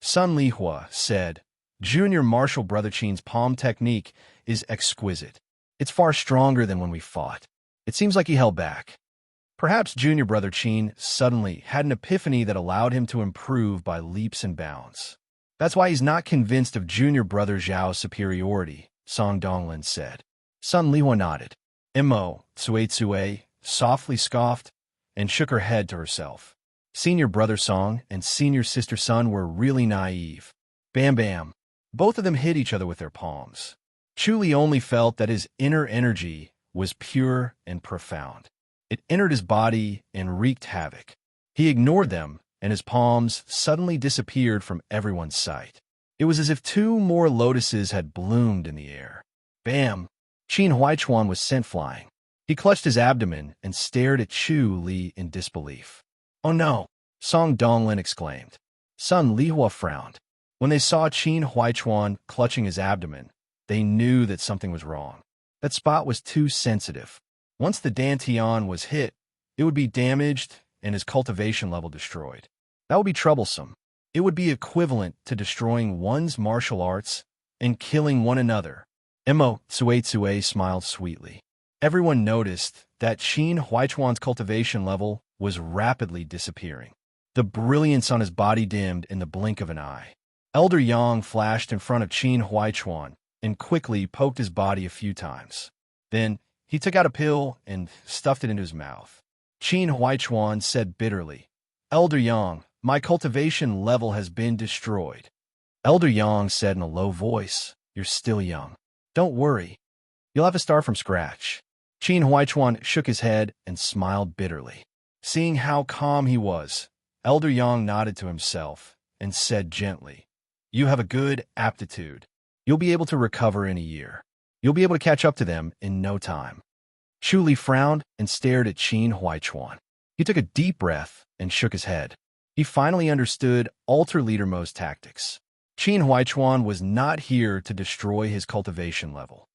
Sun Lihua said, "Junior martial brother Qin's palm technique is exquisite. It's far stronger than when we fought. It seems like he held back." Perhaps junior brother Qin suddenly had an epiphany that allowed him to improve by leaps and bounds. "That's why he's not convinced of junior brother Zhao's superiority," Song Donglin said. Sun Lihua nodded. Mo Tsuitsue softly scoffed and shook her head to herself. Senior brother Song and senior sister Sun were really naive. Bam bam. Both of them hit each other with their palms. Chu Li only felt that his inner energy was pure and profound. It entered his body and wreaked havoc. He ignored them, and his palms suddenly disappeared from everyone's sight. It was as if two more lotuses had bloomed in the air. Bam! Qin Huaichuan was sent flying. He clutched his abdomen and stared at Chu Li in disbelief. "Oh no!" Song Donglin exclaimed. Sun Lihua frowned. When they saw Qin Huaichuan clutching his abdomen, they knew that something was wrong. That spot was too sensitive. Once the dantian was hit, it would be damaged and his cultivation level destroyed. That would be troublesome. It would be equivalent to destroying one's martial arts and killing one another. Mo Tsuitsue smiled sweetly. Everyone noticed that Qin Huaichuan's cultivation level was rapidly disappearing. The brilliance on his body dimmed in the blink of an eye. Elder Yang flashed in front of Qin Huaichuan and quickly poked his body a few times. Then, he took out a pill and stuffed it into his mouth. Qin Huaichuan said bitterly, "Elder Yang, my cultivation level has been destroyed." Elder Yang said in a low voice, "You're still young. Don't worry. You'll have to start from scratch." Qin Huaichuan shook his head and smiled bitterly. Seeing how calm he was, Elder Yang nodded to himself and said gently, "You have a good aptitude. You'll be able to recover in a year. You'll be able to catch up to them in no time." Chu Li frowned and stared at Qin Huaichuan. He took a deep breath and shook his head. He finally understood Alter Leader Mo's tactics. Qin Huaichuan was not here to destroy his cultivation level.